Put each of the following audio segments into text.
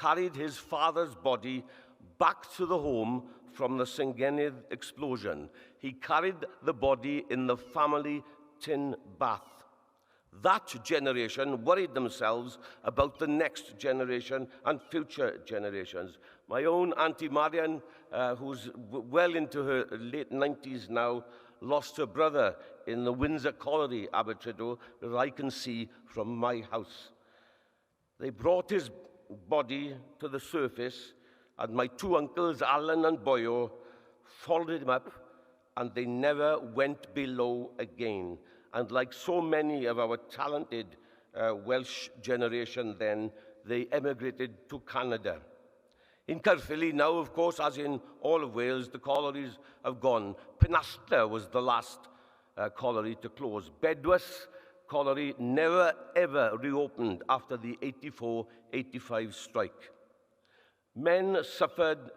carried his father's body back to the home from the Senghenydd explosion. He carried the body in the family tin bath. That generation worried themselves about the next generation and future generations. My own Auntie Marian, who's well into her late 90s now, lost her brother in the Windsor Colliery, Abertradour, as I can see from my house. They brought his body to the surface, and my two uncles, Alan and Boyo, followed him up, and they never went below again. And like so many of our talented Welsh generation then, they emigrated to Canada. In Caerphilly now, of course, as in all of Wales, the collieries have gone. Penastra was the last colliery to close. Bedwas colliery never ever reopened after the 84-85 strike. Men suffered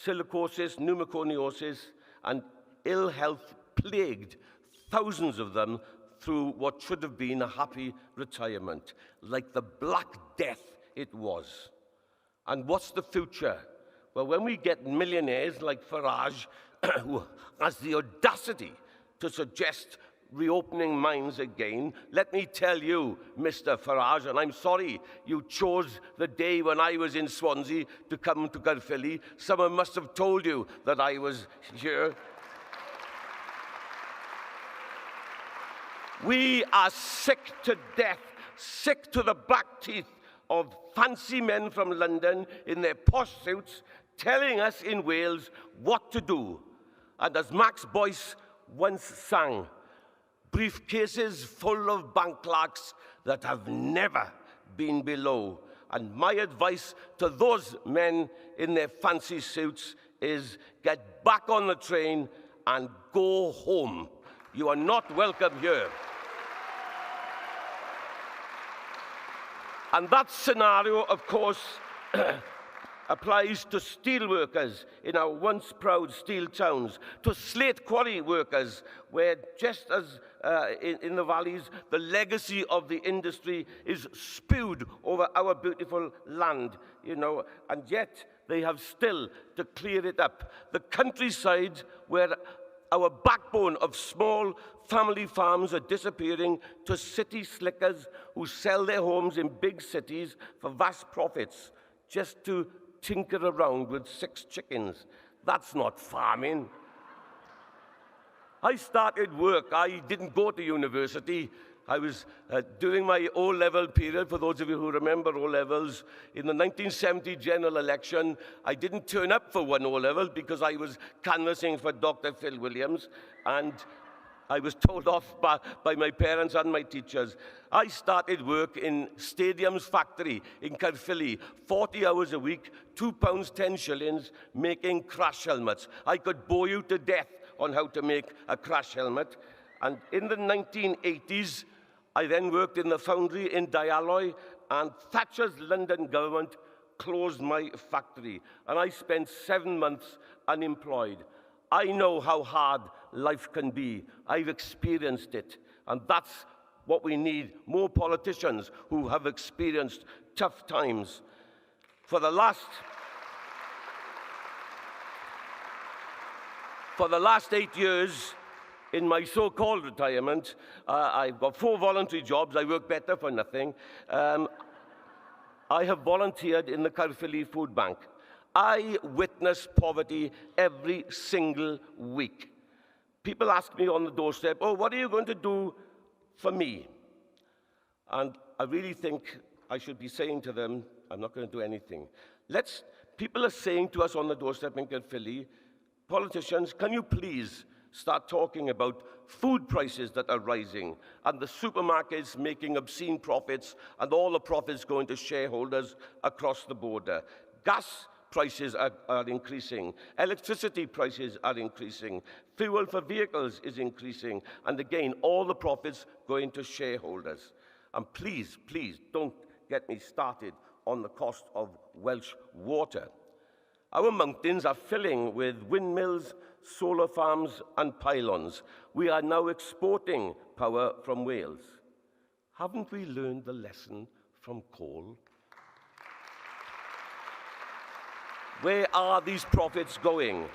silicosis, pneumoconiosis, and ill health plagued thousands of them through what should have been a happy retirement, like the Black Death it was. And what's the future? Well, when we get millionaires like Farage, who has the audacity to suggest reopening mines again, let me tell you, Mr. Farage, and I'm sorry you chose the day when I was in Swansea to come to Caerphilly. Someone must have told you that I was here. We are sick to death, sick to the back teeth of fancy men from London in their posh suits telling us in Wales what to do. And as Max Boyce once sang, briefcases full of bank clerks that have never been below. And my advice to those men in their fancy suits is get back on the train and go home. You are not welcome here. And that scenario, of course, applies to steel workers in our once proud steel towns, to slate quarry workers, where just as in the valleys, the legacy of the industry is spewed over our beautiful land, and yet they have still to clear it up. The countryside where our backbone of small family farms are disappearing to city slickers who sell their homes in big cities for vast profits just to tinker around with 6 chickens. That's not farming. I started work. I didn't go to university. I was doing my O-level period, for those of you who remember O-levels. In the 1970 general election, I didn't turn up for one O-level because I was canvassing for Dr. Phil Williams, and I was told off by my parents and my teachers. I started work in Stadium's factory in Caerphilly, 40 hours a week, £2.10, making crash helmets. I could bore you to death on how to make a crash helmet. And in the 1980s, I then worked in the foundry in Dialloy, and Thatcher's London government closed my factory, and I spent 7 months unemployed. I know how hard life can be. I've experienced it, and that's what we need, more politicians who have experienced tough times. For the last 8 years, in my so-called retirement, I've got 4 voluntary jobs. I work better for nothing. I have volunteered in the Caerphilly Food Bank. I witness poverty every single week. People ask me on the doorstep, oh, what are you going to do for me? And I really think I should be saying to them, I'm not going to do anything. People are saying to us on the doorstep in Caerphilly, politicians, can you please start talking about food prices that are rising and the supermarkets making obscene profits and all the profits going to shareholders across the border. Gas prices are increasing. Electricity prices are increasing. Fuel for vehicles is increasing. And again, all the profits going to shareholders. And please, please don't get me started on the cost of Welsh water. Our mountains are filling with windmills, solar farms, and pylons. We are now exporting power from Wales. Haven't we learned the lesson from coal? Where are these profits going?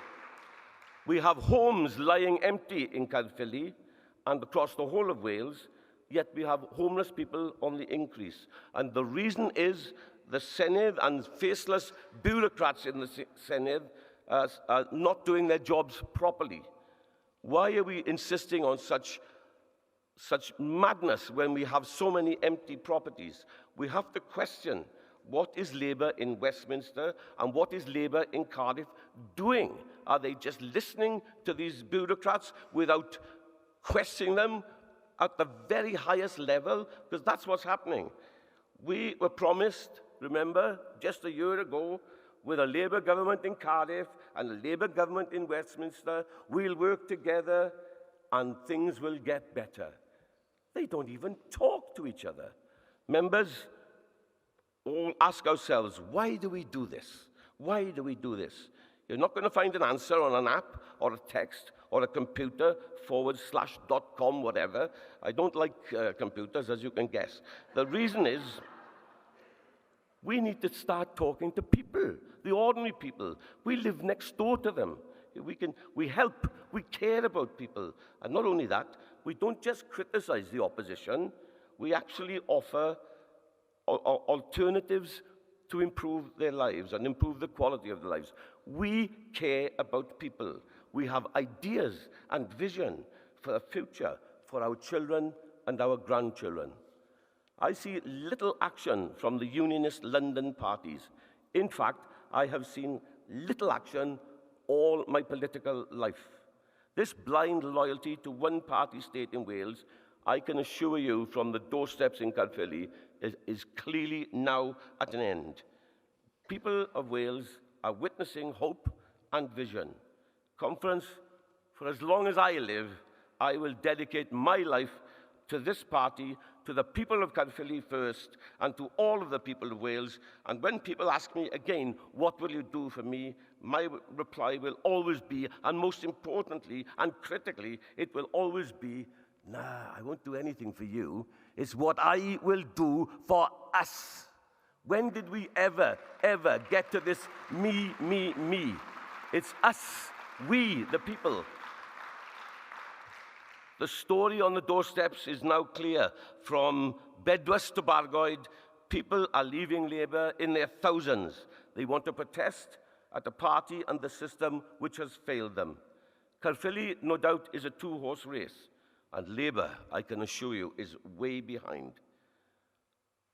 We have homes lying empty in Caerphilly and across the whole of Wales, yet we have homeless people on the increase. And the reason is the Senedd and faceless bureaucrats in the Senedd are not doing their jobs properly. Why are we insisting on such madness when we have so many empty properties? We have to question, what is Labour in Westminster and what is Labour in Cardiff doing? Are they just listening to these bureaucrats without questioning them at the very highest level? Because that's what's happening. We were promised, remember, just a year ago, with a Labour government in Cardiff and a Labour government in Westminster, we'll work together and things will get better. They don't even talk to each other. Members, all ask ourselves, why do we do this? Why do we do this? You're not going to find an answer on an app or a text or a computer /.com, whatever. I don't like computers, as you can guess. The reason is we need to start talking to people, the ordinary people. We live next door to them. We help, we care about people. And not only that, we don't just criticize the opposition, we actually offer alternatives to improve their lives and improve the quality of their lives. We care about people. We have ideas and vision for the future, for our children and our grandchildren. I see little action from the unionist London parties. In fact, I have seen little action all my political life. This blind loyalty to one party state in Wales, I can assure you from the doorsteps in Caerphilly, is clearly now at an end. People of Wales are witnessing hope and vision. Conference, for as long as I live, I will dedicate my life to this party, to the people of Caerphilly first, and to all of the people of Wales. And when people ask me again, what will you do for me? My reply will always be, and most importantly and critically, it will always be, nah, I won't do anything for you. It's what I will do for us. When did we ever get to this me, me, me? It's us, we, the people. The story on the doorsteps is now clear. From Bedwas to Bargoed, people are leaving Labour in their thousands. They want to protest at a party and the system which has failed them. Caerphilly, no doubt, is a two-horse race, and Labour, I can assure you, is way behind.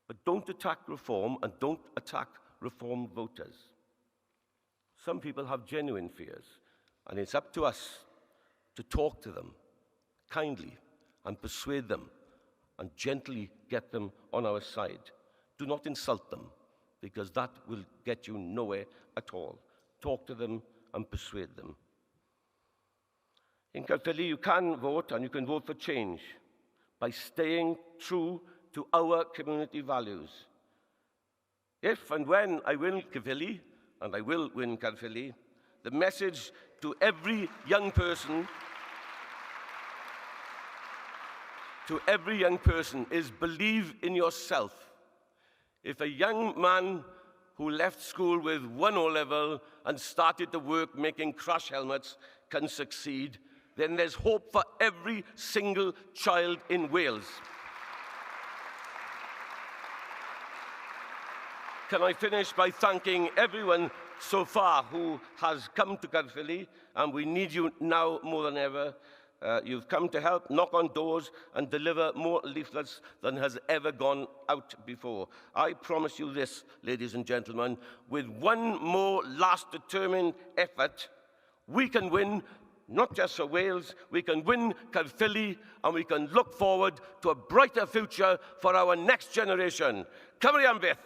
But don't attack reform and don't attack reform voters. Some people have genuine fears, and it's up to us to talk to them kindly and persuade them and gently get them on our side. Do not insult them, because that will get you nowhere at all. Talk to them and persuade them. In Caerphilly, you can vote, and you can vote for change by staying true to our community values. If and when I win Caerphilly, and I will win Caerphilly, the message to every young person is believe in yourself. If a young man who left school with 1 O-level and started to work making crash helmets can succeed, then there's hope for every single child in Wales. Can I finish by thanking everyone so far who has come to Caerphilly, and we need you now more than ever. You've come to help knock on doors and deliver more leaflets than has ever gone out before. I promise you this, ladies and gentlemen, with one more last determined effort, we can win, not just for Wales, we can win Caerphilly, and we can look forward to a brighter future for our next generation. Cymru am byth.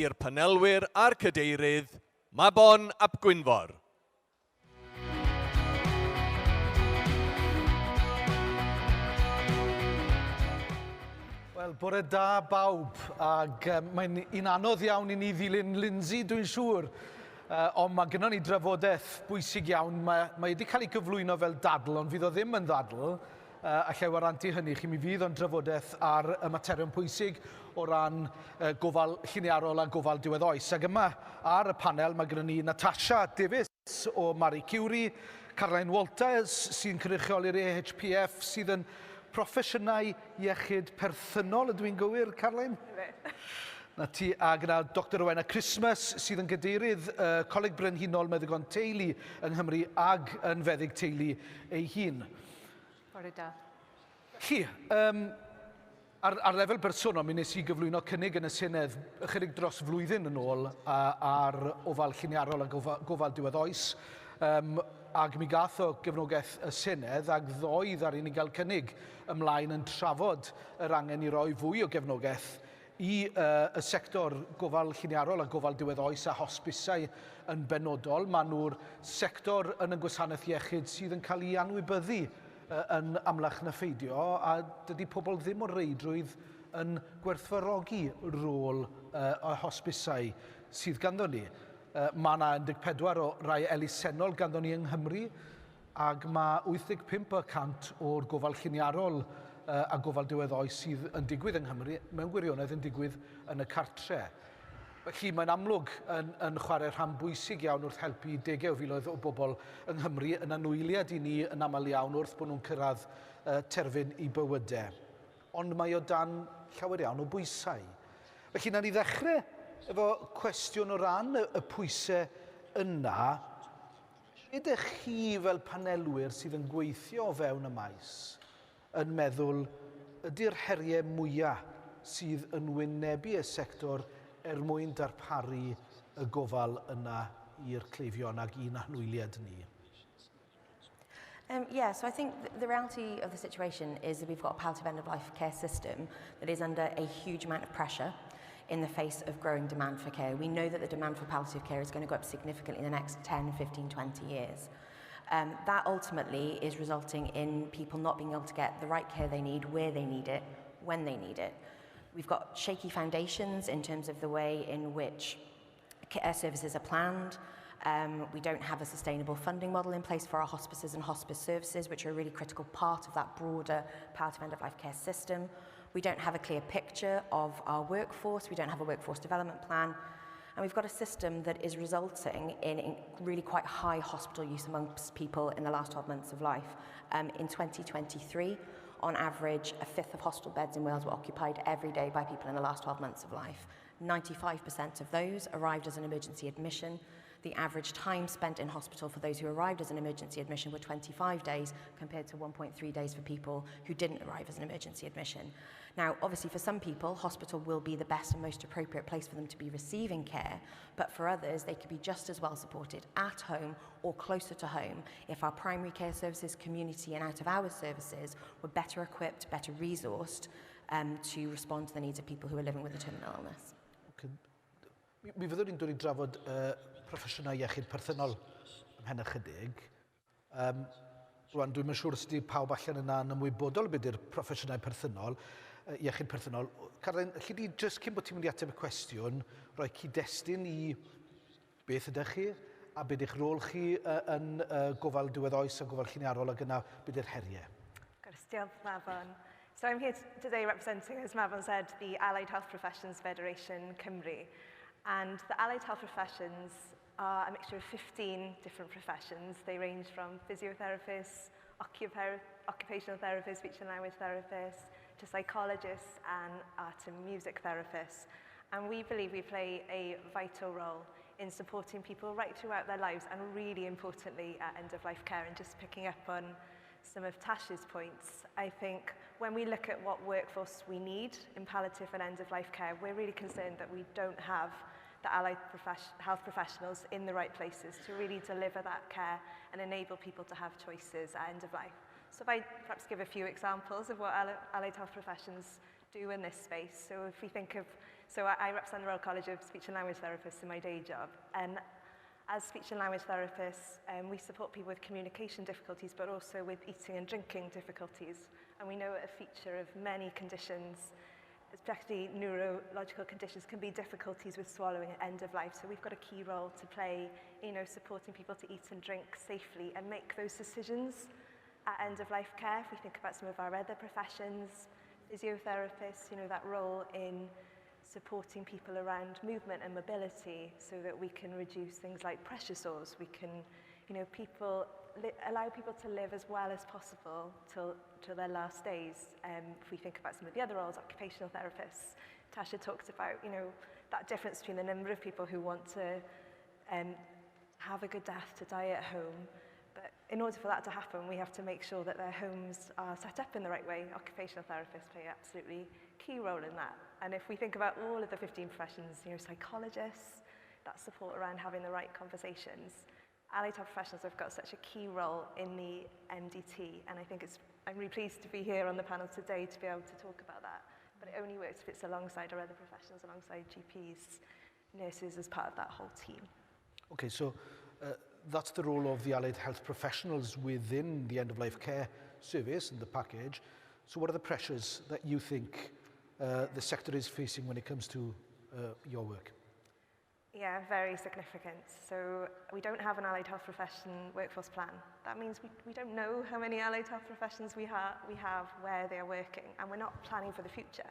i'r panelwyr a'r cadeirydd, Mabon ap Gwynfor. Wel, bore da bawb, ac mae'n un anodd iawn i ni ddilyn Lindsay, dwi'n siŵr. Ond mae gennym ni drafodaeth bwysig iawn. Mae wedi cael ei gyflwyno fel dadl, ond fydd o ddim yn dadl. Allai warantu hynny chi, mi fydd o'n drafodaeth ar y materion pwysig o ran gofal lliniarol a gofal diwedd oes. Ac yma ar y panel mae gennym ni Natasha Davies o Marie Curie, Caroline Walters sy'n cynrychioli'r AHPF sydd yn proffesiynau iechyd perthynol, ydw i'n gywir, Caroline? Na ti, a gyda Dr Rowena Christmas sydd yn gadeirydd Coleg Brenhinol Meddygon Teulu yng Nghymru ag yn feddyg teulu ei hun. Bore da. Chi, ar lefel bersonol, mi nes i gyflwyno cynnig yn y Senedd ychydig dros flwyddyn yn ôl ar ofal lliniarol a gofal diwedd oes. Ac mi gath o gefnogaeth y Senedd ac ddoedd ar un i gael cynnig ymlaen yn trafod yr angen i roi fwy o gefnogaeth i y sector gofal lliniarol a gofal diwedd oes a hosbisau yn benodol. Maen nhw'r sector yn y gwasanaeth iechyd sydd yn cael ei anwybyddu yn amlach na pheidio, a dydy pobl ddim o reidrwydd yn gwerthfawrogi rôl y hosbisau sydd ganddo ni. Mae yna 14 o rai elusennol ganddo ni yng Nghymru, ac mae 85% o'r gofal lliniarol a gofal diwedd oes sydd yn digwydd yng Nghymru, mewn gwirionedd yn digwydd yn y cartre. Felly mae'n amlwg yn chwarae rhan bwysig iawn wrth helpu degau o filoedd o bobl yng Nghymru yn anwyliad i ni yn aml iawn wrth bod nhw'n cyrraedd terfyn i bywydau. Ond mae o dan llawer iawn o bwysau. Felly na ni ddechrau efo cwestiwn o ran y pwysau yna. Ydych chi fel panelwyr sydd yn gweithio o fewn y maes yn meddwl ydy'r heriau mwyaf sydd yn wynebu y sector mwyn darparu y gofal yna i'r cleifion ac i'n anwyliad ni? Yeah, so I think the reality of the situation is that we've got a palliative end-of-life care system that is under a huge amount of pressure in the face of growing demand for care. We know that the demand for palliative care is going to go up significantly in the next 10, 15, 20 years. That ultimately is resulting in people not being able to get the right care they need, where they need it, when they need it. We've got shaky foundations in terms of the way in which care services are planned. We don't have a sustainable funding model in place for our hospices and hospice services, which are a really critical part of that broader palliative end-of-life care system. We don't have a clear picture of our workforce. We don't have a workforce development plan. And we've got a system that is resulting in really quite high hospital use amongst people in the last 12 months of life. In 2023, on average, a fifth of hospital beds in Wales were occupied every day by people in the last 12 months of life. 95% of those arrived as an emergency admission. The average time spent in hospital for those who arrived as an emergency admission were 25 days compared to 1.3 days for people who didn't arrive as an emergency admission. Now, obviously for some people, hospital will be the best and most appropriate place for them to be receiving care, but for others, they could be just as well supported at home or closer to home if our primary care services, community and out-of-hours services were better equipped, better resourced to respond to the needs of people who are living with a terminal illness. Okay. Mi fyddwn ni'n dod i drafod proffesiynau iechyd perthynol ymhen ychydig. Rwan, dwi'n siŵr os ydy pawb allan yna'n ymwybodol beth yw'r proffesiynau perthynol, iechyd perthynol. Caroline, lle di jyst cyn bod ti'n mynd i ateb y cwestiwn, rhoi cyd-destun i beth ydych chi a beth yw'ch rôl chi yn gofal diwedd oes a gofal lliniarol ac yna beth yw'r heriau? Diolch, Mabon. So I'm here today representing, as Mabon said, the Allied Health Professions Federation Cymru. And the allied health professions are a mixture of 15 different professions. They range from physiotherapists, occupational therapists, speech and language therapists, to psychologists and art and music therapists. And we believe we play a vital role in supporting people right throughout their lives, and really importantly at end-of-life care. And just picking up on some of Tash's points, I think when we look at what workforce we need in palliative and end-of-life care, we're really concerned that we don't have the allied health professionals in the right places to really deliver that care and enable people to have choices at end of life. So if I perhaps give a few examples of what allied health professions do in this space. So if we think of, so I represent the Royal College of Speech and Language Therapists in my day job, and as speech and language therapists, we support people with communication difficulties, but also with eating and drinking difficulties. And we know a feature of many conditions, especially neurological conditions, can be difficulties with swallowing at end of life. So we've got a key role to play, supporting people to eat and drink safely and make those decisions at end of life care. If we think about some of our other professions, physiotherapists, that role in supporting people around movement and mobility so that we can reduce things like pressure sores. We can, allow people to live as well as possible till their last days. If we think about some of the other roles, occupational therapists, Tasha talked about, that difference between the number of people who want to have a good death to die at home. But in order for that to happen, we have to make sure that their homes are set up in the right way. Occupational therapists play an absolutely key role in that. And if we think about all of the 15 professions, psychologists, that support around having the right conversations. Allied health professionals have got such a key role in the MDT, and I think I'm really pleased to be here on the panel today to be able to talk about that. But it only works if it's alongside our other professionals, alongside GPs, nurses, as part of that whole team. Okay, so that's the role of the allied health professionals within the end-of-life care service and the package. So what are the pressures that you think the sector is facing when it comes to your work? Yeah, very significant. So we don't have an allied health profession workforce plan. That means we don't know how many allied health professions we have, where they are working, and we're not planning for the future.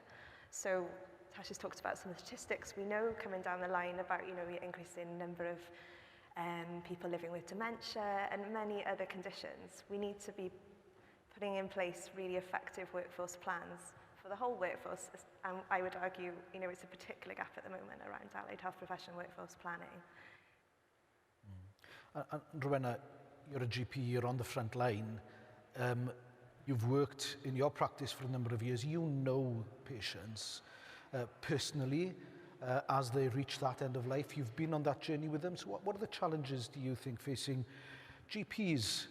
So Tasha's talked about some of the statistics we know coming down the line about, the increase in number of people living with dementia and many other conditions. We need to be putting in place really effective workforce plans for the whole workforce, and I would argue, it's a particular gap at the moment around allied health profession workforce planning. And Rowena, you're a GP, you're on the front line. You've worked in your practice for a number of years. You know patients personally as they reach that end of life. You've been on that journey with them. So what are the challenges, do you think, facing GPs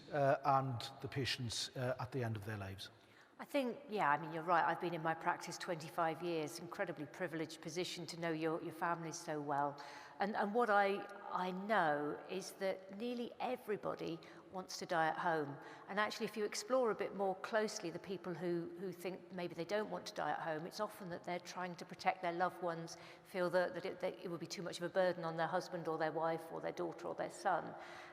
and the patients at the end of their lives? I think, you're right. I've been in my practice 25 years, incredibly privileged position to know your families so well. And what I know is that nearly everybody wants to die at home. And actually, if you explore a bit more closely the people who think maybe they don't want to die at home, it's often that they're trying to protect their loved ones, feel that it would be too much of a burden on their husband or their wife or their daughter or their son.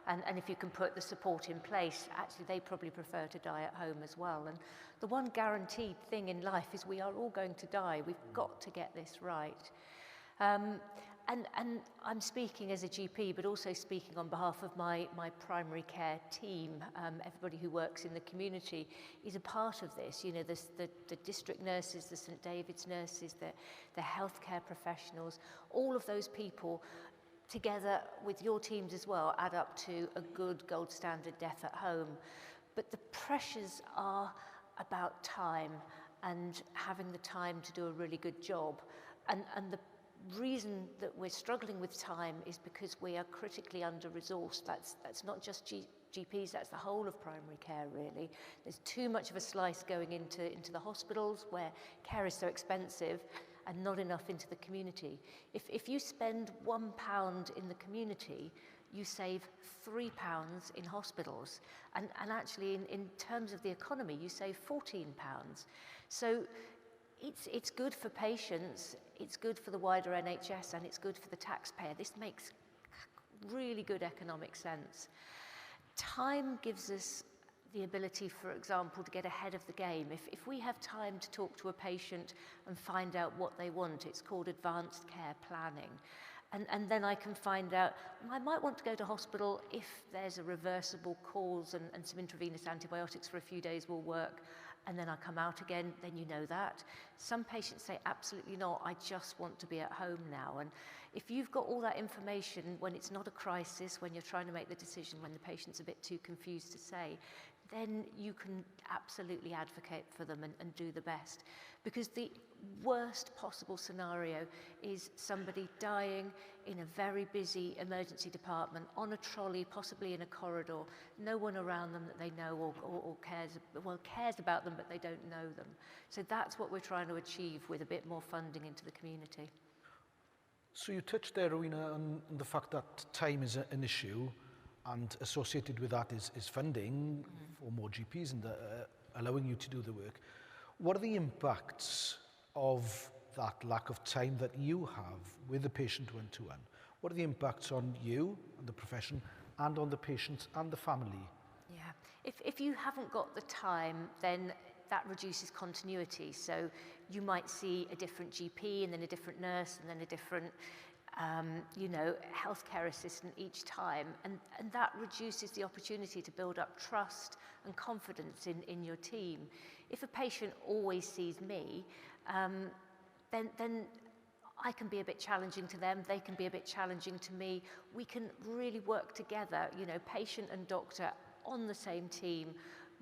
And if you can put the support in place, actually they probably prefer to die at home as well. And the one guaranteed thing in life is we are all going to die. We've got to get this right. And I'm speaking as a GP, but also speaking on behalf of my primary care team. Everybody who works in the community is a part of this. The district nurses, the St David's nurses, the healthcare professionals, all of those people together with your teams as well add up to a good gold standard death at home. But the pressures are about time and having the time to do a really good job. And the reason that we're struggling with time is because we are critically under-resourced. That's not just GPs, that's the whole of primary care, really. There's too much of a slice going into the hospitals where care is so expensive and not enough into the community. If you spend £1 in the community, you save £3 in hospitals. And actually, in terms of the economy, you save £14. So it's good for patients, it's good for the wider NHS, and it's good for the taxpayer. This makes really good economic sense. Time gives us the ability, for example, to get ahead of the game. If we have time to talk to a patient and find out what they want, it's called advanced care planning. And then I can find out, I might want to go to hospital if there's a reversible cause and some intravenous antibiotics for a few days will work. And then I come out again, then you know that. Some patients say, absolutely not, I just want to be at home now. And if you've got all that information when it's not a crisis, when you're trying to make the decision, when the patient's a bit too confused to say, then you can absolutely advocate for them and do the best. Because the worst possible scenario is somebody dying in a very busy emergency department, on a trolley, possibly in a corridor, no one around them that they know or cares about them, but they don't know them. So that's what we're trying to achieve with a bit more funding into the community. So you touched there, Rowena, on the fact that time is an issue, and associated with that is funding for more GPs and allowing you to do the work. What are the impacts of that lack of time that you have with the patient one-to-one? What are the impacts on you and the profession and on the patients and the family? Yeah, if you haven't got the time, then that reduces continuity. So you might see a different GP and then a different nurse and then a different healthcare assistant each time, and that reduces the opportunity to build up trust and confidence in your team. If a patient always sees me, then I can be a bit challenging to them, they can be a bit challenging to me. We can really work together, patient and doctor on the same team,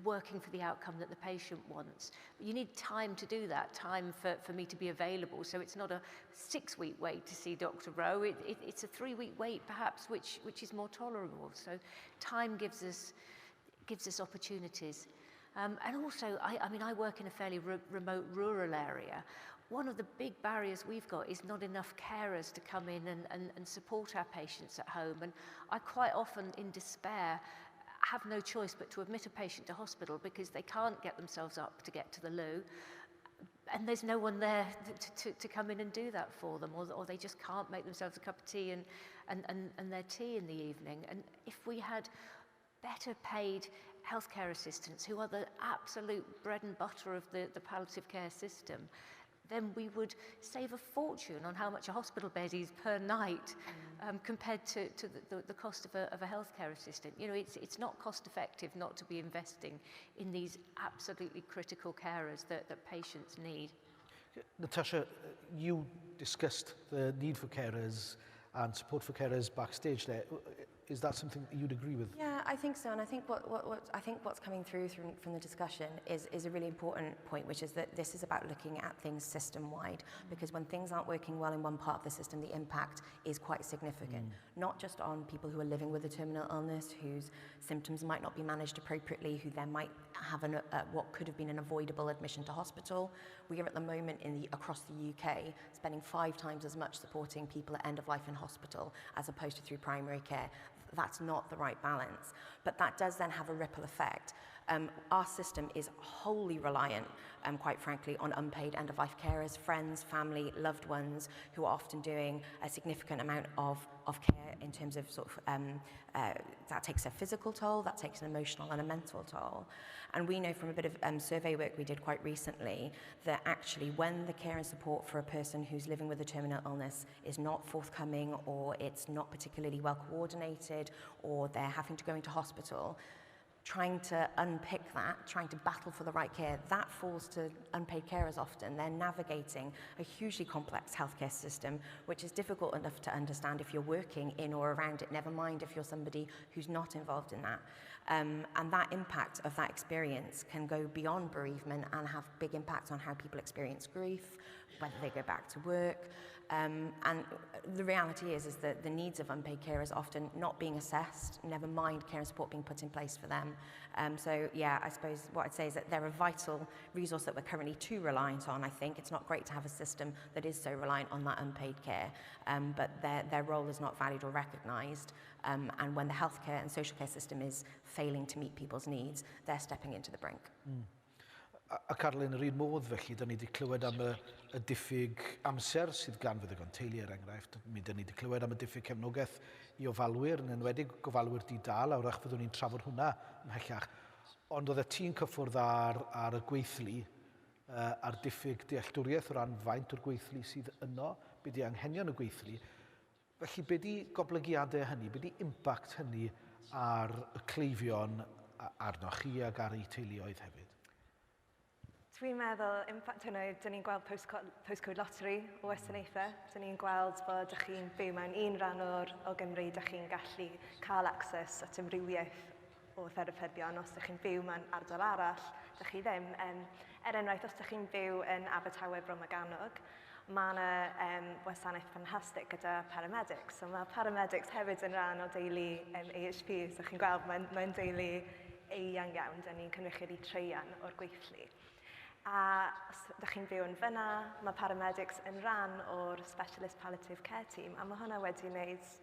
working for the outcome that the patient wants. But you need time to do that, time for me to be available. So it's not a 6-week wait to see Dr. Rowe, it's a 3-week wait perhaps, which is more tolerable. So time gives us opportunities. And also, I work in a fairly remote rural area. One of the big barriers we've got is not enough carers to come in and support our patients at home. And I quite often, in despair, have no choice but to admit a patient to hospital because they can't get themselves up to get to the loo, and there's no one there to come in and do that for them, or they just can't make themselves a cup of tea and their tea in the evening. And if we had better paid healthcare assistants, who are the absolute bread and butter of the palliative care system, then we would save a fortune on how much a hospital bed is per night compared to the cost of a healthcare assistant. It's not cost effective not to be investing in these absolutely critical carers that patients need. Natasha, you discussed the need for carers and support for carers backstage there. Is that something that you'd agree with? Yeah, I think so, and I think what's coming through from the discussion is a really important point, which is that this is about looking at things system-wide, because when things aren't working well in one part of the system, the impact is quite significant. Not just on people who are living with a terminal illness, whose symptoms might not be managed appropriately, who then might have what could have been an avoidable admission to hospital. We are at the moment across the UK spending 5 times as much supporting people at end of life in hospital as opposed to through primary care. That's not the right balance, but that does then have a ripple effect. Our system is wholly reliant, quite frankly, on unpaid end-of-life carers, friends, family, loved ones, who are often doing a significant amount of care in terms of that takes a physical toll, that takes an emotional and a mental toll. And we know from a bit of survey work we did quite recently that actually when the care and support for a person who's living with a terminal illness is not forthcoming, or it's not particularly well coordinated, or they're having to go into hospital, trying to unpick that, trying to battle for the right care, that falls to unpaid carers often. They're navigating a hugely complex healthcare system, which is difficult enough to understand if you're working in or around it, never mind if you're somebody who's not involved in that. And that impact of that experience can go beyond bereavement and have big impacts on how people experience grief, whether they go back to work. And the reality is that the needs of unpaid carers are often not being assessed, never mind care and support being put in place for them. So yeah, I suppose what I'd say is that they're a vital resource that we're currently too reliant on. I think it's not great to have a system that is so reliant on that unpaid care, but their role is not valued or recognised. And when the healthcare and social care system is failing to meet people's needs, they're stepping into the brink. A Carolyn, yr un modd felly, da ni wedi clywed am y diffyg amser sydd gan feddygon teulu enghraifft. Da ni wedi clywed am y diffyg cefnogaeth i ofalwyr, yn enwedig gofalwyr di-dal, a wrach fyddwn ni'n trafod hwnna ymhellach. Ond oedd y tîn cyffwrdd ar y gweithlu, a'r diffyg dealltwriaeth o ran faint o'r gweithlu sydd yno, beth i anghenion y gweithlu. Felly, beth i goblygiadau hynny, beth i impact hynny ar y cleifion arnoch chi ac ar ei teuluoedd hefyd? Dwi'n meddwl, impact hynny, dyn ni'n gweld postcode lottery o westanaethau. Dyn ni'n gweld bod ydych chi'n byw mewn un rhan o Gymru, ydych chi'n gallu cael access at ymrywiaeth o therapyddion, os ydych chi'n byw mewn ardal arall, ydych chi ddim. Enghraifft, os ydych chi'n byw yn Abertawe Bromaganog, mae yna wasanaeth ffantastig gyda paramedics. So mae paramedics hefyd yn rhan o deulu AHP, so chi'n gweld mae'n deulu eang iawn, da ni'n cynrychiad i treian o'r gweithlu. A os ydych chi'n byw yn fyna, mae paramedics yn rhan o'r Specialist Palliative Care Team, a mae hwnna wedi wneud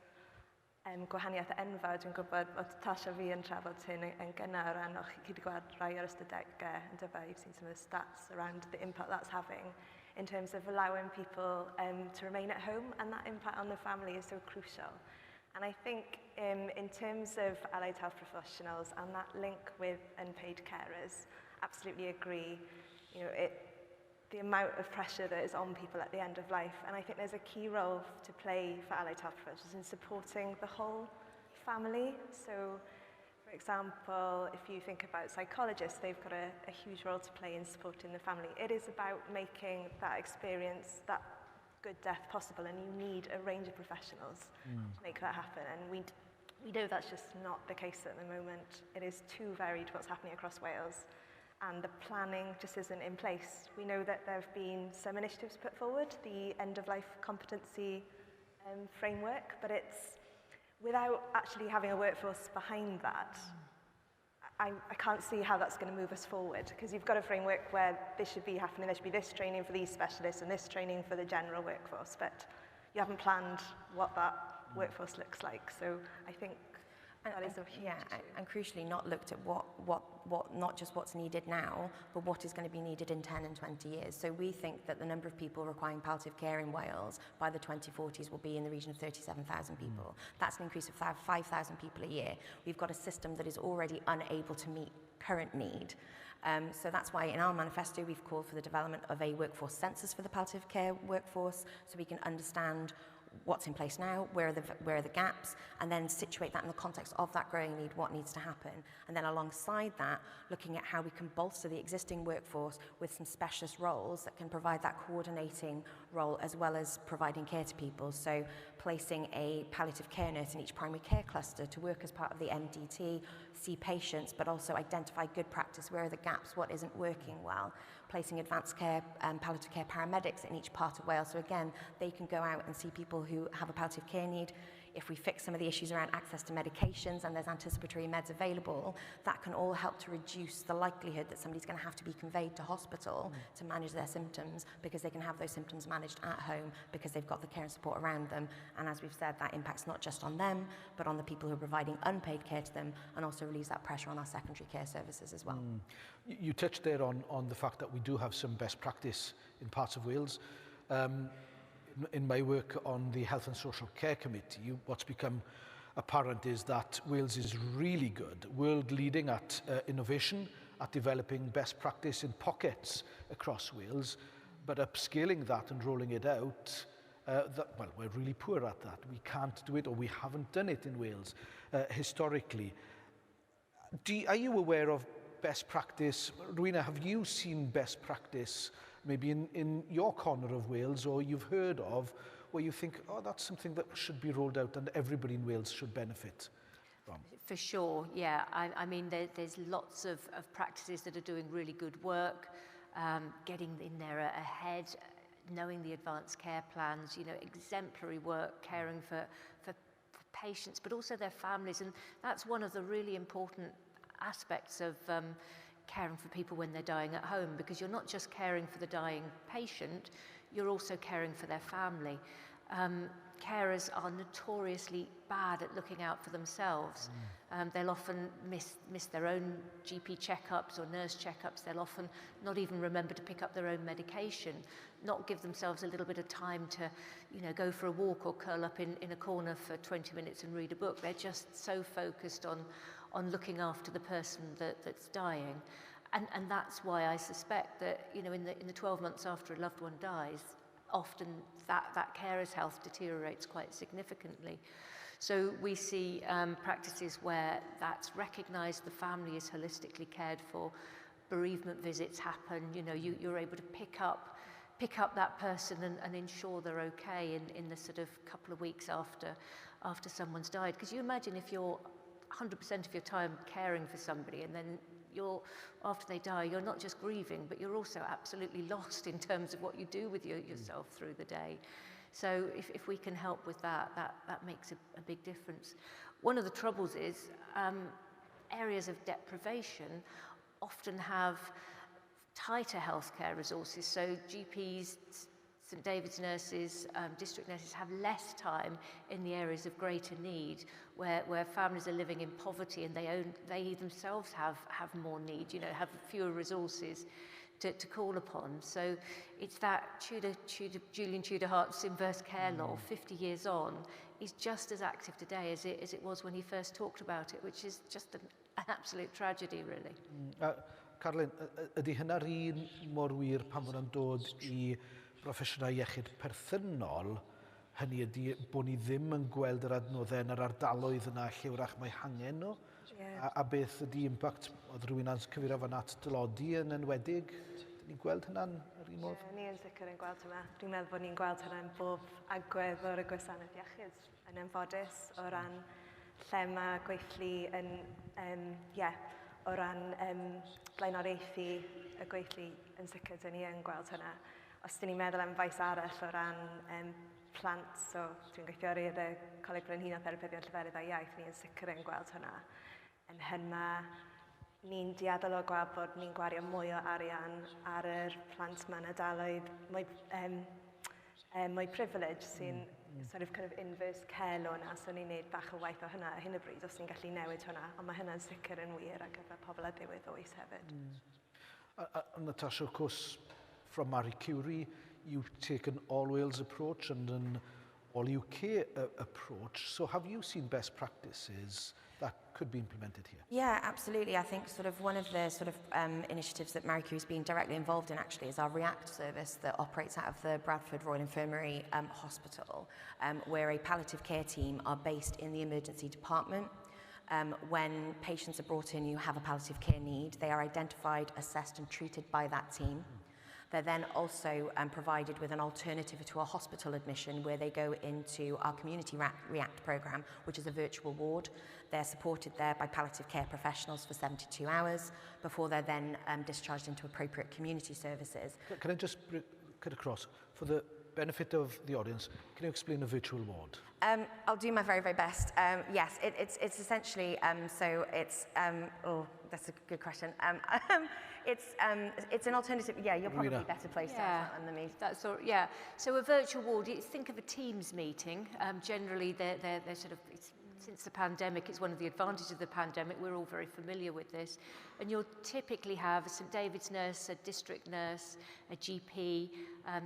gwahaniaeth enfawr. Dwi'n gwybod bod Tasha fi yn trafod hyn yn gynnar o ran, chi wedi gweld rai ar ystadegau yn dyfa, you've seen some of the stats around the impact that's having in terms of allowing people to remain at home, and that impact on the family is so crucial. And I think in terms of allied health professionals and that link with unpaid carers, absolutely agree. You know, the amount of pressure that is on people at the end of life, and I think there's a key role to play for allied health professionals in supporting the whole family. So, for example, if you think about psychologists, they've got a huge role to play in supporting the family. It is about making that experience, that good death possible, and you need a range of professionals to make that happen. And we know that's just not the case at the moment. It is too varied what's happening across Wales, and the planning just isn't in place. We know that there have been some initiatives put forward, the end-of-life competency framework, but it's without actually having a workforce behind that. I can't see how that's going to move us forward, because you've got a framework where this should be happening, there should be this training for these specialists and this training for the general workforce, but you haven't planned what that workforce looks like. So I think that is a huge issue. And crucially not looked at what not just what's needed now, but what is going to be needed in 10 and 20 years. So we think that the number of people requiring palliative care in Wales by the 2040s will be in the region of 37,000 people. That's an increase of 5,000 people a year. We've got a system that is already unable to meet current need. So that's why in our manifesto we've called for the development of a workforce census for the palliative care workforce, so we can understand what's in place now, where are the gaps, and then situate that in the context of that growing need, what needs to happen. And then alongside that, looking at how we can bolster the existing workforce with some specialist roles that can provide that coordinating role as well as providing care to people. So placing a palliative care nurse in each primary care cluster to work as part of the MDT, see patients, but also identify good practice, where are the gaps, what isn't working well. Placing advanced care and palliative care paramedics in each part of Wales. So again, they can go out and see people who have a palliative care need. If we fix some of the issues around access to medications and there's anticipatory meds available, that can all help to reduce the likelihood that somebody's going to have to be conveyed to hospital to manage their symptoms, because they can have those symptoms managed at home because they've got the care and support around them. And as we've said, that impacts not just on them, but on the people who are providing unpaid care to them, and also relieves that pressure on our secondary care services as well. You touched there on the fact that we do have some best practice in parts of Wales. In my work on the Health and Social Care Committee, what's become apparent is that Wales is really good, world leading at innovation, at developing best practice in pockets across Wales, but upscaling that and rolling it out, well, we're really poor at that. We can't do it, or we haven't done it in Wales historically. Are you aware of best practice? Rowena, have you seen best practice maybe in your corner of Wales, or you've heard of, where you think, oh, that's something that should be rolled out and everybody in Wales should benefit from? For sure, yeah. I mean, there's lots of practices that are doing really good work, getting in there ahead, knowing the advanced care plans, you know, exemplary work, caring for patients, but also their families. And that's one of the really important aspects of caring for people when they're dying at home, because you're not just caring for the dying patient, you're also caring for their family. Carers are notoriously bad at looking out for themselves. They'll often miss their own GP checkups or nurse checkups. They'll often not even remember to pick up their own medication, not give themselves a little bit of time to, you know, go for a walk or curl up in a corner for 20 minutes and read a book. They're just so focused on looking after the person that's dying. And that's why I suspect that, you know, in the 12 months after a loved one dies, often that carer's health deteriorates quite significantly. So we see practices where that's recognised, the family is holistically cared for, bereavement visits happen, you know, you're able to pick up that person and ensure they're okay in the sort of couple of weeks after someone's died. Because you imagine if you're 100% of your time caring for somebody, and then after they die, you're not just grieving, but you're also absolutely lost in terms of what you do with yourself through the day. So if we can help with that makes a big difference. One of the troubles is areas of deprivation often have tighter healthcare resources. So GPs, St David's nurses, district nurses have less time in the areas of greater need, where families are living in poverty and they themselves have more need, have fewer resources to call upon. So it's that Julian Tudor Hart's inverse care law, 50 years on, is just as active today as it was when he first talked about it, which is just an absolute tragedy, really. Carlin, ydy hynna'r un mor wir pan ma'n dod I broffesiynau iechyd perthynol, hynny ydy bod ni ddim yn gweld yr adnoddau yn yr ardaloedd yna lle wrach mae hangen nhw? A beth ydy impact, oedd rhywun a'n cyfeirio fan at dylodi yn enwedig? Dyn ni'n gweld hynna'n yr un modd? Ni yn sicr yn gweld hynna. Dwi'n meddwl bod ni'n gweld hynna'n bob agwedd o'r gwasanaeth iechyd yn enfodus o ran lle mae gweithlu o ran blaenoriaethu y gweithlu yn sicr dyn ni yn gweld hynna. Os dyn ni'n meddwl am faes arall o ran plant, so dwi'n gweithio ar y Coleg Brenhino Therapyddion Lleferydd a Iaith, ni yn sicr yn gweld hynna. Yn hynna, ni'n diadol o gweld bod ni'n gwario mwy o arian ar yr plant mewn ardaloedd mwy privilege sy'n sort of inverse care law na, so ni'n neud bach o waith o hynna ar hyn o bryd os ni'n gallu newid hwnna, ond mae hynna'n sicr yn wir ar gyfer pobl a ddiwedd oes hefyd. Natasha, of course, from Marie Curie, you've taken all Wales approach and an all UK approach. So have you seen best practices that could be implemented here? Yeah, absolutely. I think sort of one of the initiatives that Marie Curie's been directly involved in actually is our REACT service that operates out of the Bradford Royal Infirmary Hospital, where a palliative care team are based in the emergency department. When patients are brought in who have a palliative care need, they are identified, assessed and treated by that team. They're then also provided with an alternative to a hospital admission where they go into our Community REACT programme, which is a virtual ward. They're supported there by palliative care professionals for 72 hours before they're then discharged into appropriate community services. Can I just cut across? For the benefit of the audience, can you explain a virtual ward? I'll do my very, very best. Yes, it's essentially, so it's, that's a good question. It's an alternative, yeah, you're probably better placed to answer that than me. That's all, yeah. So a virtual ward, think of a Teams meeting. Generally, they're sort of, since the pandemic, it's one of the advantages of the pandemic, we're all very familiar with this. And you'll typically have a St David's nurse, a district nurse, a GP,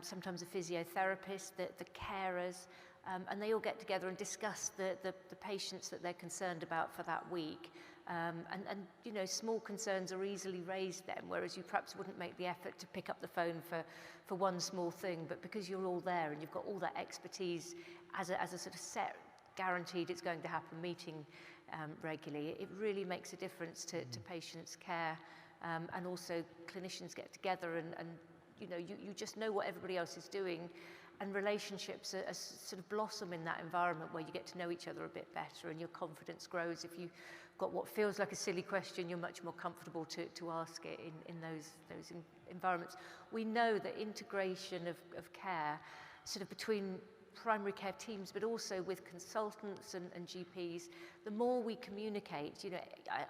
sometimes a physiotherapist, the carers, and they all get together and discuss the patients that they're concerned about for that week. And you know, small concerns are easily raised then, whereas you perhaps wouldn't make the effort to pick up the phone for one small thing, but because you're all there and you've got all that expertise as a sort of set, guaranteed it's going to happen meeting regularly, it really makes a difference to patients' care, and also clinicians get together and you know, you just know what everybody else is doing, and relationships are sort of blossom in that environment where you get to know each other a bit better and your confidence grows. If you've got what feels like a silly question, you're much more comfortable to ask it in those environments. We know that integration of care sort of between primary care teams, but also with consultants and GPs, the more we communicate, you know,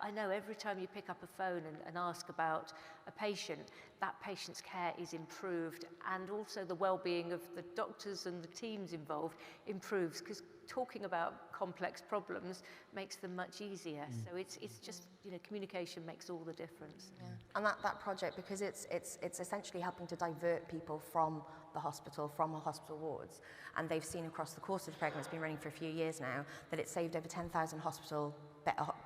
I know every time you pick up a phone and ask about a patient, that patient's care is improved, and also the well-being of the doctors and the teams involved improves, because talking about complex problems makes them much easier. So it's just, you know, communication makes all the difference. Yeah. And that project, because it's essentially helping to divert people from the hospital, from the hospital wards, and they've seen across the course of the programme, it's been running for a few years now, that it saved over 10,000 hospital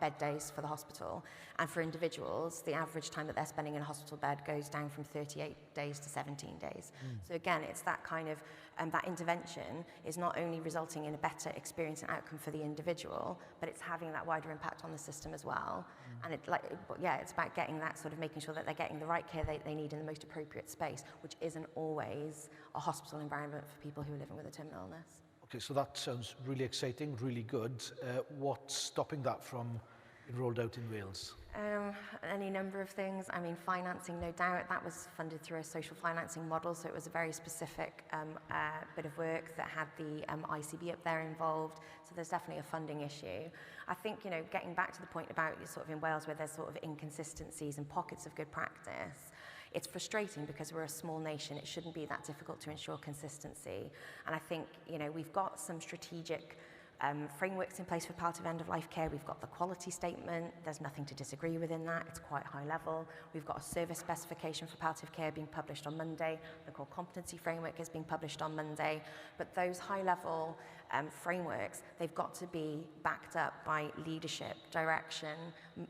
bed days for the hospital, and for individuals, the average time that they're spending in a hospital bed goes down from 38 days to 17 days. So again, it's that kind of, that intervention is not only resulting in a better experience and outcome for the individual, but it's having that wider impact on the system as well. And it's about getting that sort of, making sure that they're getting the right care they need in the most appropriate space, which isn't always a hospital environment for people who are living with a terminal illness. Okay, so that sounds really exciting, really good. What's stopping that from rolled out in Wales? Any number of things. I mean, financing, no doubt, that was funded through a social financing model, so it was a very specific bit of work that had the ICB up there involved, so there's definitely a funding issue. I think, you know, getting back to the point about sort of in Wales where there's sort of inconsistencies and pockets of good practice, it's frustrating because we're a small nation. It shouldn't be that difficult to ensure consistency. And I think, you know, we've got some strategic frameworks in place for palliative end-of-life care. We've got the quality statement. There's nothing to disagree with in that. It's quite high level. We've got a service specification for palliative care being published on Monday. The core competency framework is being published on Monday. But those high-level frameworks, they've got to be backed up by leadership, direction,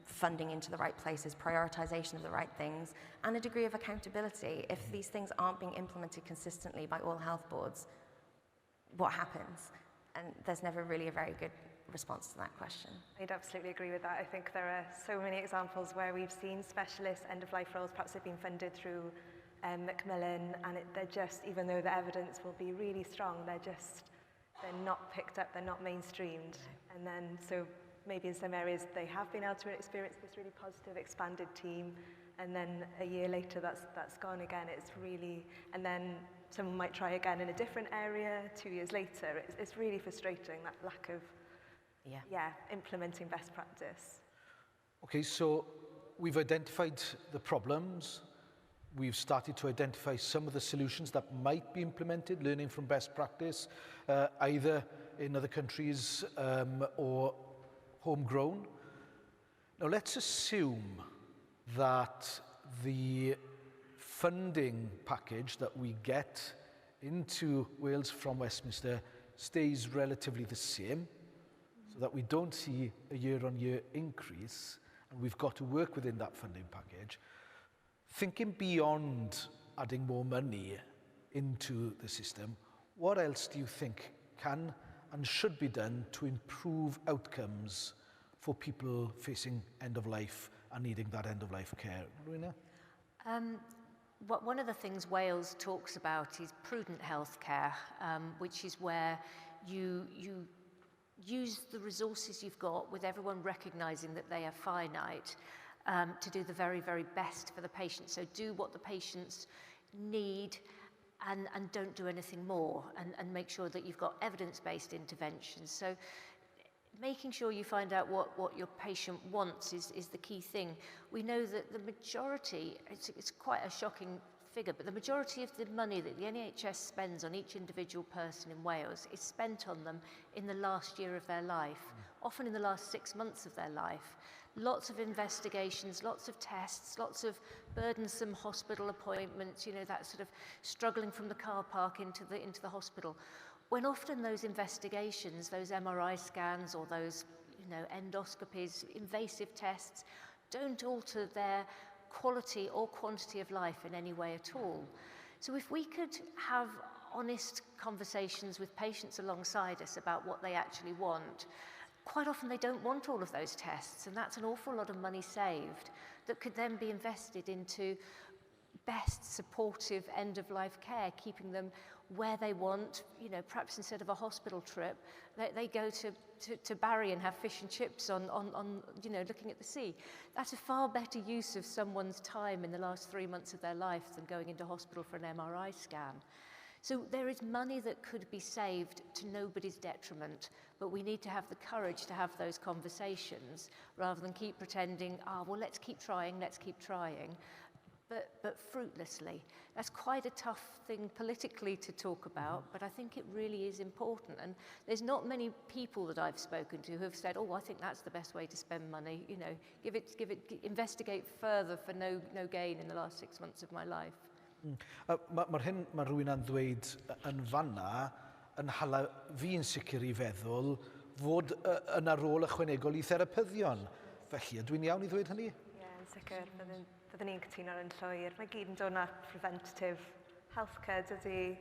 funding into the right places, prioritization of the right things, and a degree of accountability. If these things aren't being implemented consistently by all health boards, what happens? And there's never really a very good response to that question. I'd absolutely agree with that. I think there are so many examples where we've seen specialist end-of-life roles, perhaps they've been funded through Macmillan, and they're just, even though the evidence will be really strong, they're not picked up, they're not mainstreamed. And then, so maybe in some areas they have been able to experience this really positive, expanded team, and then a year later that's gone again. It's really, and then someone might try again in a different area 2 years later. It's really frustrating, that lack of implementing best practice. Okay, so we've identified the problems. We've started to identify some of the solutions that might be implemented, learning from best practice, either in other countries or homegrown. Now let's assume that the funding package that we get into Wales from Westminster stays relatively the same, so that we don't see a year-on-year increase, and we've got to work within that funding package. Thinking beyond adding more money into the system, what else do you think can and should be done to improve outcomes for people facing end of life and needing that end of life care? Rowena? One of the things Wales talks about is prudent healthcare, which is where you use the resources you've got with everyone recognising that they are finite to do the very, very best for the patient. So do what the patients need and don't do anything more, and make sure that you've got evidence-based interventions. So making sure you find out what your patient wants is the key thing. We know that the majority, it's quite a shocking figure, but the majority of the money that the NHS spends on each individual person in Wales is spent on them in the last year of their life, often in the last 6 months of their life. Lots of investigations, lots of tests, lots of burdensome hospital appointments, you know, that sort of struggling from the car park into the hospital. When often those investigations, those MRI scans or those, you know, endoscopies, invasive tests, don't alter their quality or quantity of life in any way at all. So if we could have honest conversations with patients alongside us about what they actually want, quite often they don't want all of those tests, and that's an awful lot of money saved that could then be invested into best supportive end-of-life care, keeping them where they want. You know, perhaps instead of a hospital trip, they go to Barry and have fish and chips on you know, looking at the sea. That's a far better use of someone's time in the last 3 months of their life than going into hospital for an MRI scan. So there is money that could be saved to nobody's detriment, but we need to have the courage to have those conversations rather than keep pretending, well, let's keep trying, but fruitlessly. That's quite a tough thing politically to talk about, but I think it really is important. And there's not many people that I've spoken to who have said, I think that's the best way to spend money. You know, investigate further for no gain in the last 6 months of my life. Mae'r hyn mae rhywun yn ddweud yn fanna yn hala fi'n sicr i feddwl fod yna rôl ychwanegol i therapyddion. Felly, ydw i'n iawn i ddweud hynny? Ie, yn sicr. Byddwn ni'n cytuno yn llwyr. Mae gyd yn dod na preventative healthcare, dydy,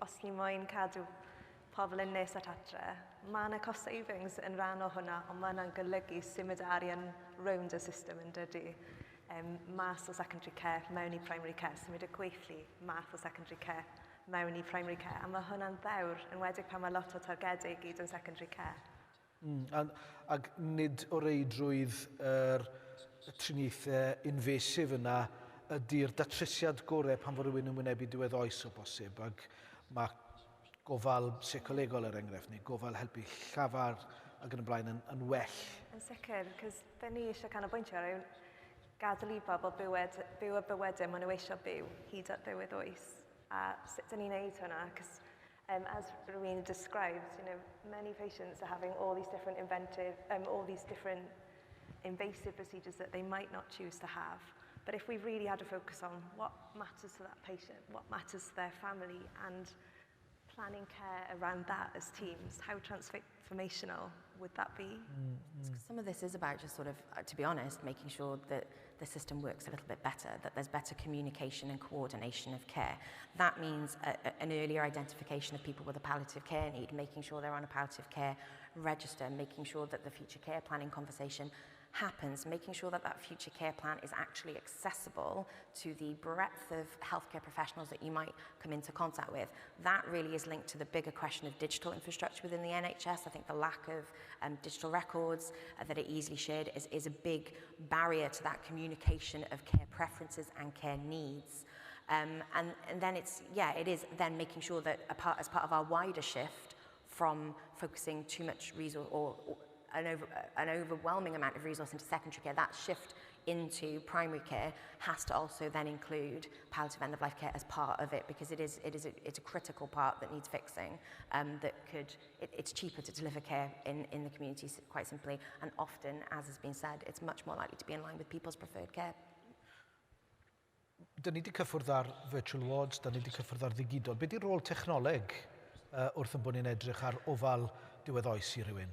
os ni moyn cadw pobl yn nes at adre. Mae yna cost savings yn rhan o hwnna, ond mae yna'n golygu symud arian round y system yn dydy. Mas o secondary care mewn i primary care, symud y gweithlu math o secondary care mewn i primary care, a mae hwnna'n ddewr, yn wedig pan mae lot o targedau gyd yn secondary care. Ac nid o reidrwydd y triniaethau invasive yna ydy'r datrysiad gorau pan fod rhywun yn wynebu diwedd oes o bosib. Ac mae gofal seicolegol enghraifft, neu gofal helpu llafar ac yn y blaen yn well. Yn sicr, cos da ni eisiau canolbwyntio ar gadael i bobl byw y bywydau maen nhw eisiau byw hyd at ddiwedd oes. A sut da ni'n neud hwnna? Cos as Rowena described, many patients are having all these different invasive procedures that they might not choose to have. But if we really had to focus on what matters to that patient, what matters to their family, and planning care around that as teams, how transformational would that be? Some of this is about just sort of, to be honest, making sure that the system works a little bit better, that there's better communication and coordination of care. That means an earlier identification of people with a palliative care need, making sure they're on a palliative care register, making sure that the future care planning conversation happens, making sure that that future care plan is actually accessible to the breadth of healthcare professionals that you might come into contact with. That really is linked to the bigger question of digital infrastructure within the NHS. I think the lack of digital records that are easily shared is a big barrier to that communication of care preferences and care needs. And then it is then making sure that as part of our wider shift from focusing too much resource or an overwhelming amount of resource into secondary care, that shift into primary care has to also then include palliative end-of-life care as part of it, because it's a critical part that needs fixing. It's cheaper to deliver care in the community, quite simply, and often, as has been said, it's much more likely to be in line with people's preferred care. Da ni wedi cyffwrdd ar virtual wards, da ni wedi cyffwrdd ar ddigidol. Be di rôl technoleg wrth yn bod ni'n edrych ar ofal diwedd oes i rywun?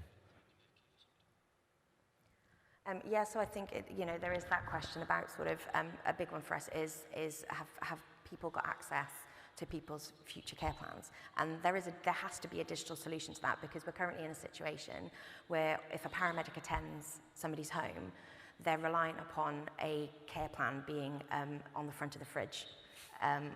So I think there is that question about sort of a big one for us is have people got access to people's future care plans? And there has to be a digital solution to that, because we're currently in a situation where if a paramedic attends somebody's home, they're relying upon a care plan being on the front of the fridge.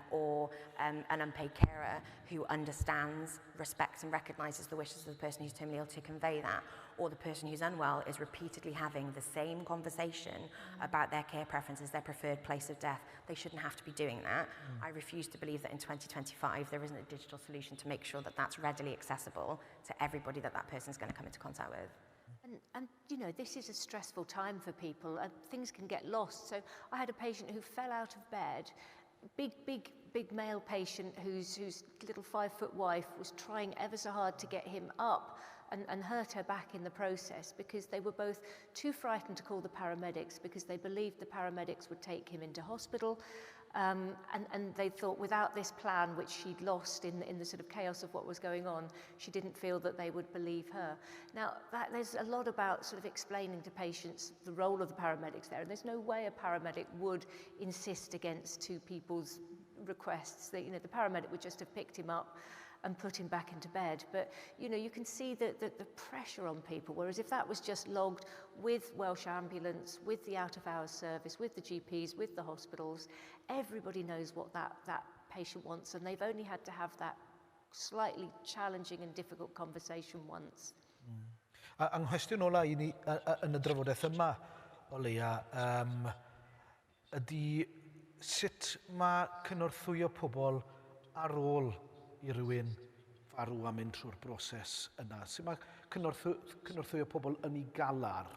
Or an unpaid carer who understands, respects and recognises the wishes of the person who's terminally ill to convey that, or the person who's unwell is repeatedly having the same conversation about their care preferences, their preferred place of death. They shouldn't have to be doing that. I refuse to believe that in 2025 there isn't a digital solution to make sure that that's readily accessible to everybody that person's going to come into contact with. And this is a stressful time for people, and things can get lost. So I had a patient who fell out of bed, big male patient whose little 5-foot wife was trying ever so hard to get him up and hurt her back in the process, because they were both too frightened to call the paramedics, because they believed the paramedics would take him into hospital. And they thought without this plan, which she'd lost in the sort of chaos of what was going on, she didn't feel that they would believe her. Now, there's a lot about sort of explaining to patients the role of the paramedics there, and there's no way a paramedic would insist against two people's requests. The paramedic would just have picked him up and put him back into bed. But, you can see the pressure on people, whereas if that was just logged with Welsh Ambulance, with the out-of-hours service, with the GPs, with the hospitals, everybody knows what that patient wants, and they've only had to have that slightly challenging and difficult conversation once. Ang nghwestiwn ola i ni yn y drafodaeth yma, o leia, ydy sut mae cynorthwyo pobl ar ôl i rywun farw a mynd trwy'r broses yna? Sut mae cynorthwyo pobl yn ei galar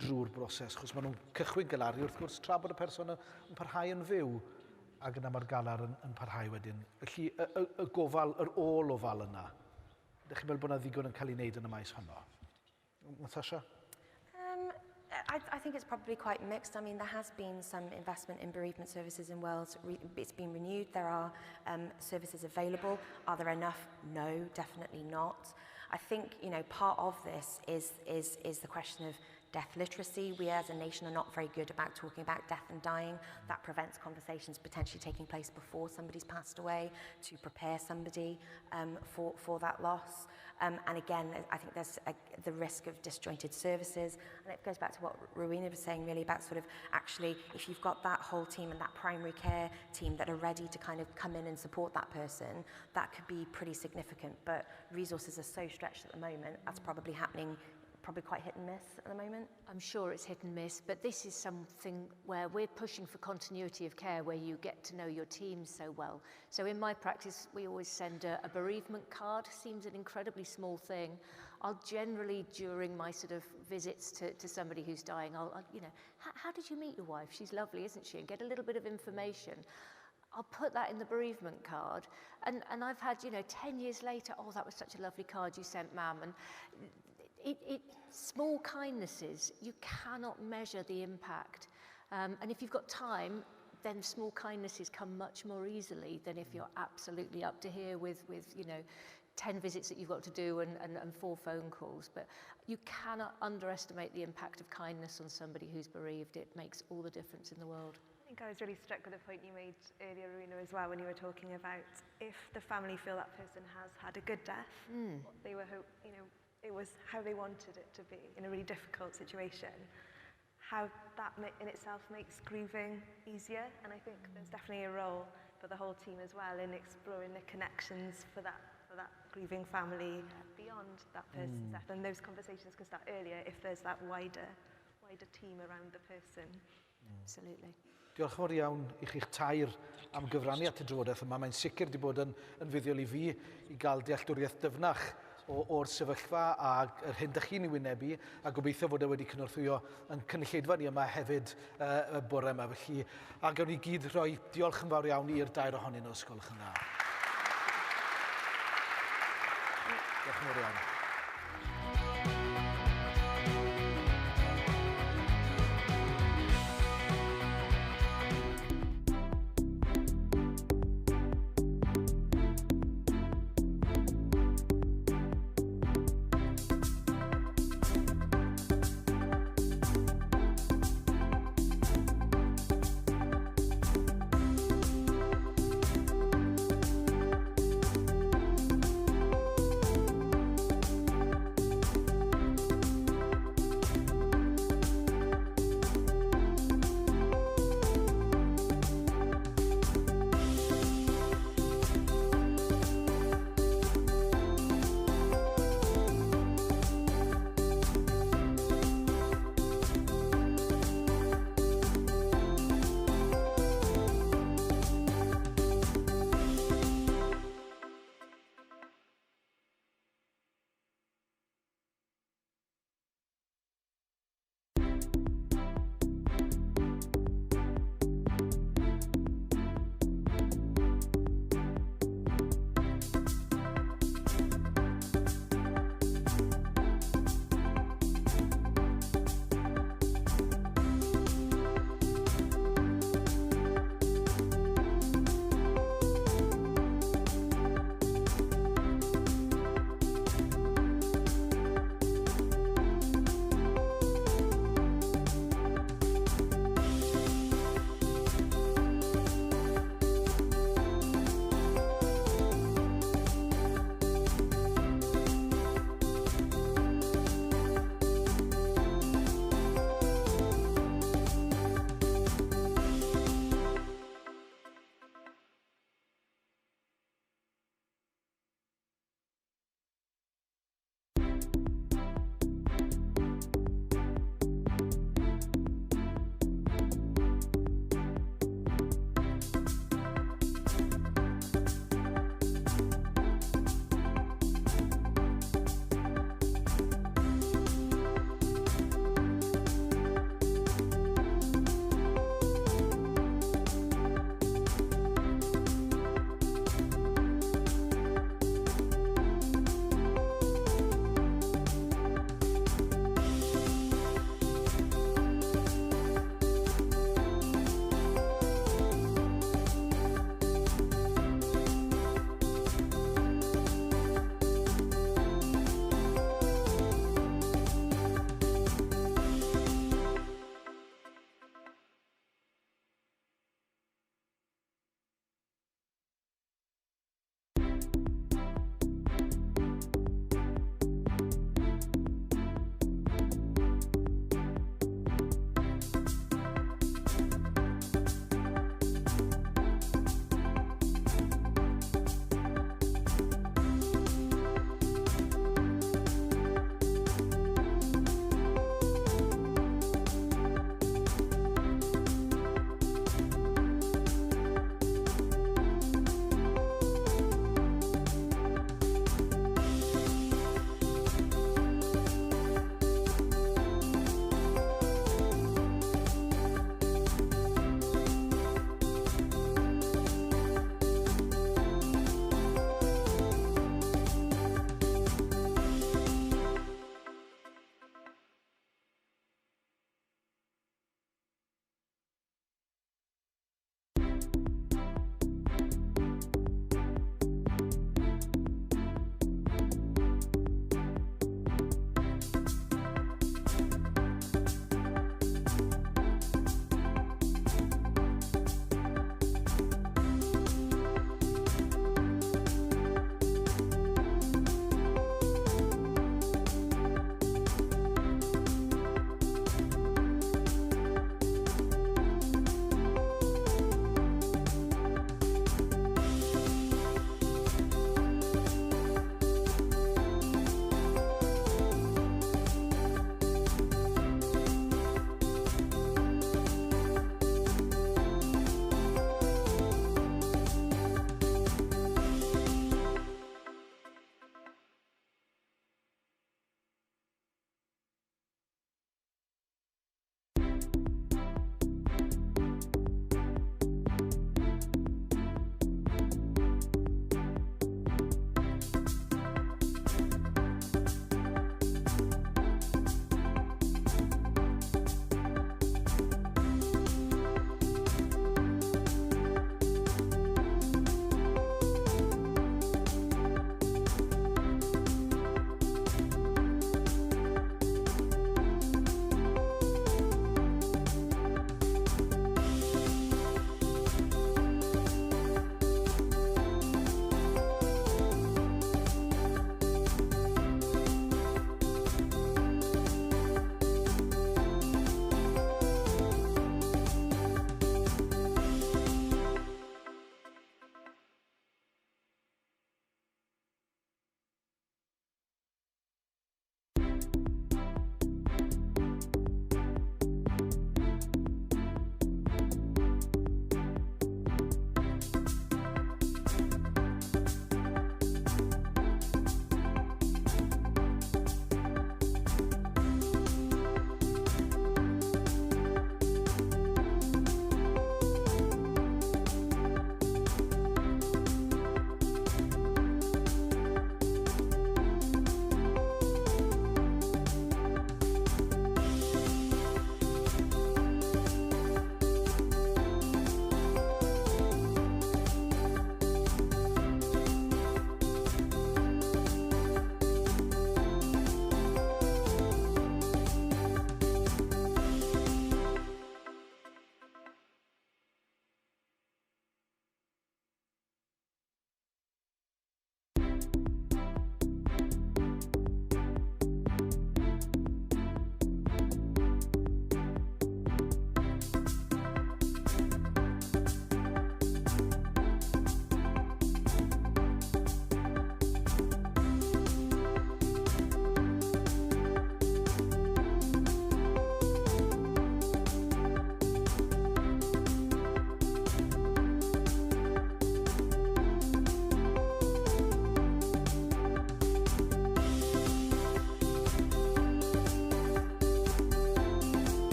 drwy'r broses? Chos maen nhw'n cychwyn galar i wrth gwrs tra bod y person yn parhau yn fyw, ac yna mae'r galar yn parhau wedyn. Felly y gofal, yr ôl ofal yna, ydych chi'n meddwl bod yna ddigon yn cael ei wneud yn y maes honno? Natasha? I think it's probably quite mixed. I mean, there has been some investment in bereavement services in Wales. It's been renewed. There are services available. Are there enough? No, definitely not. I think, part of this is the question of death literacy. We as a nation are not very good about talking about death and dying. That prevents conversations potentially taking place before somebody's passed away, to prepare somebody for that loss. And again, I think there's the risk of disjointed services. And it goes back to what Rowena was saying, really, about sort of actually, if you've got that whole team and that primary care team that are ready to kind of come in and support that person, that could be pretty significant. But resources are so stretched at the moment, that's probably happening, probably quite hit and miss at the moment. I'm sure it's hit and miss, but this is something where we're pushing for continuity of care, where you get to know your team so well. So in my practice, we always send a bereavement card. Seems an incredibly small thing. I'll generally, during my sort of visits to somebody who's dying, I'll you know, how did you meet your wife? She's lovely, isn't she? And get a little bit of information. I'll put that in the bereavement card. And I've had, you know, 10 years later, oh, that was such a lovely card you sent, ma'am. And small kindnesses, you cannot measure the impact. And if you've got time, then small kindnesses come much more easily than if you're absolutely up to here with you know, 10 visits that you've got to do and 4 phone calls. But you cannot underestimate the impact of kindness on somebody who's bereaved. It makes all the difference in the world. I think I was really struck with the point you made earlier, Rowena, as well, when you were talking about if the family feel that person has had a good death, they were, you know, it was how they wanted it to be in a really difficult situation, how that in itself makes grieving easier. And I think there's definitely a role for the whole team as well in exploring the connections for that grieving family beyond that person's death. And those conversations can start earlier if there's that wider team around the person. Absolutely. Diolch yn fawr iawn i chi'ch tair am gyfrannu at y drafodaeth yma. Mae'n sicr wedi bod yn fuddiol i fi i gael dealltwriaeth dyfnach o'r sefyllfa a yr hyn dych chi'n ei wynebu, a gobeithio fod e wedi cynorthwyo yn cynulleidfa ni yma hefyd y bore yma. Felly, a gawn ni gyd rhoi diolch yn fawr iawn i'r dair ohonyn nhw, os gwelwch yn dda. Diolch yn fawr iawn.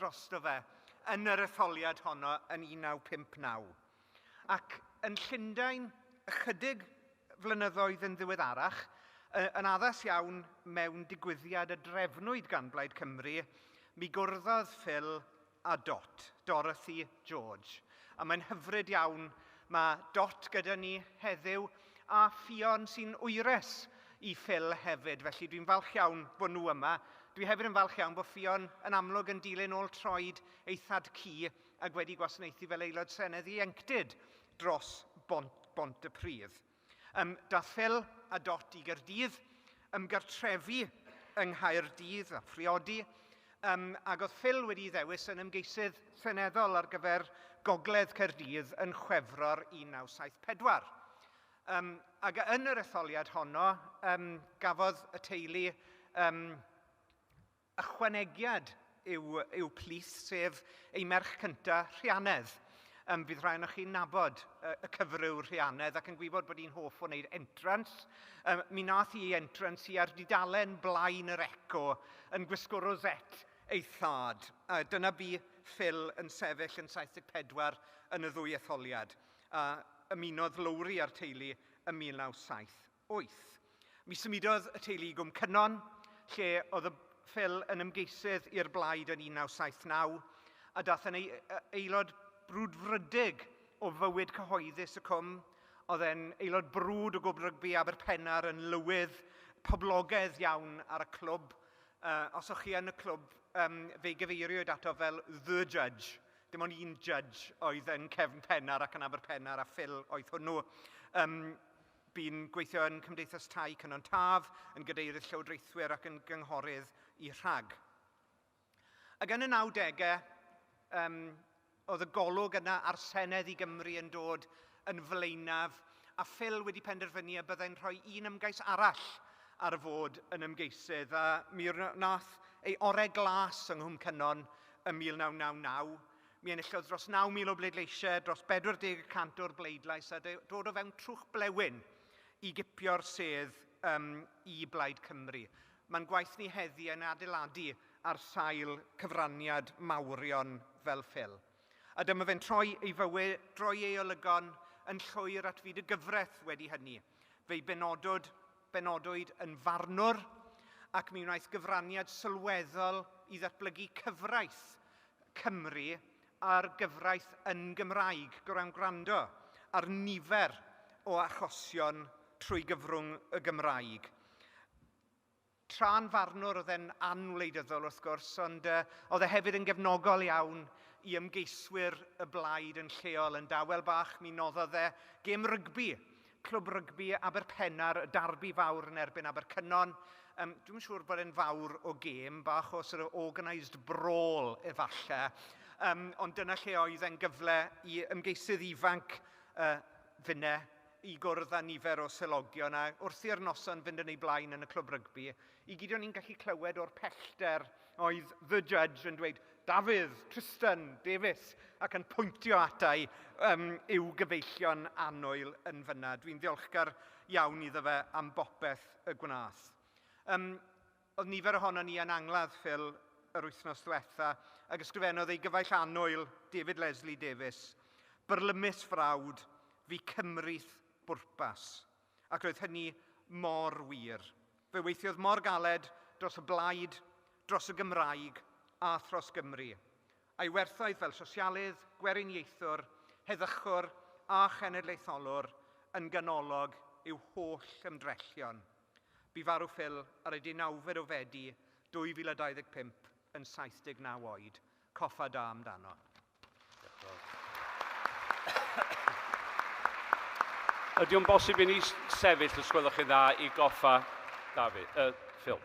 drosto fe yn yr etholiad honno yn 1959. Ac yn Llundain, ychydig flynyddoedd yn ddiweddarach, yn addas iawn mewn digwyddiad y drefnwyd gan Plaid Cymru, mi gwrddodd Phil a Dot, Dorothy George. A mae'n hyfryd iawn, mae Dot gyda ni heddiw a Ffion sy'n wyres i Phil hefyd, felly dwi'n falch iawn bod nhw yma. Dwi hefyd yn falch iawn bod Ffion yn amlwg yn dilyn ôl troed eithad cu ac wedi gwasanaethu fel aelod Senedd ieuenctid dros Bont y Pridd. Dath Phil a Dot i Gaerdydd, ymgartrefi yng Nghaerdydd a phriodi, ac oedd Phil wedi ddewis yn ymgeisydd seneddol ar gyfer Gogledd Caerdydd yn Chwefror 1974. Ac yn yr etholiad honno, gafodd y teulu ychwanegiad i'w plis, sef ei merch cynta, Rhianedd. Bydd rhai o'ch chi'n nabod y cyfryw Rhianedd ac yn gwybod bod hi'n hoff o wneud entrance. Mi nath hi entrance i ar dudalen blaen yr eco yn gwisgo roset ei thad. Dyna bu Phil yn sefyll yn 74 yn y ddwy etholiad. Ymunodd lowri ar teulu ym 1978. Mi symudodd y teulu i Gwm Cynon, lle oedd Phil yn ymgeisydd i'r blaid yn 1979, a dath yn aelod brwdfrydig o fywyd cyhoeddus y cwm. Oedd e'n aelod brwd o Gwb Rygbi Aberpennar yn lywydd poblogaidd iawn ar y clwb. Os o'ch chi yn y clwb, fe gyfeiriwyd ato fel The Judge. Dim ond un judge oedd yn Cefn Pennar ac yn Aberpennar, a Phil oedd hwnnw. Bu'n gweithio yn Cymdeithas Tai Cynon Taf, yn gadeirydd llywodraethwyr ac yn gynghorydd i Rhag. Ac yn y 90au, oedd y golwg yna a'r Senedd i Gymru yn dod yn flaenaf, a Phil wedi penderfynu a byddai'n rhoi un ymgais arall ar fod yn ymgeisydd, a mi nath ei ore glas yng Nghwm Cynon ym 1999. Mi enillodd dros 9,000 o bleidleisiau, dros 40% o'r bleidlais, a dod o fewn trwch blewyn i gipio'r sedd i Blaid Cymru. Mae'n gwaith ni heddi yn adeiladu ar sail cyfraniad mawrion fel Phil. A dyma fe'n troi ei olygon yn llwyr at fyd y gyfraith wedi hynny. Fe'i benodwyd yn farnwr, ac mi wnaeth gyfraniad sylweddol i ddatblygu cyfraith Cymru a'r gyfraith yn Gymraeg, gwrando ar nifer o achosion trwy gyfrwng y Gymraeg. Tra'n farnwr oedd e'n anwleidyddol wrth gwrs, ond oedd e hefyd yn gefnogol iawn i ymgeiswyr y blaid yn lleol. Yn Dawel Bach, mi noddodd e gêm rygbi, clwb rygbi Aberpennar, y darbi fawr yn erbyn Abercynon. Dwi'n siŵr bod e'n fawr o gêm, bach o sort of organised brawl efallai, ond dyna lle oedd e'n gyfle i ymgeisydd ifanc finne i gwrdd â nifer o seilogion, a wrth i'r noson fynd yn ei blaen yn y clwb rygbi, i gyd o'n ni'n gallu clywed o'r pellter oedd The Judge yn dweud Dafydd, Tristan, Davies, ac yn pwyntio atai i'w gyfeillion annwyl yn fyna. Dwi'n ddiolchgar iawn iddo fe am bopeth y gwnaeth. Oedd nifer ohono ni yn angladd Phil yr wythnos diwetha, ac ysgrifennodd ei gyfaill annwyl David Leslie Davies, byrlymus frawd, fi Cymru'th bwrpas, ac roedd hynny mor wir. Fe weithiodd mor galed dros y blaid, dros y Gymraeg a thros Gymru. A'i werthoedd fel sosialydd, gweriniaethwr, heddychwr a chenedlaetholwr yn ganolog i'w holl ymdrellion. Bu farw Phil ar y 19 o Fedi 2025 yn 79 oed. Coffa da amdano. Ydy o'n bosib i ni sefyll, os gwelwch chi dda, i goffa Phil?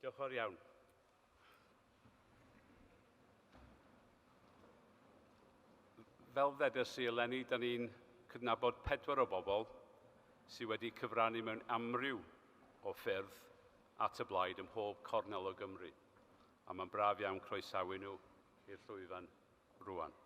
Diolch yn fawr iawn. Fel ddedais i eleni, da ni'n cydnabod 4 o bobl sydd wedi cyfrannu mewn amryw o ffyrdd at y blaid ym mhob cornel o Gymru. A mae'n braf iawn croesawu nhw i'r llwyfan rwan.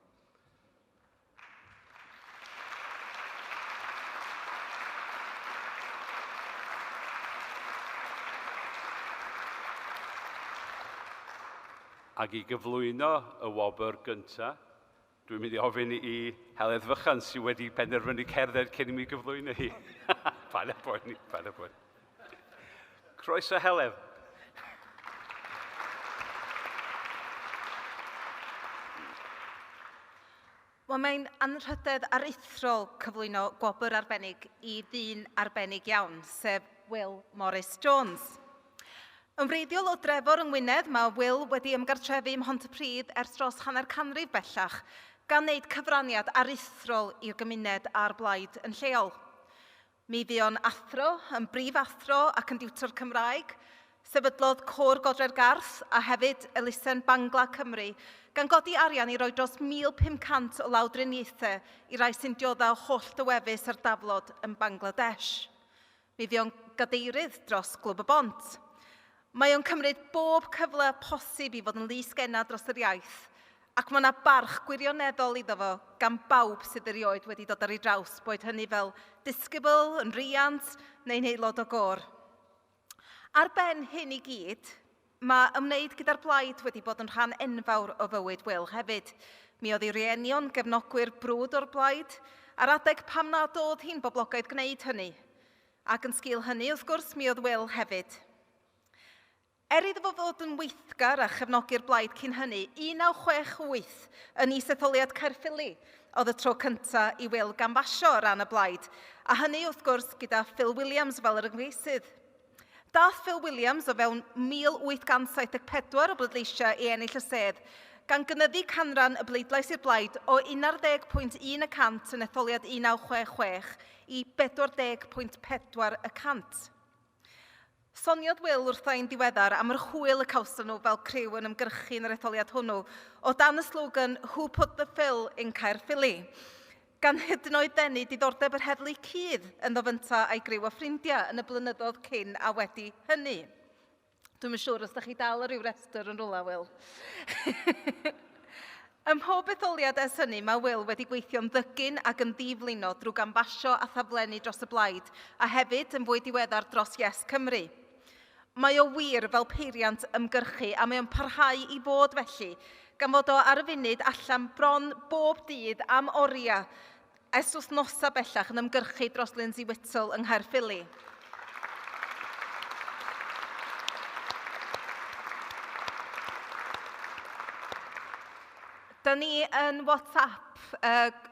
Ac i gyflwyno y wobr gyntaf, dwi'n mynd i ofyn i Heledd Fychan sydd wedi penderfynu cerdded cyn i mi gyflwyno hi. Pa'n y boeni, pa'n y boeni. Croeso Heledd. Wel, mae'n anrhydedd aruthrol cyflwyno gwobr arbennig i ddyn arbennig iawn, sef Will Morris Jones. Yn wreiddiol o drefor yng Ngwynedd, mae Will wedi ymgartrefu ym Mhontypridd ers dros hanner canrif bellach, gan wneud cyfraniad aruthrol i'r gymuned a'r blaid yn lleol. Mi fuon athro, yn brif athro ac yn diwtor Cymraeg, sefydlodd Côr Godre'r Garth a hefyd elusen Bangla Cymru, gan godi arian i roi dros 1,500 o lawdriniaethau i rai sy'n dioddau holl dywefus ar daflod yn Bangladesh. Mi fuon gadeirydd dros Glwb y Bont. Mae o'n cymryd bob cyfle posib i fod yn lusgenna dros yr iaith, ac mae yna barch gwirioneddol iddo fo gan bawb sydd erioed wedi dod ar ei draws, boed hynny fel disgybl, yn riant neu'n aelod o gôr. Ar ben hyn i gyd, mae ymwneud gyda'r blaid wedi bod yn rhan enfawr o fywyd Will hefyd. Mi oedd ei rienion gefnogwyr brwd o'r blaid, a'r adeg pam nad oedd hi'n boblogaidd gwneud hynny. Ac yn sgil hynny, wrth gwrs, mi oedd Will hefyd. Iddo fo fod yn weithgar a chefnogi'r blaid cyn hynny, 1968 yn is-etholiad Caerffili oedd y tro cyntaf i Will ganfasio o ran y blaid, a hynny wrth gwrs gyda Phil Williams fel yr ymgeisydd. Dath Phil Williams o fewn 1874 o bleidleisiau i ennill y sedd, gan gynyddu canran y bleidlais i'r blaid o 11.1% yn etholiad 1966 i 40.4%. Soniodd Will wrthau'n diweddar am yr hwyl y cawson nhw fel criw yn ymgyrchu yn yr etholiad hwnnw, o dan y slogan Who Put the Phil in Caerffili, gan hyd yn oed denu diddordeb yr heddlu cudd yn ddofynta a'i griw o ffrindiau yn y blynyddoedd cyn a wedi hynny. Dwi'n siŵr os da chi dal ar ryw restr yn rwla, Will. Ym mhob etholiad ers hynny, mae Will wedi gweithio'n ddygyn ac yn ddiflino drwy ganfasio a thaflennu dros y blaid, a hefyd yn fwy diweddar dros Yes Cymru. Mae o wir fel peiriant ymgyrchu a mae o'n parhau i fod felly, gan fod o ar y funud allan bron bob dydd am oriau ers wythnosa bellach yn ymgyrchu dros Lindsay Whittle yng Nghaerffili. Da ni yn WhatsApp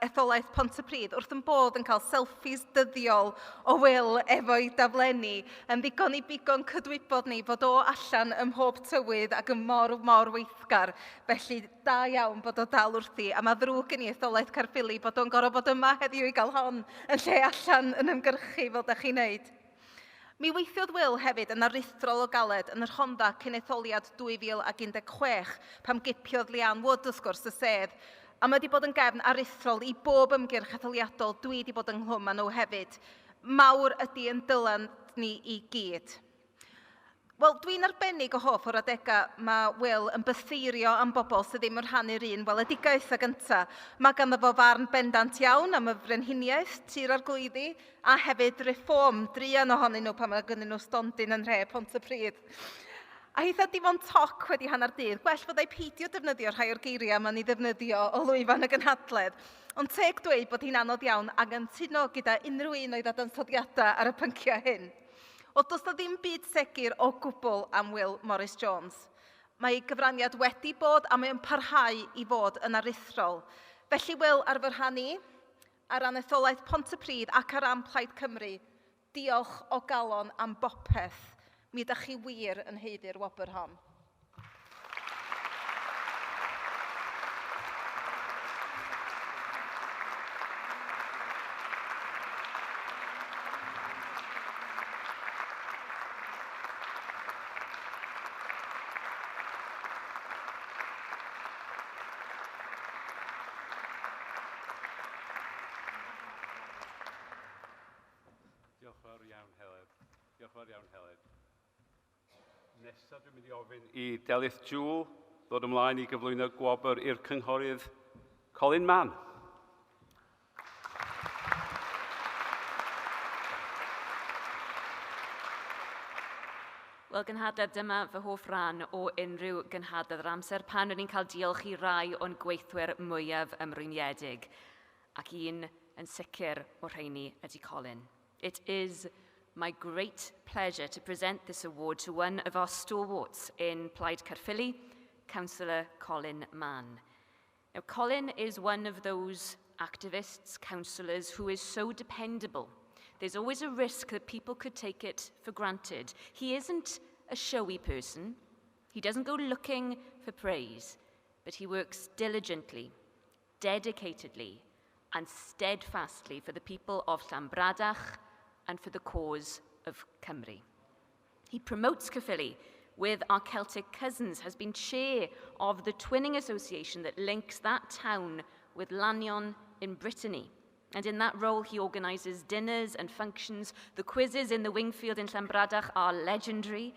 etholaeth Pontypridd wrth yn bodd yn cael selfies dyddiol o Will efo'i daflenni yn ddigon i bigo'n cydwybod ni fod o allan ym mhob tywydd ac yn mor weithgar. Felly da iawn bod o dal wrthi, a mae ddrwg gen i etholaeth Caerffili bod o'n gorfod bod yma heddiw i gael hon yn lle allan yn ymgyrchu fel da chi'n neud. Mi weithiodd Will hefyd yn aruthrol o galed yn yr Honda cyn etholiad 2016 pam gipiodd Leanne Wood wrth gwrs y sedd, a mae wedi bod yn gefn aruthrol i bob ymgyrch etholiadol dwi wedi bod ynghlwm â nhw hefyd. Mawr ydy yn dylan ni i gyd. Wel, dwi'n arbennig o hoff o'r adegau mae Will yn bytheirio am bobl sydd ddim yn rhannu'r un weledigaeth a gynta. Mae ganddo fo farn bendant iawn am y frenhiniaeth, tir ar glwyddi, a hefyd reform, drian ohonyn nhw pan mae gynnyn nhw stondin yn rhe Pontypridd. A hitha dim ond toc wedi hanner dydd, gwell fyddai peidio defnyddio rhai o'r geiriau ma'n ei ddefnyddio o lwyfan y gynhadledd. Ond teg dweud bod hi'n anodd iawn ac yn tuno gyda unrhyw un o'i ddadansoddiadau ar y pynciau hyn. O does na ddim byd segur o gwbl am Will Morris Jones. Mae ei gyfraniad wedi bod a mae'n parhau i fod yn aruthrol. Felly Will ar fy rhan i, ar ran etholaeth Pontypridd ac ar ran Plaid Cymru, diolch o galon am bopeth. Mi ydych chi wir yn heiddi'r wobr hon. Diolch yn fawr iawn, Helen. Nesaf dwi'n mynd i ofyn I Delyth Jewel ddod ymlaen I gyflwyno gwobr i'r cynghorydd Colin Mann. Wel, gynhadledd, dyma fy hoff ran o unrhyw gynhadledd yr amser pan o'n i'n cael diolch I rai o'n gweithwyr mwyaf ymrwymiedig, ac un yn sicr o rheini ydy Colin. It is my great pleasure to present this award to one of our stalwarts in Plaid Cymru, Councillor Colin Mann. Now, Colin is one of those activists, councillors, who is so dependable. There's always a risk that people could take it for granted. He isn't a showy person. He doesn't go looking for praise, but he works diligently, dedicatedly, and steadfastly for the people of Llanbradach and for the cause of Cymru. He promotes Caerphilly with our Celtic cousins, has been chair of the twinning association that links that town with Lannion in Brittany. And in that role, he organises dinners and functions. The quizzes in the Wingfield in Llanbradach are legendary.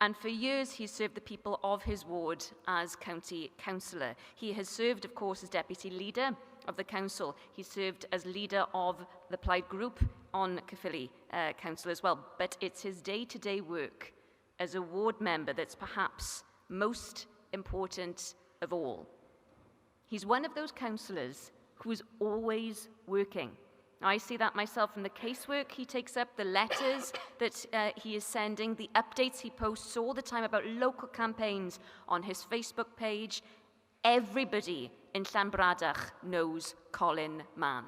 And for years, he served the people of his ward as county councillor. He has served, of course, as deputy leader of the council. He served as leader of the Plaid group on Caerphilly Council as well. But it's his day-to-day work as a ward member that's perhaps most important of all. He's one of those councillors who is always working. I see that myself from the casework he takes up, the letters that he is sending, the updates he posts all the time about local campaigns on his Facebook page. Everybody in Llanbradach knows Colin Mann.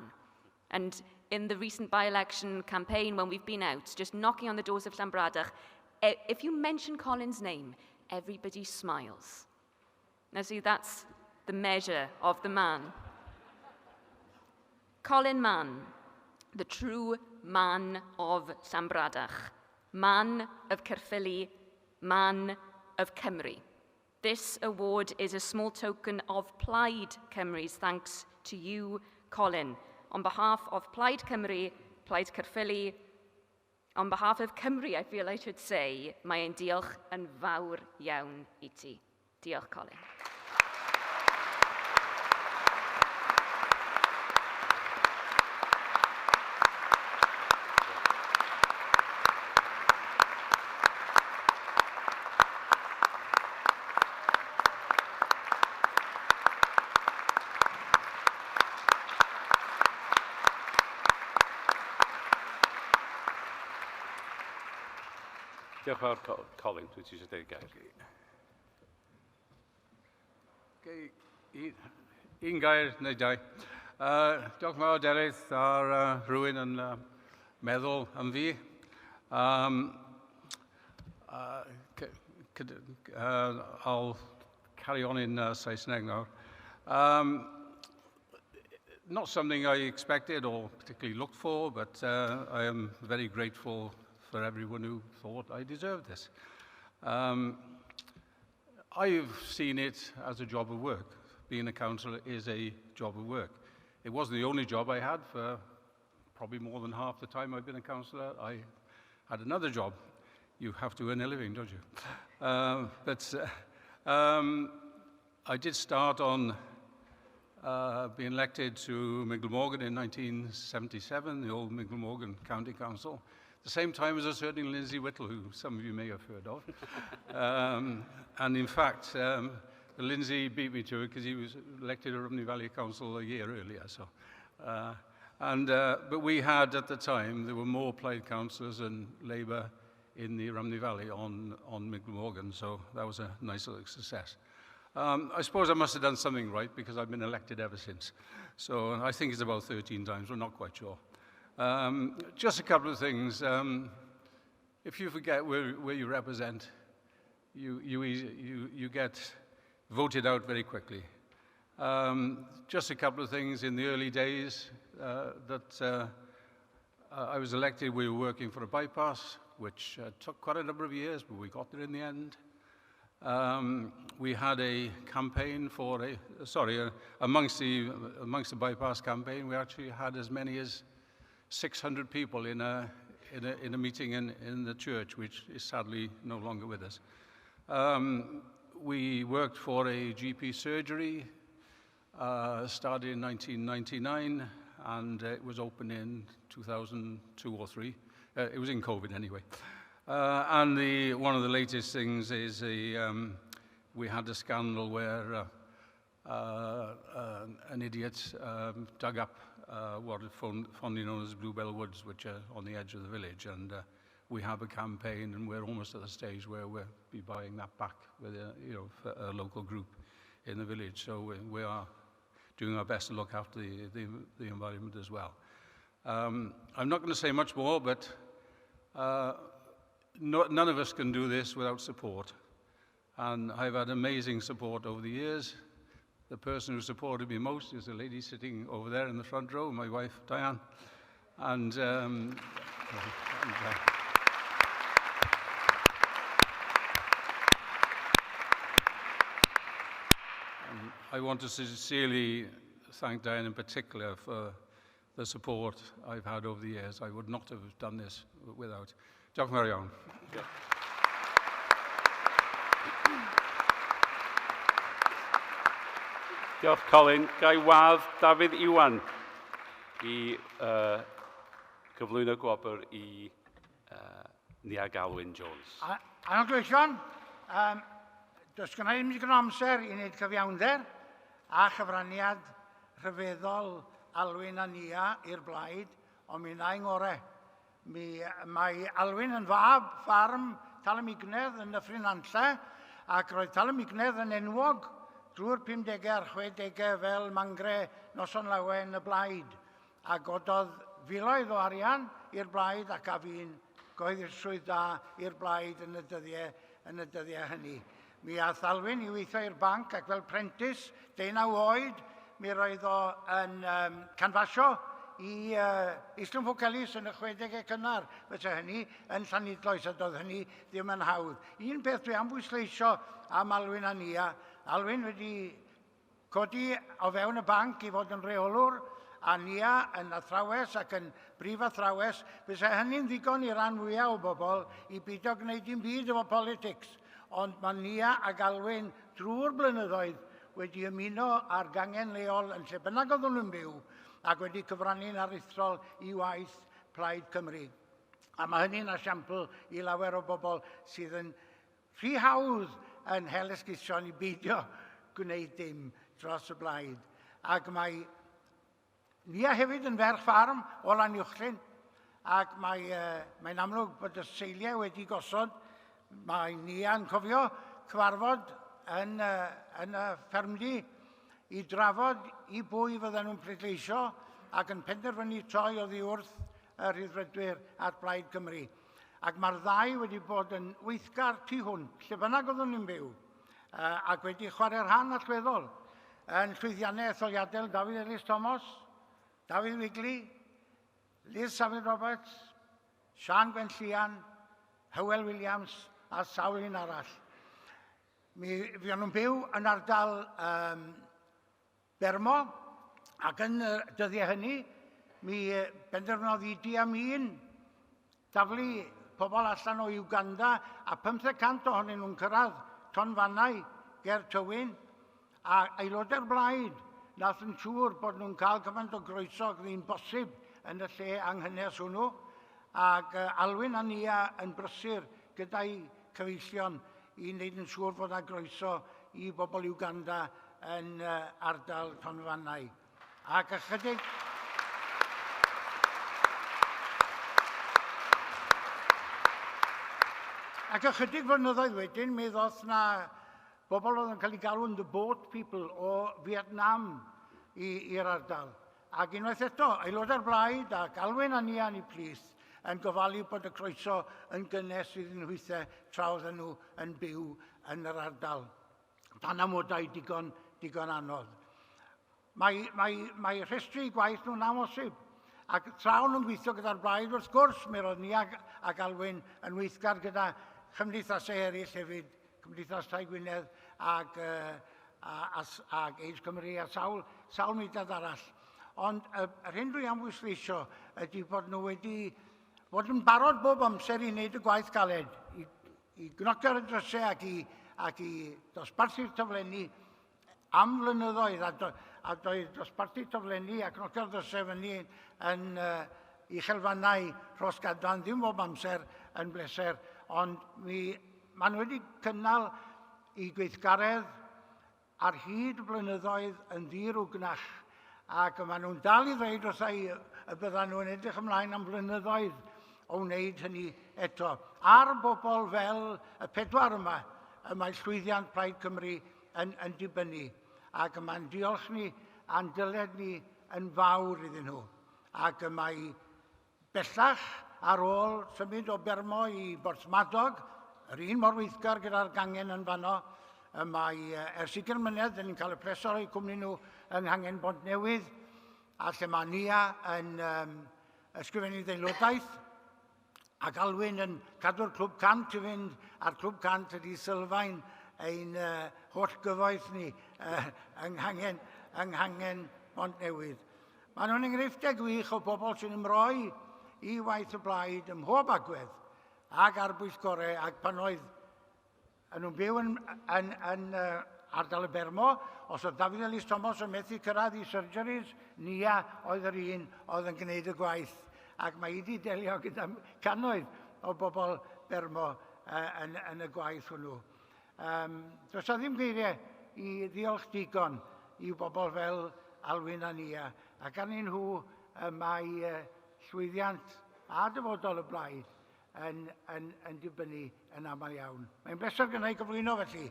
And in the recent by-election campaign, when we've been out, just knocking on the doors of Llanbradach, if you mention Colin's name, everybody smiles. Now see, that's the measure of the man. Colin Mann, the true man of Llanbradach, man of Caerphilly, man of Cymru. This award is a small token of Plaid Cymru's thanks to you, Colin. On behalf of Plaid Cymru, Plaid Caerphilly, on behalf of Cymru, I feel I should say, mae'n diolch yn fawr iawn I ti. Diolch, Colin. Diolch yn fawr, Colin, dwi ti eisiau deud gair. Un gair neu dau. Diolch yn fawr, Delyth, ar rhywun yn meddwl am fi. I'll carry on in Saesneg now. Not something I expected or particularly looked for, but I am very grateful for everyone who thought I deserved this. I've seen it as a job of work. Being a councillor is a job of work. It wasn't the only job I had for probably more than half the time I've been a councillor. I had another job. You have to earn a living, don't you? I did start on being elected to Miglamorgan in 1977, the old Miglamorgan County Council. The same time as a certain Lindsay Whittle, who some of you may have heard of. And in fact, Lindsay beat me to it because he was elected to Rhymney Valley Council a year earlier. So, but we had at the time, there were more Plaid councillors than Labour in the Rhymney Valley on Miglamorgan, so that was a nice little success. I suppose I must have done something right because I've been elected ever since. So I think it's about 13 times, we're not quite sure. Just a couple of things. If you forget where you represent, you get voted out very quickly. Just a couple of things in the early days that I was elected, we were working for a bypass, which took quite a number of years, but we got there in the end. We had a campaign for amongst the bypass campaign, we actually had as many as 600 people in in a meeting in the church, which is sadly no longer with us. We worked for a GP surgery, started in 1999, and it was open in 2002 or 3. It was in COVID anyway. And one of the latest things is we had a scandal where an idiot dug up what is fondly known as Bluebell Woods, which are on the edge of the village. And we have a campaign, and we're almost at the stage where we'll be buying that back with for a local group in the village. So we are doing our best to look after the environment as well. I'm not going to say much more, but none of us can do this without support. And I've had amazing support over the years. The person who supported me most is the lady sitting over there in the front row, my wife, Diane. And I want to sincerely thank Diane in particular for the support I've had over the years. I would not have done this without. Diolch yn fawr iawn. Diolch, Colin. Gai wadd Dafydd Iwan i gyflwyno gwobr i Nia Galwyn Jones. Anadwysion, does gynna i ddim digon o amser i wneud cyfiawnder a chyfraniad rhyfeddol Alwyn a Nia i'r blaid, ond mi na ngore. Mae Alwyn yn fab ffarm Talamignedd yn Nyffryn Nanlle, ac roedd Talamignedd yn enwog drwy'r 50au a'r 60au fel mangre Noson Lawen y blaid. A gododd filoedd o arian i'r blaid ac a fi'n gyhoeddi'r swydd da i'r blaid yn y dyddiau hynny. Mi ath Alwyn i weithio i'r banc ac fel prentis, 19 oed, mi roedd o yn canfasio i Islwyn Ffocelis yn y 60au cynnar. Fysa hynny yn Llanidloes, a doedd hynny ddim yn hawdd. Un peth dwi am bwysleisio am Alwyn a Nia, Alwyn wedi codi o fewn y banc i fod yn reolwr, a Nia yn athrawes ac yn brif athrawes, fysa hynny'n ddigon i ran fwyaf o bobl i beidio gwneud dim byd efo politics. Ond mae Nia ac Alwyn drwy'r blynyddoedd wedi ymuno ar gangen leol yn lle bynnag oedden nhw'n byw ac wedi cyfrannu'n aruthrol i waith Plaid Cymru. A mae hynny'n asiampl i lawer o bobl sydd yn rhy hawdd yn hel esgusion i beidio gwneud dim dros y blaid. Ac mae Nia hefyd yn ferch ffarm o Lanuwchlyn, ac mae'n amlwg bod y seiliau wedi gosod. Mae Nia yn cofio cyfarfod yn y ffermdy i drafod i bwy fydden nhw'n pleidleisio ac yn penderfynu troi oddi wrth y rhyddfrydwyr at Plaid Cymru. Ac mae'r ddau wedi bod yn weithgar tu hwnt, lle bynnag oedden nhw'n byw, ac wedi chwarae'r rhan allweddol yn llwyddiannau etholiadol Dafydd Ellis Thomas, Dafydd Wigley, Liz Saville Roberts, Sian Gwenllian, Hywel Williams a sawl un arall. Fuon nhw'n byw yn ardal Bermo, ac yn y dyddiau hynny, mi benderfynodd i di am un daflu pobl allan o Uganda, a 500 ohonyn nhw'n cyrraedd tonfannau ger Tywyn, a aelodau'r blaid nath yn siŵr bod nhw'n cael cyfant o groeso ac ddyn bosib yn y lle anghynnes hwnnw, ac Alwyn a Nia yn brysur gyda'i cyfeillion i wneud yn siŵr fod y groeso i bobl Uganda yn ardal tonfannau. Ac ychydig... Ac ychydig flynyddoedd wedyn, mi ddoth na bobl oedd yn cael ei galw yn the boat people o Vietnam i'r ardal. Ac unwaith eto, aelodau'r blaid ac Alwyn a Nia yn ei plith yn gofalu bod y croeso yn gynnes iddyn nhw weithiau tra oedden nhw yn byw yn yr ardal. Dan amodau digon anodd. Mae rhestru gwaith nhw'n amosib. Ac tra o'n nhw'n gweithio gyda'r blaid, wrth gwrs, mi roedd Nia ac Alwyn yn weithgar gyda chymdeithasau eraill hefyd, Cymdeithas Tai Gwynedd ac Age Cymru a sawl mudiad arall. Ond yr hyn dwi am bwysleisio ydy bod nhw wedi fod yn barod bob amser i wneud y gwaith galed, i gnocio'r drysau ac i dosbarthu'r taflenni am flynyddoedd, a doedd dosbarthu taflenni ac gnocio'r drysau fyny i chelfannau Rhosgadran ddim bob amser yn bleser, ond maen nhw wedi cynnal i gweithgaredd ar hyd blynyddoedd yn ddirwgnach, ac maen nhw'n dal i ddweud wrtha i y byddan nhw'n edrych ymlaen am flynyddoedd o wneud hynny eto. A'r bobl fel y pedwar yma, y mae llwyddiant Plaid Cymru yn dibynnu, ac mae'n diolch ni a'n dyled ni yn fawr iddyn nhw. Ac mae bellach ar ôl symud o Bermo i Borthmadog, yr un mor weithgar gyda'r gangen yn fanno, mae ers 20 mlynedd yn cael y plesor o'i cwmni nhw yng Nghangen Bontnewydd, a lle mae Nia yn ysgrifennu ddeilodaeth, ac Alwyn yn cadw'r clwb cant i fynd, a'r clwb cant ydi sylfaen ein holl gyfoeth ni yng Nghangen Bontnewydd. Maen nhw'n enghreifftiau gwych o bobl sy'n ymroi i waith y blaid ym mhob agwedd ac ar bwyllgorau, ac pan oedd nhw'n byw yn ardal y Bermo, os oedd David Ellis Thomas yn methu cyrraedd i surgeries, Nia oedd yr un oedd yn gwneud y gwaith, ac mae wedi delio gyda cannoedd o bobl Bermo yn y gwaith hwnnw. Does ddim geiriau i ddiolch digon i bobl fel Alwyn a Nia, ac arnyn nhw mae llwyddiant a dyfodol y blaid yn dibynnu yn aml iawn. Mae'n bleser gynnau gyflwyno felly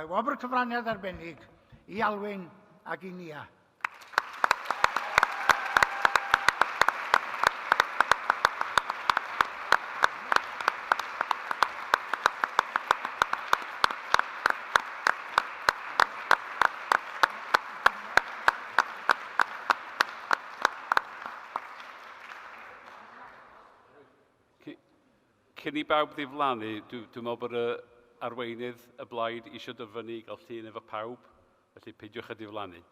wobr cyfraniad arbennig i Alwyn ac i Nia. Cyn i bawb ddiflannu, dwi'n meddwl bod y arweinydd y blaid eisiau dyfynnu i gael llun efo pawb, felly peidiwch â diflannu.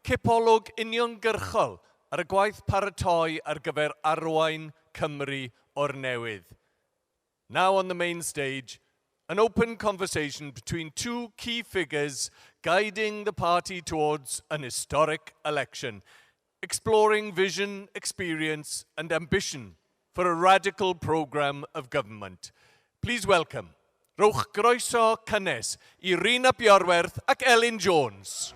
cipolwg uniongyrchol ar y gwaith paratoi ar gyfer arwain Cymru o'r newydd. Now on the main stage, an open conversation between two key figures guiding the party towards an historic election, exploring vision, experience and ambition for a radical programme of government. Please welcome, rowch groeso cynnes I Rhyn ap Iorwerth ac Elin Jones.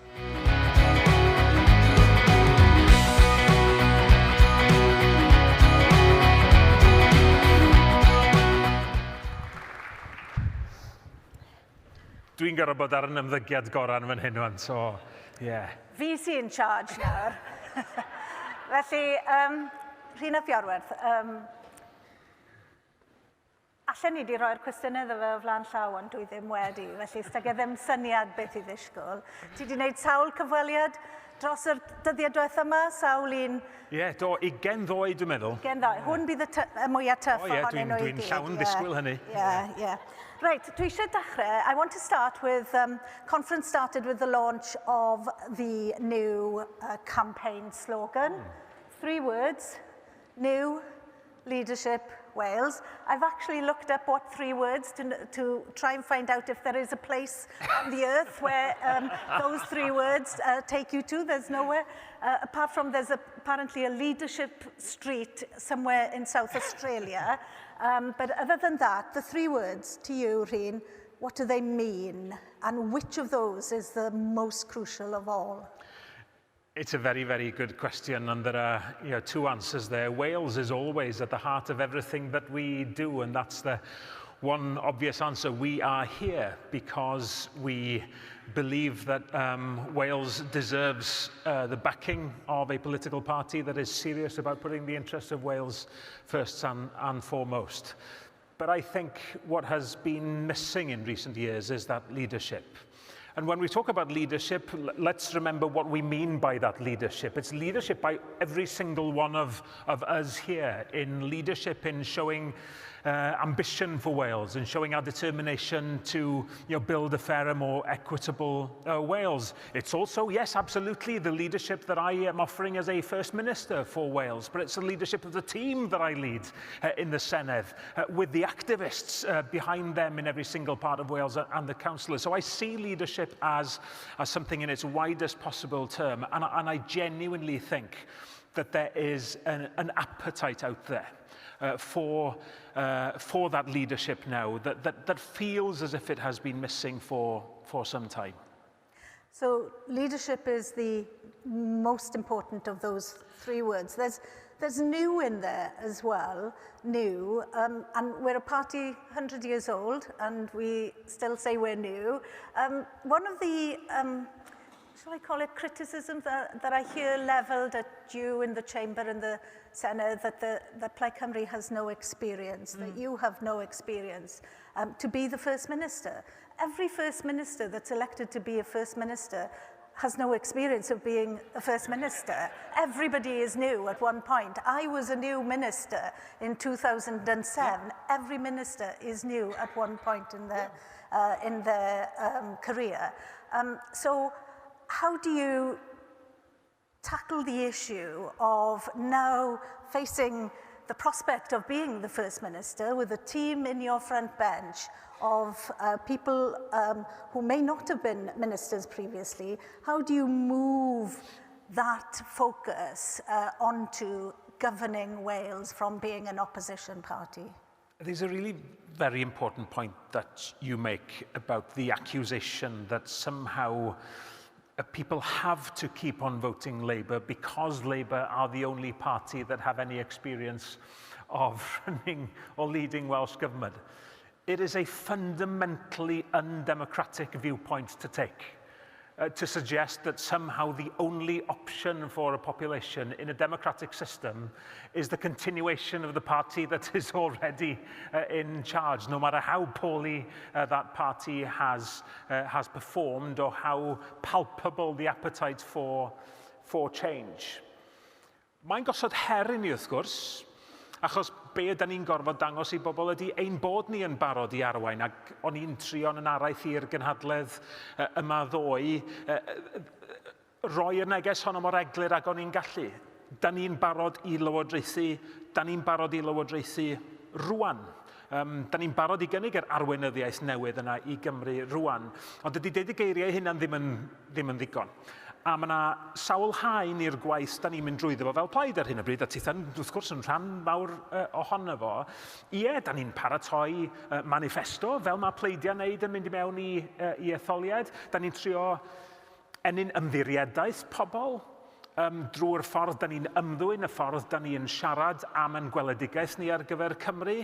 Dwi'n gorfod bod ar yn ymddygiad gorau yn fan hyn wan, so, yeah. Fi sy'n in charge nawr. Felly, Rhyn ap Iorwerth, allan ni wedi rhoi'r cwestiynau iddo fe o flaen llaw, ond dwi ddim wedi, felly styga ddim syniad beth I ddisgwyl. Ti wedi gwneud sawl cyfweliad dros yr dyddiau diwethaf yma, sawl un... Ie, do, 20 ddoe dwi'n meddwl. 20 ddoe. Hwn bydd y mwyaf tyff ohonyn nhw I gyd. Dwi'n llawn disgwyl hynny. Yeah. Right, dwi eisiau dechrau. I want to start with, conference started with the launch of the new campaign slogan. 3 words, new, leadership, Wales. I've actually looked up what 3 words to try and find out if there is a place on the earth where those 3 words take you to. There's nowhere. Apart from there's apparently a leadership street somewhere in South Australia. But other than that, the 3 words to you, Rhyn, what do they mean? And which of those is the most crucial of all? It's a very, very good question, and there are 2 answers there. Wales is always at the heart of everything that we do, and that's the one obvious answer. We are here because we believe that Wales deserves the backing of a political party that is serious about putting the interests of Wales first and foremost. But I think what has been missing in recent years is that leadership. And when we talk about leadership, let's remember what we mean by that leadership. It's leadership by every single one of us here, in leadership in showing ambition for Wales and showing our determination to build a fairer, more equitable Wales. It's also, yes, absolutely, the leadership that I am offering as a First Minister for Wales, but it's the leadership of the team that I lead in the Senedd, with the activists behind them in every single part of Wales and the councillors. So I see leadership as something in its widest possible term, and I genuinely think that there is an appetite out there for that leadership now that feels as if it has been missing for some time. So leadership is the most important of those 3 words. There's new in there as well, new, and we're a party 100 years old, and we still say we're new. One of the, shall I call it, criticisms that I hear levelled at you in the Chamber and the Senedd, that Plaid Cymru has no experience, that you have no experience to be the First Minister. Every First Minister that's elected to be a First Minister has no experience of being a First Minister. Everybody is new at one point. I was a new minister in 2007. Every minister is new at one point in their career. So how do you tackle the issue of now facing the prospect of being the First Minister with a team in your front bench of people who may not have been ministers previously? How do you move that focus onto governing Wales from being an opposition party? There's a really very important point that you make about the accusation that somehow people have to keep on voting Labour because Labour are the only party that have any experience of running or leading Welsh government. It is a fundamentally undemocratic viewpoint to take, to suggest that somehow the only option for a population in a democratic system is the continuation of the party that is already in charge, no matter how poorly that party has performed or how palpable the appetite for change. Mae'n gosod her i ni, wrth gwrs, achos be ydyn ni'n gorfod dangos I bobl ydy ein bod ni yn barod I arwain, ac o'n i'n trio'n yn araith i'r gynhadledd yma ddoe. roi'r neges honno mor eglur ag o'n i'n gallu. Da ni'n barod i lywodraethu rwan. Da ni'n barod i gynnig yr arweinyddiaeth newydd yna i Gymru rwan. Ond ydy deud y geiriau hynna ddim yn ddigon. A mae yna sawl haen i'r gwaith da ni'n mynd drwyddo fo fel Plaid ar hyn o bryd, a tithan, wrth gwrs, yn rhan mawr ohono fo. Da ni'n paratoi manifesto, fel mae pleidiau wneud yn mynd i mewn i etholiad. Da ni'n trio enyn ymddirieddaeth pobl drwy'r ffordd da ni'n ymddwyn, y ffordd da ni'n siarad am yn gweledigaeth ni ar gyfer Cymru.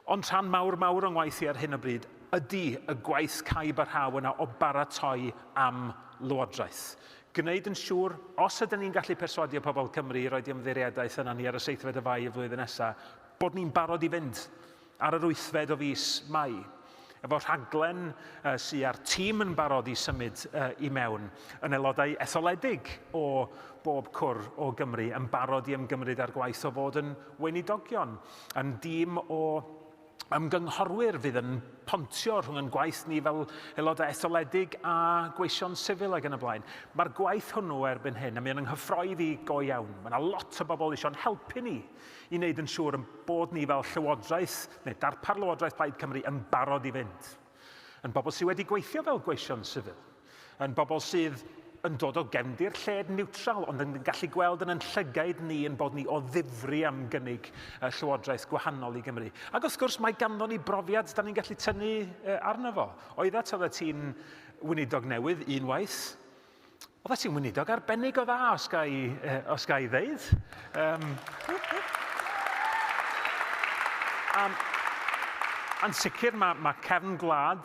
Ond rhan mawr o'n gwaith i ar hyn o bryd ydy y gwaith caib ar haw yna o baratoi am lywodraeth. Gwneud yn siŵr, os ydym ni'n gallu perswadio pobl Cymru i roed ymddirieddaeth yna ni ar y 7fed o Fai y flwyddyn nesaf, bod ni'n barod i fynd ar yr 8fed o fis Mai. Efo rhaglen sy'n ar tîm yn barod i symud i mewn, yn aelodau etholedig o bob cwr o Gymru yn barod i ymgymryd ar gwaith o fod yn weinidogion, yn dîm o ymgynghorwyr fydd yn pontio rhwng yn gwaith ni fel aelodau etholedig a gweision sifil ag yn y blaen. Mae'r gwaith hwnnw erbyn hyn, a mi yn nghyffroedd i go iawn. Mae yna lot o bobl eisiau'n helpu ni i wneud yn siŵr bod ni fel llywodraeth, neu darpar Lywodraeth Plaid Cymru yn barod i fynd. Yn bobl sydd wedi gweithio fel gweision sifil. Yn bobl sydd yn dod o gefndir lled niwtral, ond yn gallu gweld yn llygaid ni yn bod ni o ddifri am gynnig llywodraeth gwahanol i Gymru. Ac wrth gwrs, mae ganddo ni brofiad da ni'n gallu tynnu arno fo. Oeddet oedd ti'n weinidog newydd unwaith. Oeddet ti'n weinidog arbennig o dda, os ga i ddeud. Yn sicr, mae cefn gwlad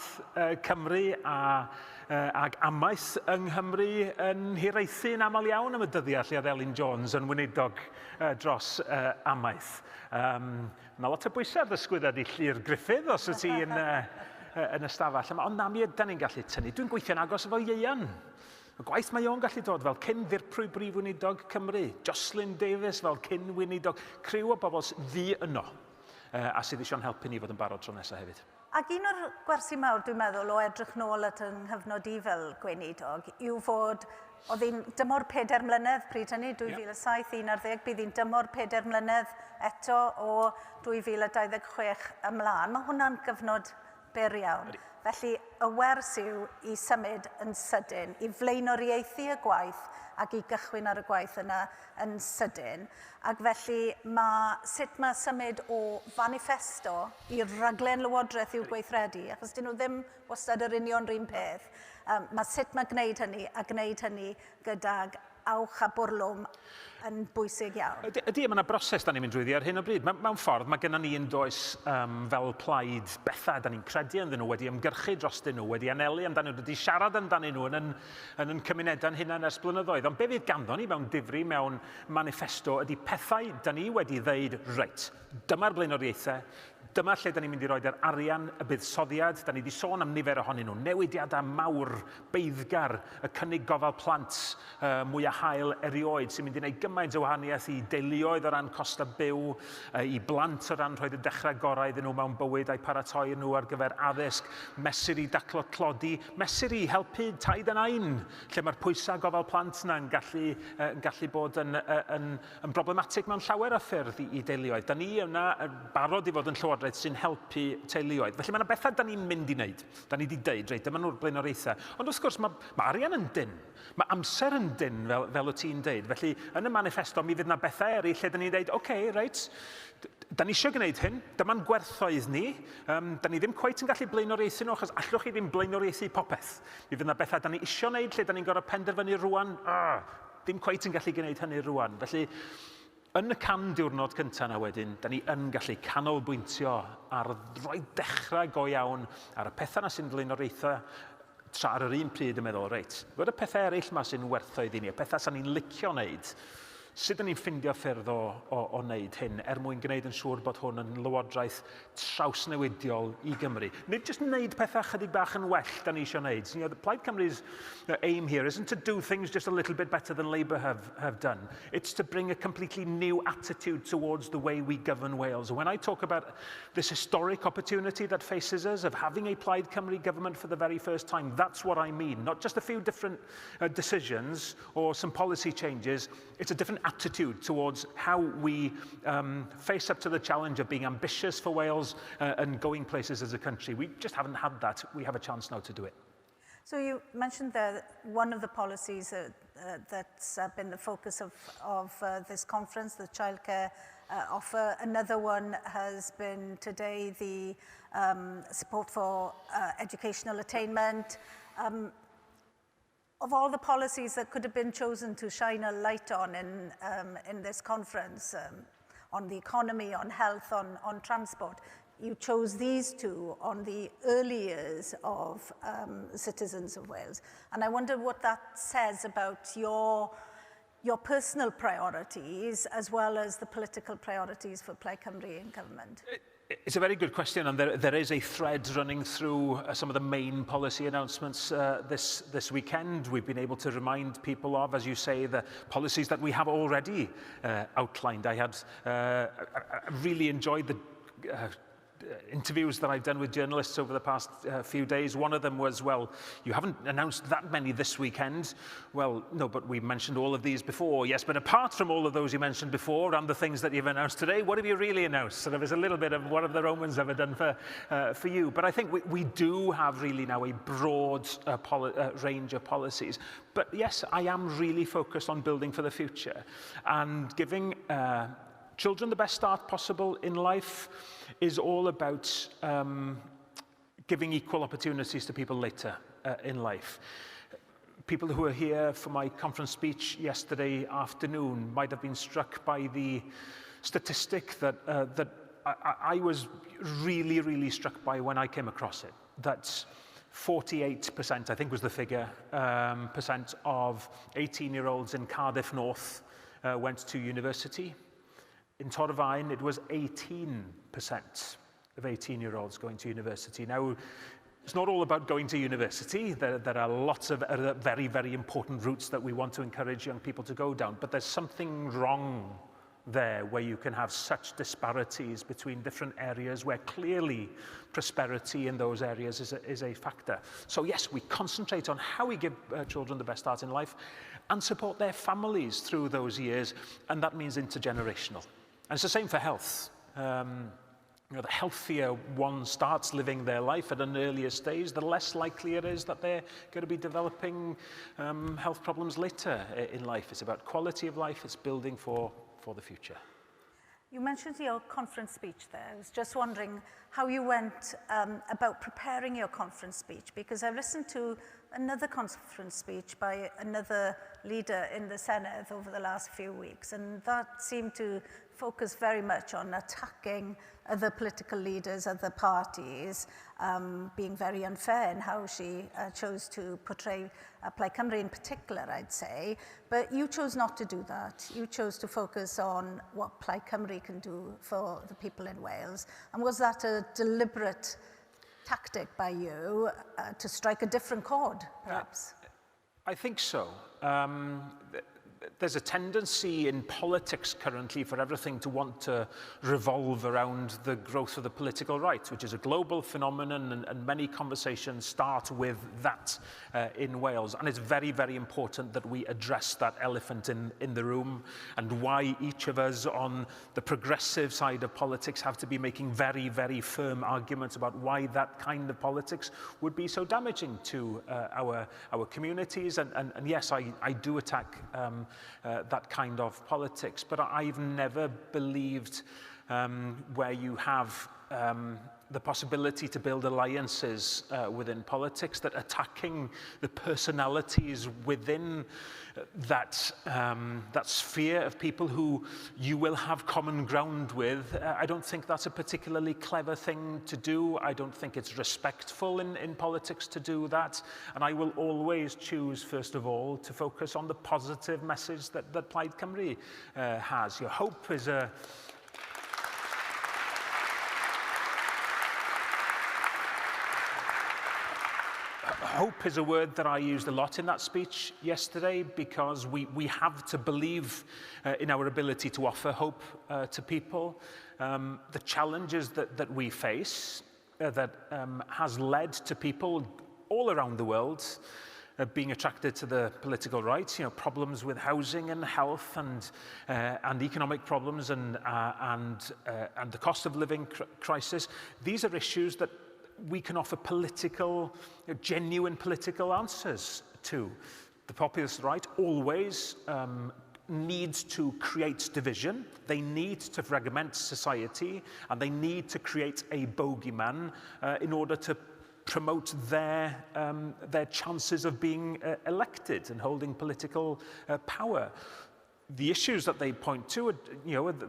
Cymru ag amaeth yng Nghymru yn hiraethu'n aml iawn am y dyddiau lle oedd Elin Jones yn weinidog dros amaeth. Mae lot o bwysau ar ddysgwyddau i Llyr Griffith os wyt ti yn y stafell. Ond na mi ydyn ni'n gallu tynnu. Dwi'n gweithio'n agos efo Ieuan. Y gwaith mae o'n gallu dod fel cyn ddirprwy brif weinidog Cymru. Jocelyn Davies fel cyn weinidog. Criw o bobl ddi yno. A sydd eisiau'n helpu ni fod yn barod tro nesaf hefyd. Ac un o'r gwersi mawr, dwi'n meddwl, o edrych nôl at yng nghyfnod i fel gweinidog, yw fod, oedd hi'n dymor 4 mlynedd pryd hynny, 2007-11, bydd hi'n dymor 4 mlynedd eto o 2026 ymlaen. Mae hwnna'n gyfnod byr iawn. Felly, y wers yw i symud yn sydyn, i flaenoriaethu y gwaith ac i gychwyn ar y gwaith yna yn sydyn. Ac felly, sut mae symud o manifesto i'r raglen lywodraeth i'w gweithredu, achos dyn nhw ddim wastad yr union rhywun peth. Mae sut mae gwneud hynny, a gwneud hynny gydag awch a bwrlwm yn bwysig iawn. Ydy, mae yna broses da ni'n mynd drwyddi ar hyn o bryd. Mewn ffordd, mae gennym ni yn does fel plaid bethau da ni'n credu ynddyn nhw, wedi ymgyrchu drostyn nhw, wedi anelu amdano nhw, wedi siarad amdano nhw yn cymunedau'n hunan ers blynyddoedd. Ond be fydd ganddo ni mewn difri, mewn manifesto, ydy pethau da ni wedi ddeud, reit, dyma'r blaenoriaethau, dyma lle da ni'n mynd i roi'r arian, y buddsoddiad, da ni wedi sôn am nifer ohonyn nhw, newidiadau mawr, beiddgar, y cynnig gofal plant mwy a hael erioed, sy'n mynd i wneud gymaint o wahaniaeth i deuluoedd o ran costa byw, i blant o ran rhoi y dechrau gorau iddyn nhw mewn bywyd a'i paratoi nhw ar gyfer addysg, mesur i daclo clodi, mesur i helpu taid yn ein, lle mae'r pwysau gofal plant yna yn gallu bod yn problematig mewn llawer o ffyrdd i deuluoedd. Da ni yna barod i fod yn llywodraeth sy'n helpu teuluoedd. Felly mae yna bethau da ni'n mynd i wneud. Da ni wedi deud, reit, dyma nhw'r blaenoriaethau. Ond wrth gwrs, mae arian yn dyn. Mae amser yn dyn, fel wyt ti'n deud. Felly, yn y manifesto, mi fydd yna bethau eraill lle da ni'n deud, oce, reit, da ni eisiau gwneud hyn, dyma'n gwerthoedd ni, da ni ddim cweit yn gallu blaenoriaethu nhw, achos allwch chi ddim blaenoriaethu popeth. Mi fydd yna bethau da ni eisiau wneud lle da ni'n gorfod penderfynu rwan, ddim cweit yn gallu gwneud hynny rwan. Felly, yn y cam diwrnod cyntaf yna wedyn, da ni yn gallu canolbwyntio ar roi dechrau go iawn ar y pethau yna sy'n blaenoriaethau tra ar yr un pryd yn meddwl, reit, fod y pethau eraill yma sy'n werthoedd i ni, y pethau sy'n ni'n licio wneud, Sut ydyn ni'n ffindio ffyrdd o wneud hyn mwyn gwneud yn siŵr bod hwn yn lywodraeth trawsnewidiol i Gymru? Nid jyst wneud pethau chydig bach yn well da ni eisiau wneud. You know, the Plaid Cymru's aim here isn't to do things just a little bit better than Labour have done. It's to bring a completely new attitude towards the way we govern Wales. When I talk about this historic opportunity that faces us of having a Plaid Cymru government for the very first time, that's what I mean. Not just a few different decisions or some policy changes. It's a different attitude towards how we face up to the challenge of being ambitious for Wales and going places as a country. We just haven't had that. We have a chance now to do it. So you mentioned that one of the policies that's been the focus of this conference, the childcare offer. Another one has been today the support for educational attainment. Of all the policies that could have been chosen to shine a light on in this conference, on the economy, on health, on transport, you chose these two on the early years of citizens of Wales. And I wonder what that says about your personal priorities as well as the political priorities for Plaid Cymru in government. It's a very good question, and there is a thread running through some of the main policy announcements this weekend. We've been able to remind people of, as you say, the policies that we have already outlined. I really enjoyed the interviews that I've done with journalists over the past few days. One of them was, well, you haven't announced that many this weekend. Well, no, but we mentioned all of these before. Yes, but apart from all of those you mentioned before and the things that you've announced today, what have you really announced? So there was a little bit of what have the Romans ever done for you. But I think we do have really now a broad range of policies. But yes, I am really focused on building for the future and giving children the best start possible in life is all about giving equal opportunities to people later in life. People who were here for my conference speech yesterday afternoon might have been struck by the statistic that I was really, really struck by when I came across it. That 48%, I think was the figure, percent of 18-year-olds in Cardiff North went to university. In Torfaen, it was 18% of 18-year-olds going to university. Now, it's not all about going to university. There are lots of other very, very important routes that we want to encourage young people to go down. But there's something wrong there where you can have such disparities between different areas where clearly prosperity in those areas is a factor. So yes, we concentrate on how we give children the best start in life and support their families through those years, and that means intergenerational. And it's the same for health. You know, the healthier one starts living their life at an earlier stage, the less likely it is that they're going to be developing health problems later in life. It's about quality of life, it's building for the future. You mentioned your conference speech there. I was just wondering how you went about preparing your conference speech, because I listened to another conference speech by another leader in the Senedd over the last few weeks, and that seemed to focus very much on attacking other political leaders, other parties, being very unfair in how she chose to portray Plaid Cymru in particular, I'd say. But you chose not to do that. You chose to focus on what Plaid Cymru can do for the people in Wales. And was that a deliberate tactic by you to strike a different chord, perhaps? I think so. There's a tendency in politics currently for everything to want to revolve around the growth of the political right, which is a global phenomenon, and many conversations start with that in Wales. And it's very, very important that we address that elephant in the room, and why each of us on the progressive side of politics have to be making very, very firm arguments about why that kind of politics would be so damaging to our communities. And yes, I do attack that kind of politics, but I've never believed where you have the possibility to build alliances within politics, that attacking the personalities within that sphere of people who you will have common ground with, I don't think that's a particularly clever thing to do. I don't think it's respectful in politics to do that. And I will always choose, first of all, to focus on the positive message that Plaid Cymru has. Your hope is a... Hope is a word that I used a lot in that speech yesterday, because we have to believe in our ability to offer hope to people. The challenges that we face that has led to people all around the world being attracted to the political right, problems with housing and health and economic problems and the cost of living crisis. These are issues that we can offer genuine political answers to. The populist right always needs to create division. They need to fragment society, and they need to create a bogeyman in order to promote their chances of being elected and holding political power. The issues that they point to,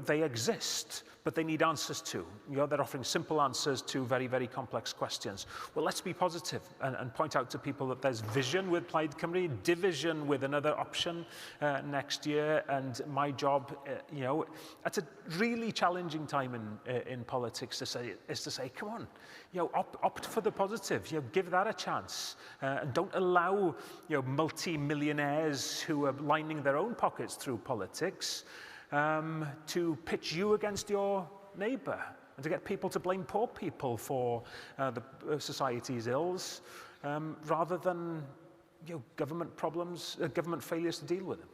they exist, but they need answers to. They're offering simple answers to very, very complex questions. Well, let's be positive and point out to people that there's vision with Plaid Cymru, division with another option next year. And my job, at a really challenging time in politics is to say, come on, opt for the positive. Give that a chance, and don't allow multi-millionaires who are lining their own pockets through politics to pitch you against your neighbour and to get people to blame poor people for the society's ills, rather than government problems, government failures to deal with them.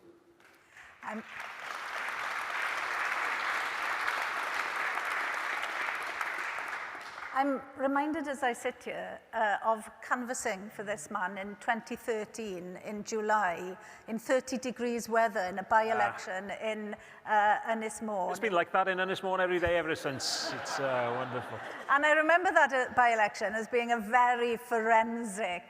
I'm reminded as I sit here of canvassing for this man in 2013 in July in 30 degrees weather in a by-election in Ynys Môn. It's been like that in Ynys Môn every day ever since. It's wonderful. And I remember that by-election as being a very forensic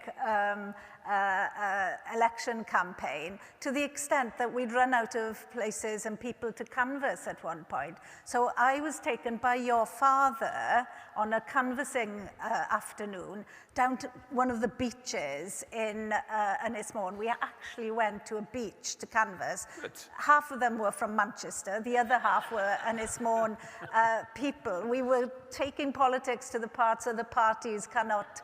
election campaign, to the extent that we'd run out of places and people to canvass at one point. So I was taken by your father on a canvassing afternoon down to one of the beaches in Ynys Môn. We actually went to a beach to canvass. Good. Half of them were from Manchester, the other half were Ynys Môn people. We were taking politics to the parts of the parties cannot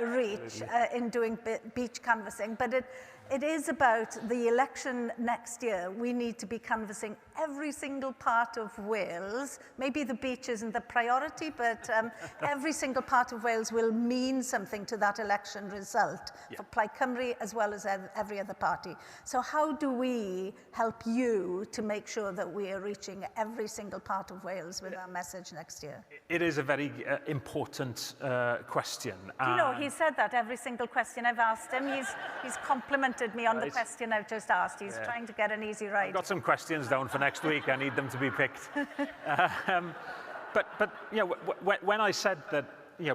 reach in doing beach canvassing, but it is about the election next year. We need to be canvassing every single part of Wales. Maybe the beach isn't the priority, but every single part of Wales will mean something to that election result for Plaid Cymru as well as every other party. So how do we help you to make sure that we are reaching every single part of Wales with our message next year? It is a very important question. Do you know, he said that every single question I've asked him. He's complimented me on the question I've just asked. He's trying to get an easy ride. I've got some questions down for next week. I need them to be picked. But when I said that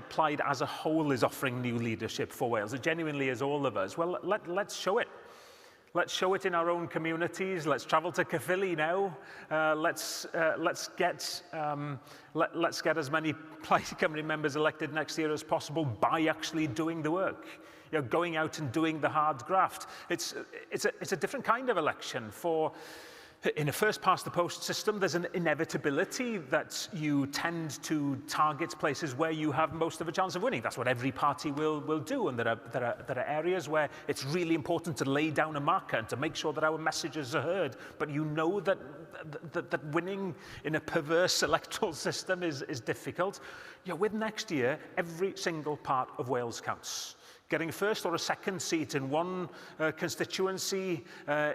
Plaid as a whole is offering new leadership for Wales, it genuinely is all of us. Well, let's show it. Let's show it in our own communities. Let's travel to Caerphilly now. Let's get as many Plaid Cymru members elected next year as possible by actually doing the work. Going out and doing the hard graft. It's a different kind of election. In a first-past-the-post system, there's an inevitability that you tend to target places where you have most of a chance of winning. That's what every party will do, and there are areas where it's really important to lay down a marker and to make sure that our messages are heard. But you know that winning in a perverse electoral system is difficult. With next year, every single part of Wales counts. Getting a first or a second seat in one constituency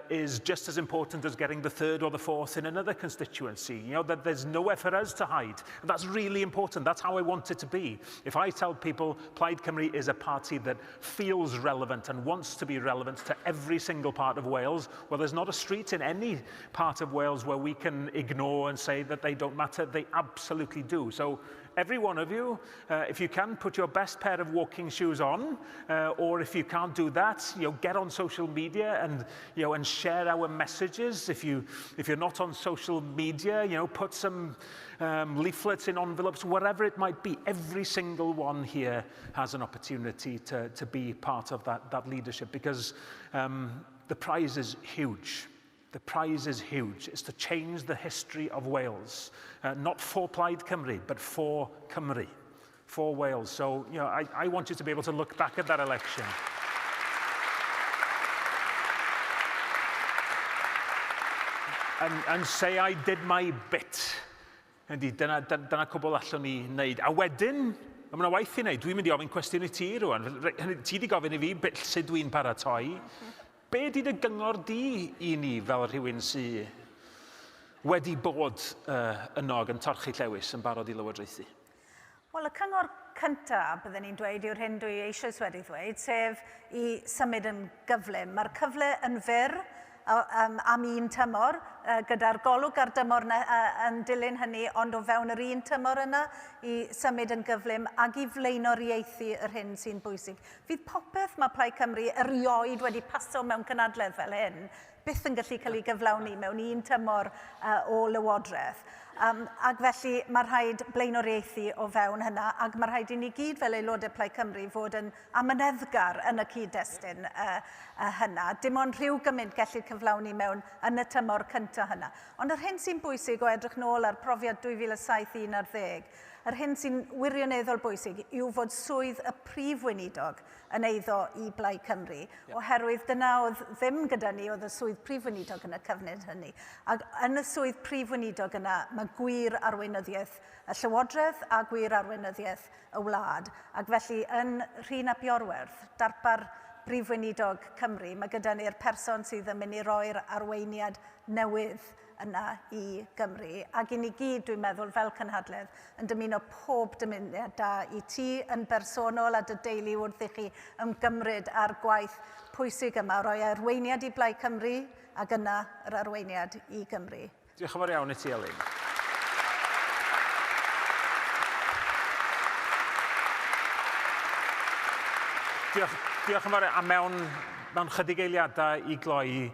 is just as important as getting the third or the fourth in another constituency. You know, that there's nowhere for us to hide. And that's really important. That's how I want it to be. If I tell people Plaid Cymru is a party that feels relevant and wants to be relevant to every single part of Wales, well, there's not a street in any part of Wales where we can ignore and say that they don't matter. They absolutely do. So every one of you, if you can, put your best pair of walking shoes on, or if you can't do that, you know, get on social media and, you know, and share our messages. If you're not on social media, you know, put some leaflets in envelopes, whatever it might be. Every single one here has an opportunity to be part of that leadership, because the prize is huge. The prize is huge. It's to change the history of Wales. Not for Plaid Cymru, but for Cymru, for Wales. So, you know, I want you to be able to look back at that election. And say I did my bit. Dyna cwbl allwn ni wneud. A wedyn, mae yna waith i wneud. Dwi'n mynd i ofyn cwestiwn I ti rwan. Ti di gofyn I fi beth sut dwi'n paratoi. Be di dy gyngor di I ni fel rhywun sydd wedi bod yno yn torchi llewis yn barod I lywodraethu? Wel, y cyngor cyntaf, byddwn ni'n dweud, yw'r hyn dwi eisoes wedi ddweud, sef I symud yn gyflym. Mae'r cyfle yn fyr am un tymor, gyda'r golwg ar dymor yn dilyn hynny, ond o fewn yr un tymor yna, I symud yn gyflym ac I flaenoriaethu yr hyn sy'n bwysig. Fydd popeth mae Plaid Cymru erioed wedi paso mewn cynadledd fel hyn, byth yn gallu cael ei gyflawni mewn un tymor o lywodraeth. Ac felly mae rhaid blaenoriaethu o fewn hynna, ac mae rhaid I ni gyd fel aelodau Plaid Cymru fod yn amyneddgar yn y cyd-destun hynna. Dim ond rhyw gymaint gellir cyflawni mewn yn y tymor cyntaf hynna. Ond yr hyn sy'n bwysig o edrych nôl ar profiad 2007-11, yr hyn sy'n wirioneddol bwysig yw fod swydd y prif weinidog yn eiddo I Plaid Cymru, oherwydd dyna oedd ddim gyda ni oedd y swydd prif weinidog yn y cyfnod hynny. Ac yn y swydd prif weinidog yna, mae gwir arweinyddiaeth y Llywodraeth a gwir arweinyddiaeth y wlad. Ac felly yn Rhyn ap Iorwerth, darpar prif weinidog Cymru, mae gyda ni'r person sydd yn mynd I roi'r arweiniad newydd yna I Gymru. Ac I ni gyd, dwi'n meddwl, fel cynhadledd, yn dymuno pob dymuniad da I ti yn bersonol a dy deulu wrth I chi ymgymryd ar gwaith pwysig yma, roi arweiniad I Plaid Cymru ac yna yr arweiniad I Gymru. Diolch yn fawr iawn I ti, Elin. Diolch yn fawr, a mewn chydig eiliadau I gloi,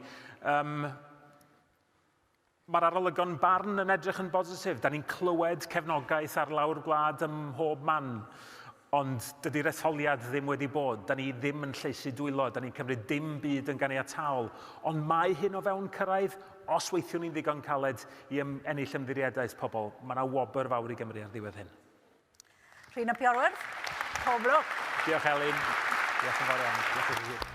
mae'r arolygon barn yn edrych yn bositif. Da ni'n clywed cefnogaeth ar lawr gwlad ym mhob man, ond dydy'r etholiad ddim wedi bod. Da ni ddim yn lleisu dwylo, da ni'n cymryd dim byd yn ganiataol. Ond mae hyn o fewn cyrraedd, os weithiwn ni'n ddigon caled I ennill ymddiriadaeth pobl, mae yna wobr fawr I Gymru ar ddiwedd hyn. Rhyn ap Iorwerth, pob lwc. Diolch Elin. Diolch yn fawr iawn. Diolch yn fawr.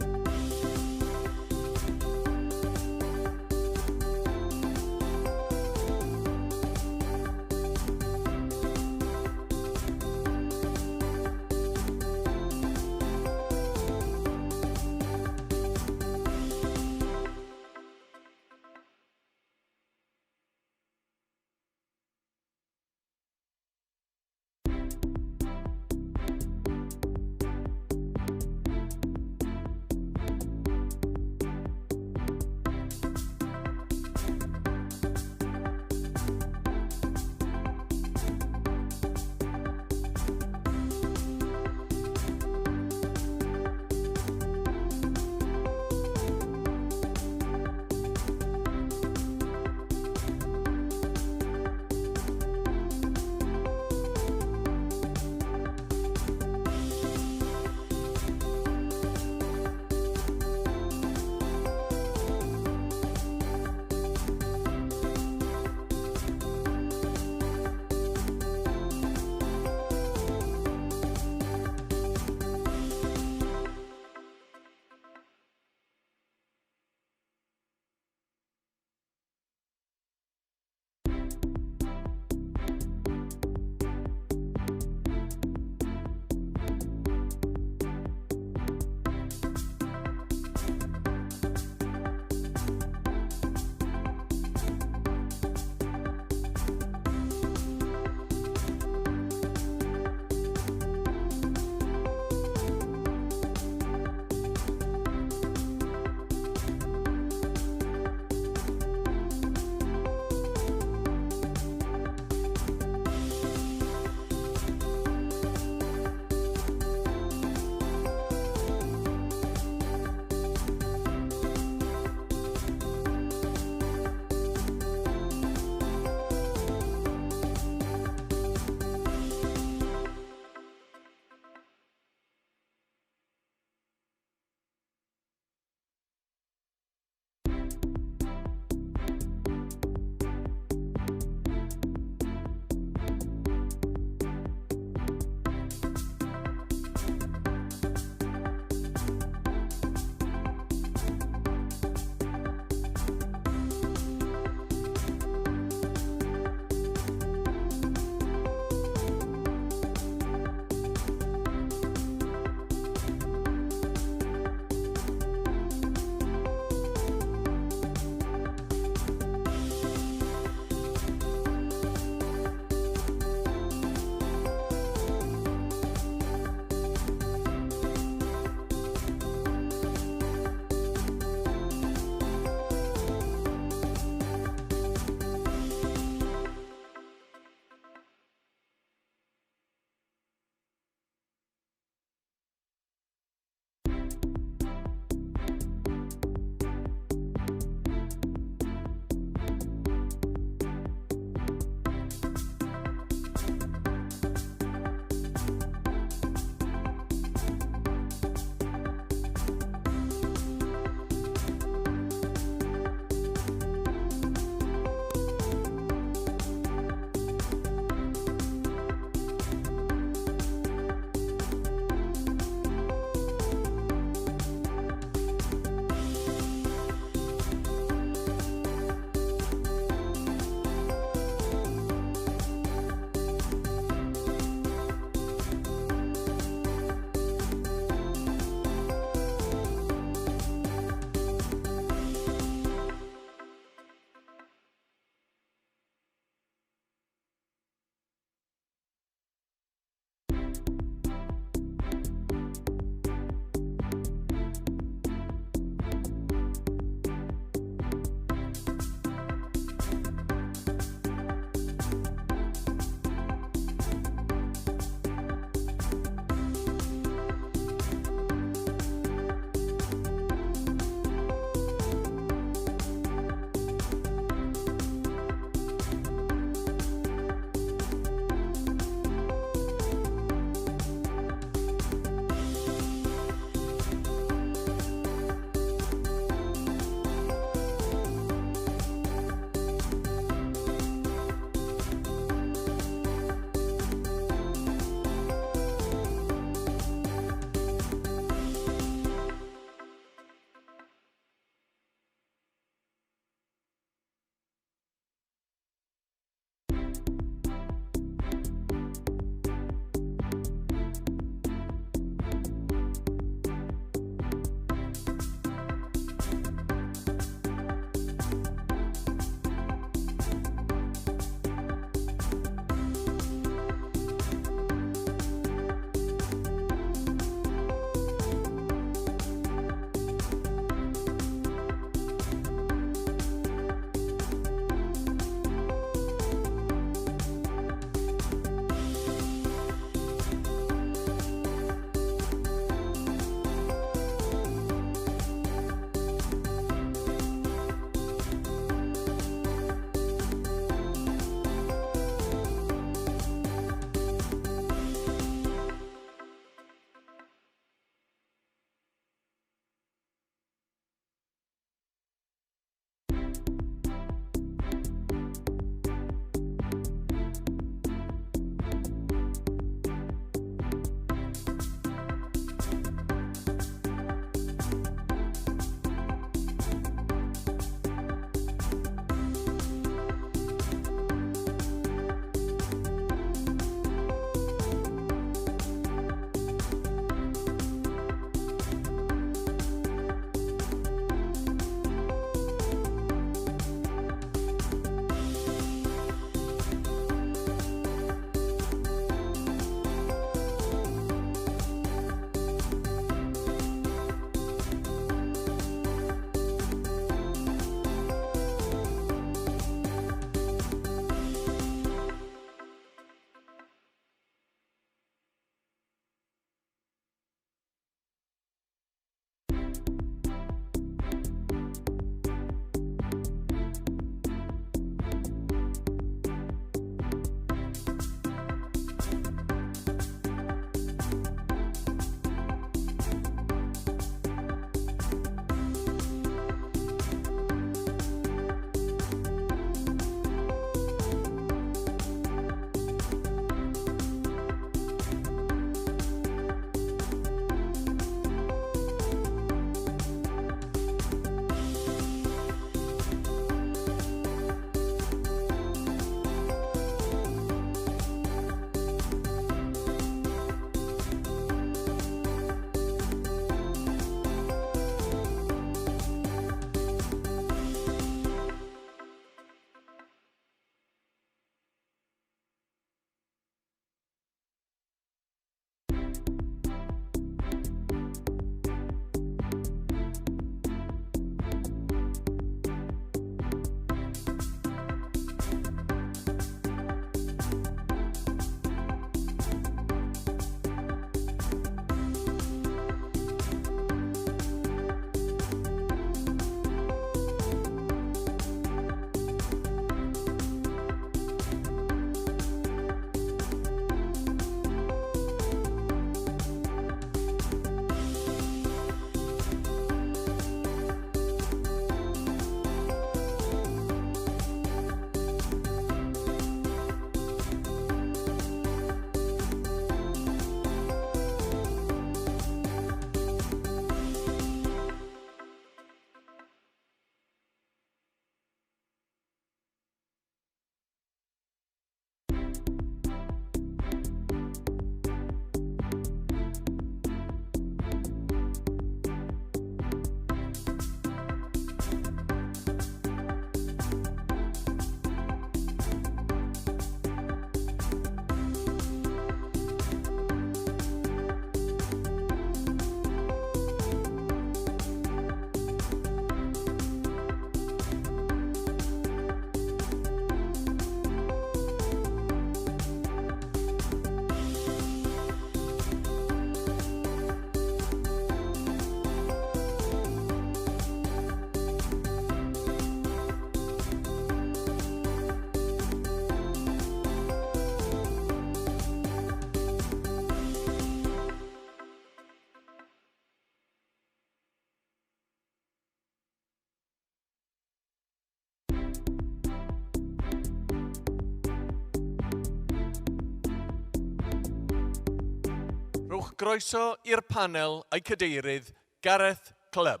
Rhowch groeso i'r panel a'i cadeirydd Gareth Clubb.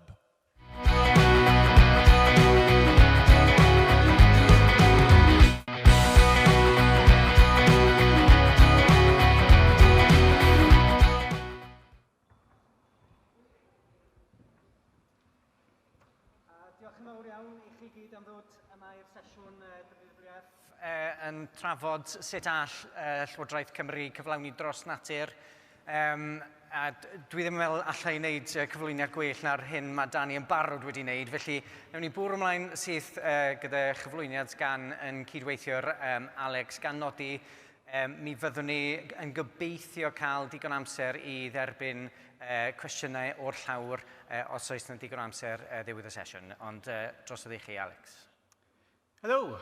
Diolch yn fawr iawn i chi gyd am ddod yma i'r sesiwn WWF yn trafod sut all Llywodraeth Cymru cyflawni dros natur. A dwi ddim yn meddwl allai wneud cyflwyniad gwell na'r hyn mae Dani yn barod wedi wneud. Felly, newn ni bwrw ymlaen sydd gyda chyflwyniad gan yn cydweithiwr Alex gan nodi mi fyddwn ni yn gobeithio cael digon amser i dderbyn cwestiynau o'r llawr os oes yna digon amser ddiwedd y sesiwn. Ond drosodd i chi, Alex. Hello.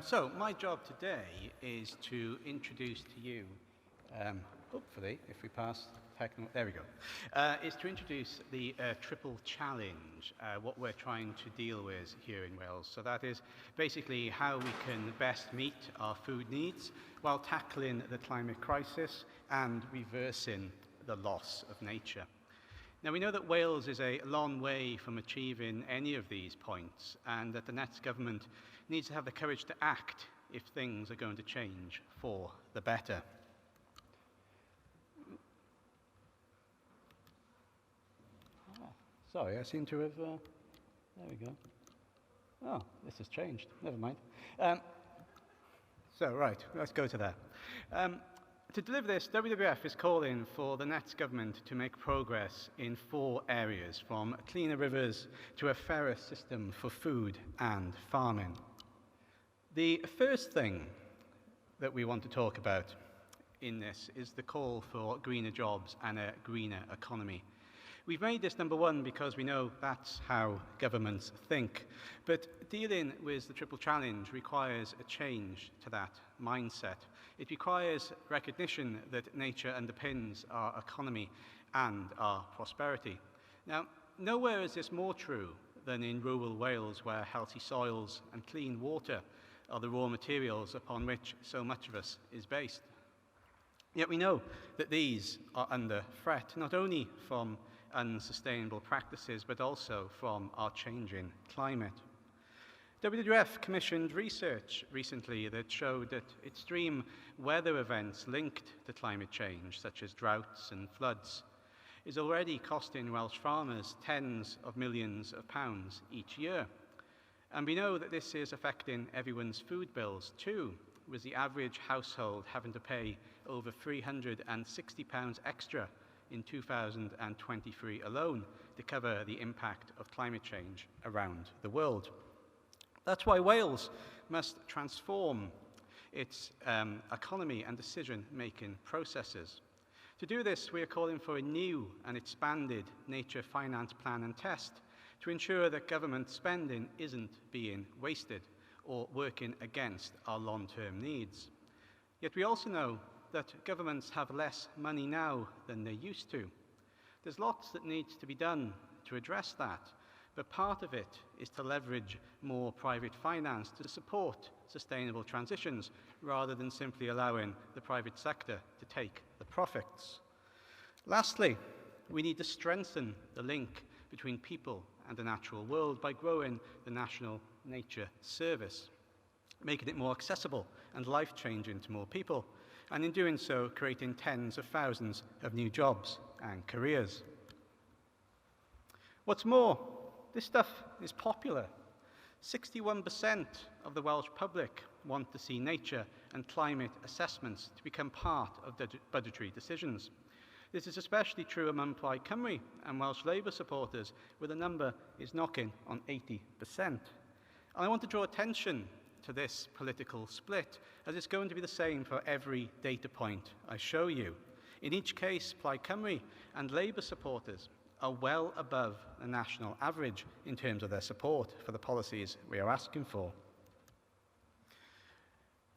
So my job today is to introduce to you, hopefully, if we pass, there we go, is to introduce the triple challenge, what we're trying to deal with here in Wales. So that is basically how we can best meet our food needs while tackling the climate crisis and reversing the loss of nature. Now, we know that Wales is a long way from achieving any of these points, and that the next government needs to have the courage to act if things are going to change for the better. Sorry, I seem to have, there we go. Oh, this has changed, never mind. So, right, let's go to that. To deliver this, WWF is calling for the next government to make progress in 4 areas, from cleaner rivers to a fairer system for food and farming. The first thing that we want to talk about in this is the call for greener jobs and a greener economy. We've made this number 1 because we know that's how governments think, but dealing with the triple challenge requires a change to that mindset. It requires recognition that nature underpins our economy and our prosperity. Now, nowhere is this more true than in rural Wales, where healthy soils and clean water are the raw materials upon which so much of us is based. Yet we know that these are under threat, not only from unsustainable practices, but also from our changing climate. WWF commissioned research recently that showed that extreme weather events linked to climate change, such as droughts and floods, is already costing Welsh farmers tens of millions of pounds each year. And we know that this is affecting everyone's food bills too, with the average household having to pay over £360 extra in 2023 alone to cover the impact of climate change around the world. That's why Wales must transform its economy and decision-making processes. To do this, we are calling for a new and expanded nature finance plan and test to ensure that government spending isn't being wasted or working against our long-term needs. Yet we also know that governments have less money now than they used to. There's lots that needs to be done to address that, but part of it is to leverage more private finance to support sustainable transitions rather than simply allowing the private sector to take the profits. Lastly, we need to strengthen the link between people and the natural world by growing the National Nature Service, making it more accessible and life-changing to more people, and in doing so, creating tens of thousands of new jobs and careers. What's more, this stuff is popular. 61% of the Welsh public want to see nature and climate assessments to become part of budgetary decisions. This is especially true among Plaid Cymru and Welsh Labour supporters, where the number is knocking on 80%. And I want to draw attention to this political split, as it's going to be the same for every data point I show you. In each case, Plaid Cymru and Labour supporters are well above the national average in terms of their support for the policies we are asking for.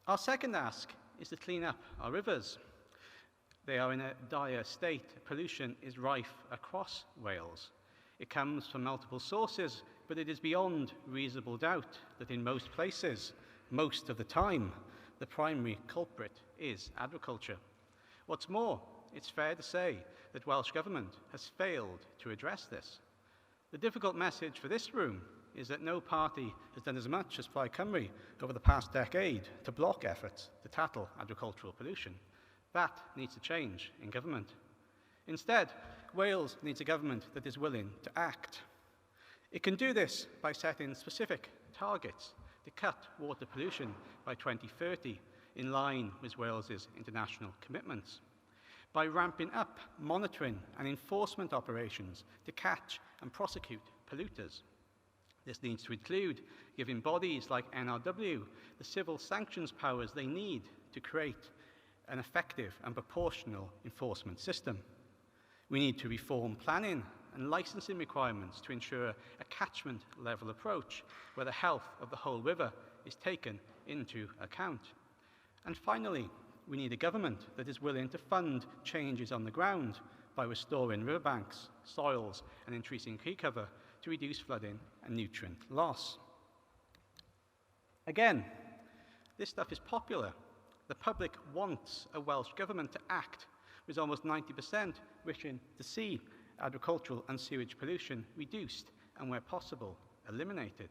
Our second ask is to clean up our rivers. They are in a dire state. Pollution is rife across Wales. It comes from multiple sources, but it is beyond reasonable doubt that in most places, most of the time, the primary culprit is agriculture. What's more, it's fair to say that Welsh Government has failed to address this. The difficult message for this room is that no party has done as much as Plaid Cymru over the past decade to block efforts to tackle agricultural pollution. That needs to change in government. Instead, Wales needs a government that is willing to act. It can do this by setting specific targets to cut water pollution by 2030 in line with Wales's international commitments, by ramping up monitoring and enforcement operations to catch and prosecute polluters. This needs to include giving bodies like NRW the civil sanctions powers they need to create an effective and proportional enforcement system. We need to reform planning and licensing requirements to ensure a catchment level approach where the health of the whole river is taken into account. And finally, we need a government that is willing to fund changes on the ground by restoring riverbanks, soils and increasing tree cover to reduce flooding and nutrient loss. Again, this stuff is popular. The public wants a Welsh government to act, with almost 90% wishing to see agricultural and sewage pollution reduced and, where possible, eliminated.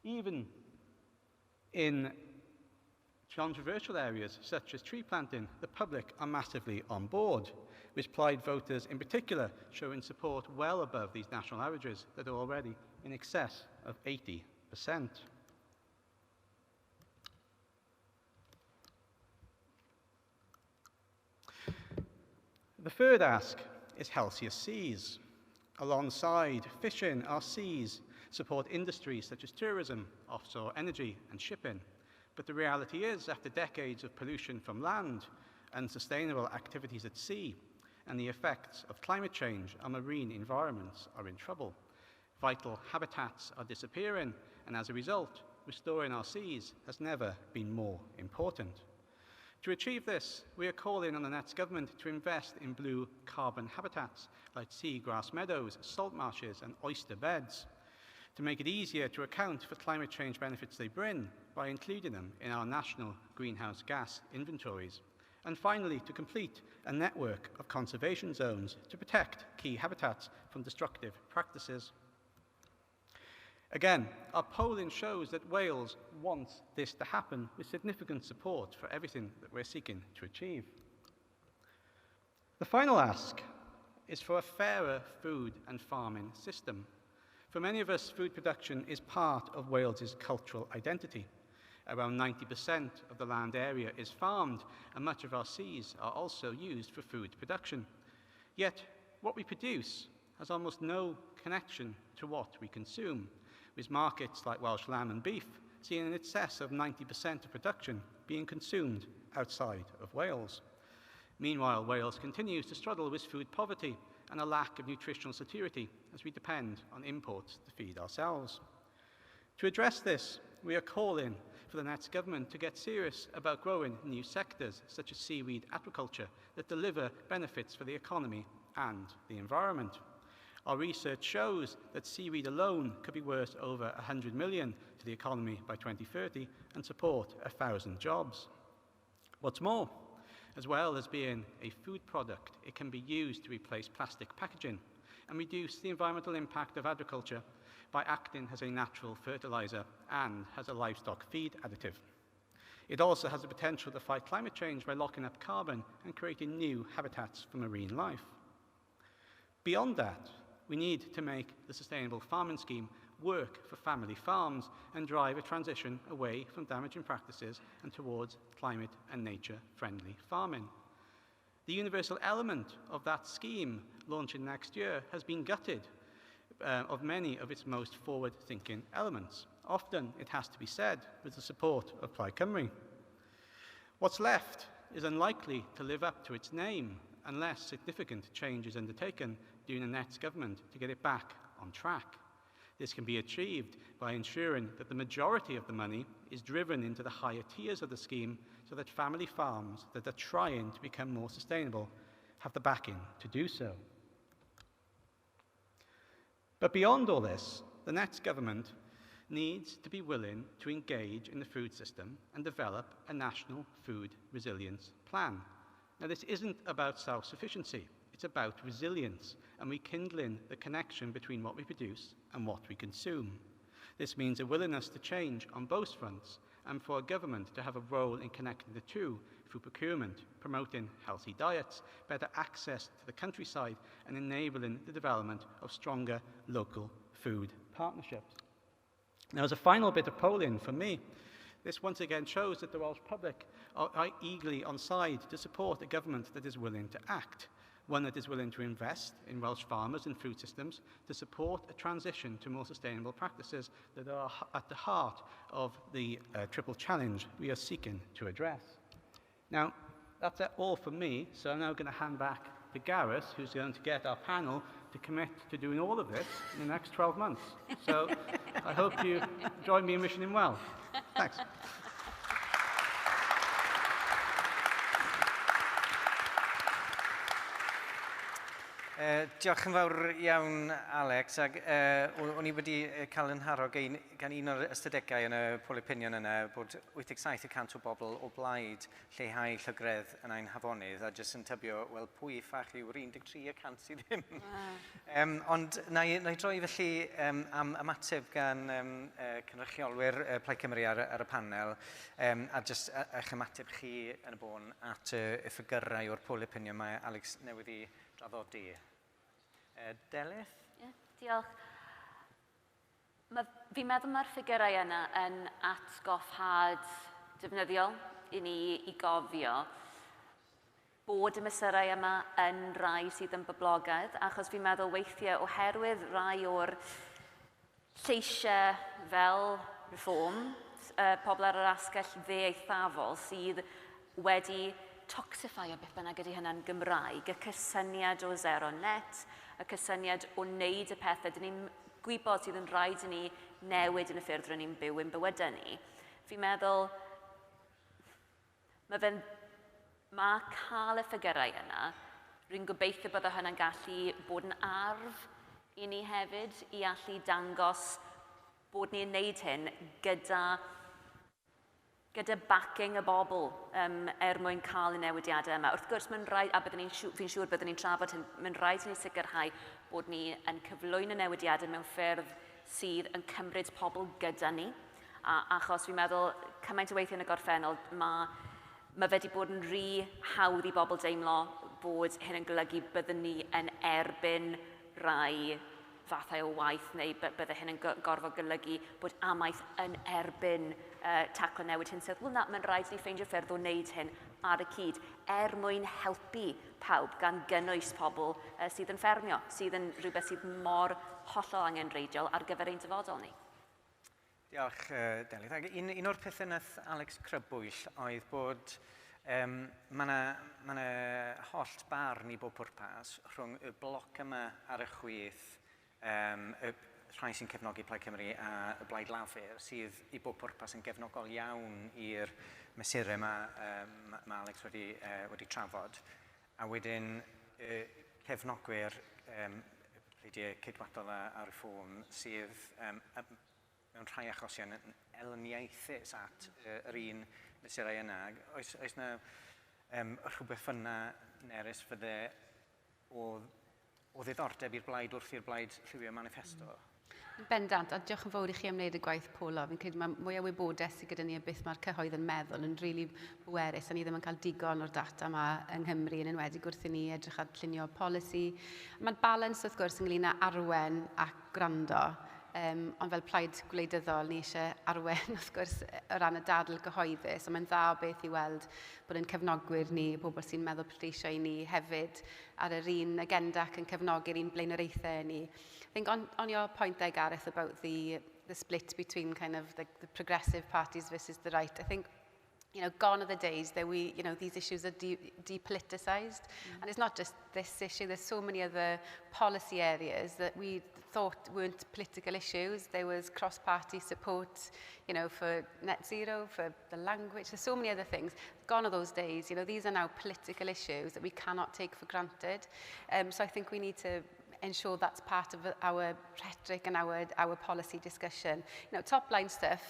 Even in controversial areas such as tree planting, the public are massively on board, with Plaid voters in particular showing support well above these national averages that are already in excess of 80%. The third ask is healthier seas. Alongside fishing, our seas support industries such as tourism, offshore energy and shipping. But the reality is, after decades of pollution from land, unsustainable activities at sea, and the effects of climate change, our marine environments are in trouble. Vital habitats are disappearing, and as a result, restoring our seas has never been more important. To achieve this, we are calling on the Nets government to invest in blue carbon habitats like seagrass meadows, salt marshes and oyster beds, to make it easier to account for climate change benefits they bring by including them in our national greenhouse gas inventories, and finally to complete a network of conservation zones to protect key habitats from destructive practices. Again, our polling shows that Wales wants this to happen with significant support for everything that we're seeking to achieve. The final ask is for a fairer food and farming system. For many of us, food production is part of Wales's cultural identity. Around 90% of the land area is farmed, and much of our seas are also used for food production. Yet, what we produce has almost no connection to what we consume, with markets like Welsh lamb and beef seeing in excess of 90% of production being consumed outside of Wales. Meanwhile, Wales continues to struggle with food poverty and a lack of nutritional security as we depend on imports to feed ourselves. To address this, we are calling for the Nets government to get serious about growing new sectors such as seaweed aquaculture that deliver benefits for the economy and the environment. Our research shows that seaweed alone could be worth over 100 million to the economy by 2030 and support 1,000 jobs. What's more, as well as being a food product, it can be used to replace plastic packaging and reduce the environmental impact of agriculture by acting as a natural fertilizer and as a livestock feed additive. It also has the potential to fight climate change by locking up carbon and creating new habitats for marine life. Beyond that, we need to make the Sustainable Farming Scheme work for family farms and drive a transition away from damaging practices and towards climate and nature-friendly farming. The universal element of that scheme, launching next year, has been gutted of many of its most forward-thinking elements. Often, it has to be said, with the support of Plaid Cymru. What's left is unlikely to live up to its name unless significant change is undertaken during the Nets government to get it back on track. This can be achieved by ensuring that the majority of the money is driven into the higher tiers of the scheme so that family farms that are trying to become more sustainable have the backing to do so. But beyond all this, the Nets government needs to be willing to engage in the food system and develop a national food resilience plan. Now, this isn't about self-sufficiency. It's about resilience and rekindling the connection between what we produce and what we consume. This means a willingness to change on both fronts and for a government to have a role in connecting the two through procurement, promoting healthy diets, better access to the countryside, and enabling the development of stronger local food partnerships. Now, as a final bit of polling for me, this once again shows that the Welsh public are eagerly on side to support a government that is willing to act, one that is willing to invest in Welsh farmers and food systems to support a transition to more sustainable practices that are at the heart of the triple challenge we are seeking to address. Now, that's all from me, so I'm now going to hand back to Gareth, who's going to get our panel to commit to doing all of this in the next 12 months. So I hope you join me in wishing him well. Thanks. Diolch yn fawr iawn, Alex. O'n i wedi cael yn haro gan un o'r ystadegau yn y poll opinion yna bod 87% o bobl o blaid lleihau llygredd yn ein hafonydd, a jyst yn tybio, wel, pwy ffach yw'r 13% sydd ddim. Ond na i droi felly am ymateb gan cynrychiolwyr Plaid Cymru ar y panel, a jyst eich ymateb chi yn y bôn at y ffigyrau o'r poll opinion mae Alex newydd i draddodi. Delyth? Diolch. Fi'n meddwl mae'r ffigurau yna yn atgoffad defnyddiol i ni i gofio bod y mesurau yma yn rai sydd yn boblogaidd, achos fi'n meddwl weithiau oherwydd rai o'r lleisiau fel reform, pobl ar yr asgell dde-eithafol sydd wedi toxifio beth bynnag ydy hynna'n Gymraeg, y cysyniad o zero net, y cysyniad o wneud y pethau dyn ni'n gwybod sydd yn rhaid i ni newid yn y ffyrdd rydyn ni'n byw yn bywydau ni. Fi'n meddwl, mae cael y ffigurau yna, rwy'n gobeithio bod hynna'n gallu bod yn arf i ni hefyd, i allu dangos bod ni'n neud hyn gyda backing y bobl mwyn cael y newidiadau yma. Wrth gwrs, fi'n siŵr byddwn ni'n trafod hyn, mae'n rhaid i ni sicrhau bod ni yn cyflwyno newidiadau mewn ffyrdd sydd yn cymryd pobl gyda ni. Achos fi'n meddwl, cymaint o weithio yn y gorffennol, mae fe wedi bod yn rhy hawdd i bobl deimlo bod hyn yn golygu byddwn ni yn erbyn rai fathau o waith, neu bydde hyn yn gorfod golygu bod amaeth yn erbyn taclo newid hinsawdd. Wel na, mae'n rhaid ni ffeindio ffyrdd o wneud hyn ar y cyd, mwyn helpu pawb gan gynnwys pobl sydd yn ffermio, sydd yn rhywbeth sydd mor hollol angenreidiol ar gyfer ein dyfodol ni. Diolch, Delyth. Un o'r pethau nath Alex crybwyll oedd bod mae holl barn i bob pwrpas rhwng y bloc yma ar y chwith, y rhai sy'n cefnogi Plaid Cymru a y Blaid Lafur sydd i bob pwrpas yn gefnogol iawn i'r mesurau mae Alex wedi trafod. A wedyn cefnogwyr wedi cydwadol a reform sydd mewn rhai achosion yn elyniaethus at yr un mesurau yna. Oes yna rhywbeth fyna nerys fydde o ddiddordeb i'r blaid wrth i'r blaid lliwio manifesto? Bendant, a diolch yn fawr i chi am wneud y gwaith polo. Fi'n credu mae mwy o wybodaeth sydd gyda ni o beth mae'r cyhoedd yn meddwl yn rili bwerus, a ni ddim yn cael digon o'r data yma yng Nghymru yn enwedig wrth i ni edrych ar llunio polisi. Mae'n balans wrth gwrs ynglyn â arwen ac gwrando, ond fel plaid gwleidyddol ni eisiau arwen wrth gwrs o ran y dadl gyhoeddus, ond mae'n dda o beth i weld bod yn cefnogwyr ni, bobl sy'n meddwl pleidleisio i ni hefyd ar yr un agenda ac yn cefnogi'r un blaenoriaethau ni. I think on your point there, Gareth, about the split between kind of the progressive parties versus the right, I think, gone are the days that these issues are depoliticized. And it's not just this issue, there's so many other policy areas that we thought weren't political issues. There was cross-party support, for net zero, for the language, there's so many other things. Gone are those days, these are now political issues that we cannot take for granted. So I think we need to ensure that's part of our rhetoric and our policy discussion. Top line stuff,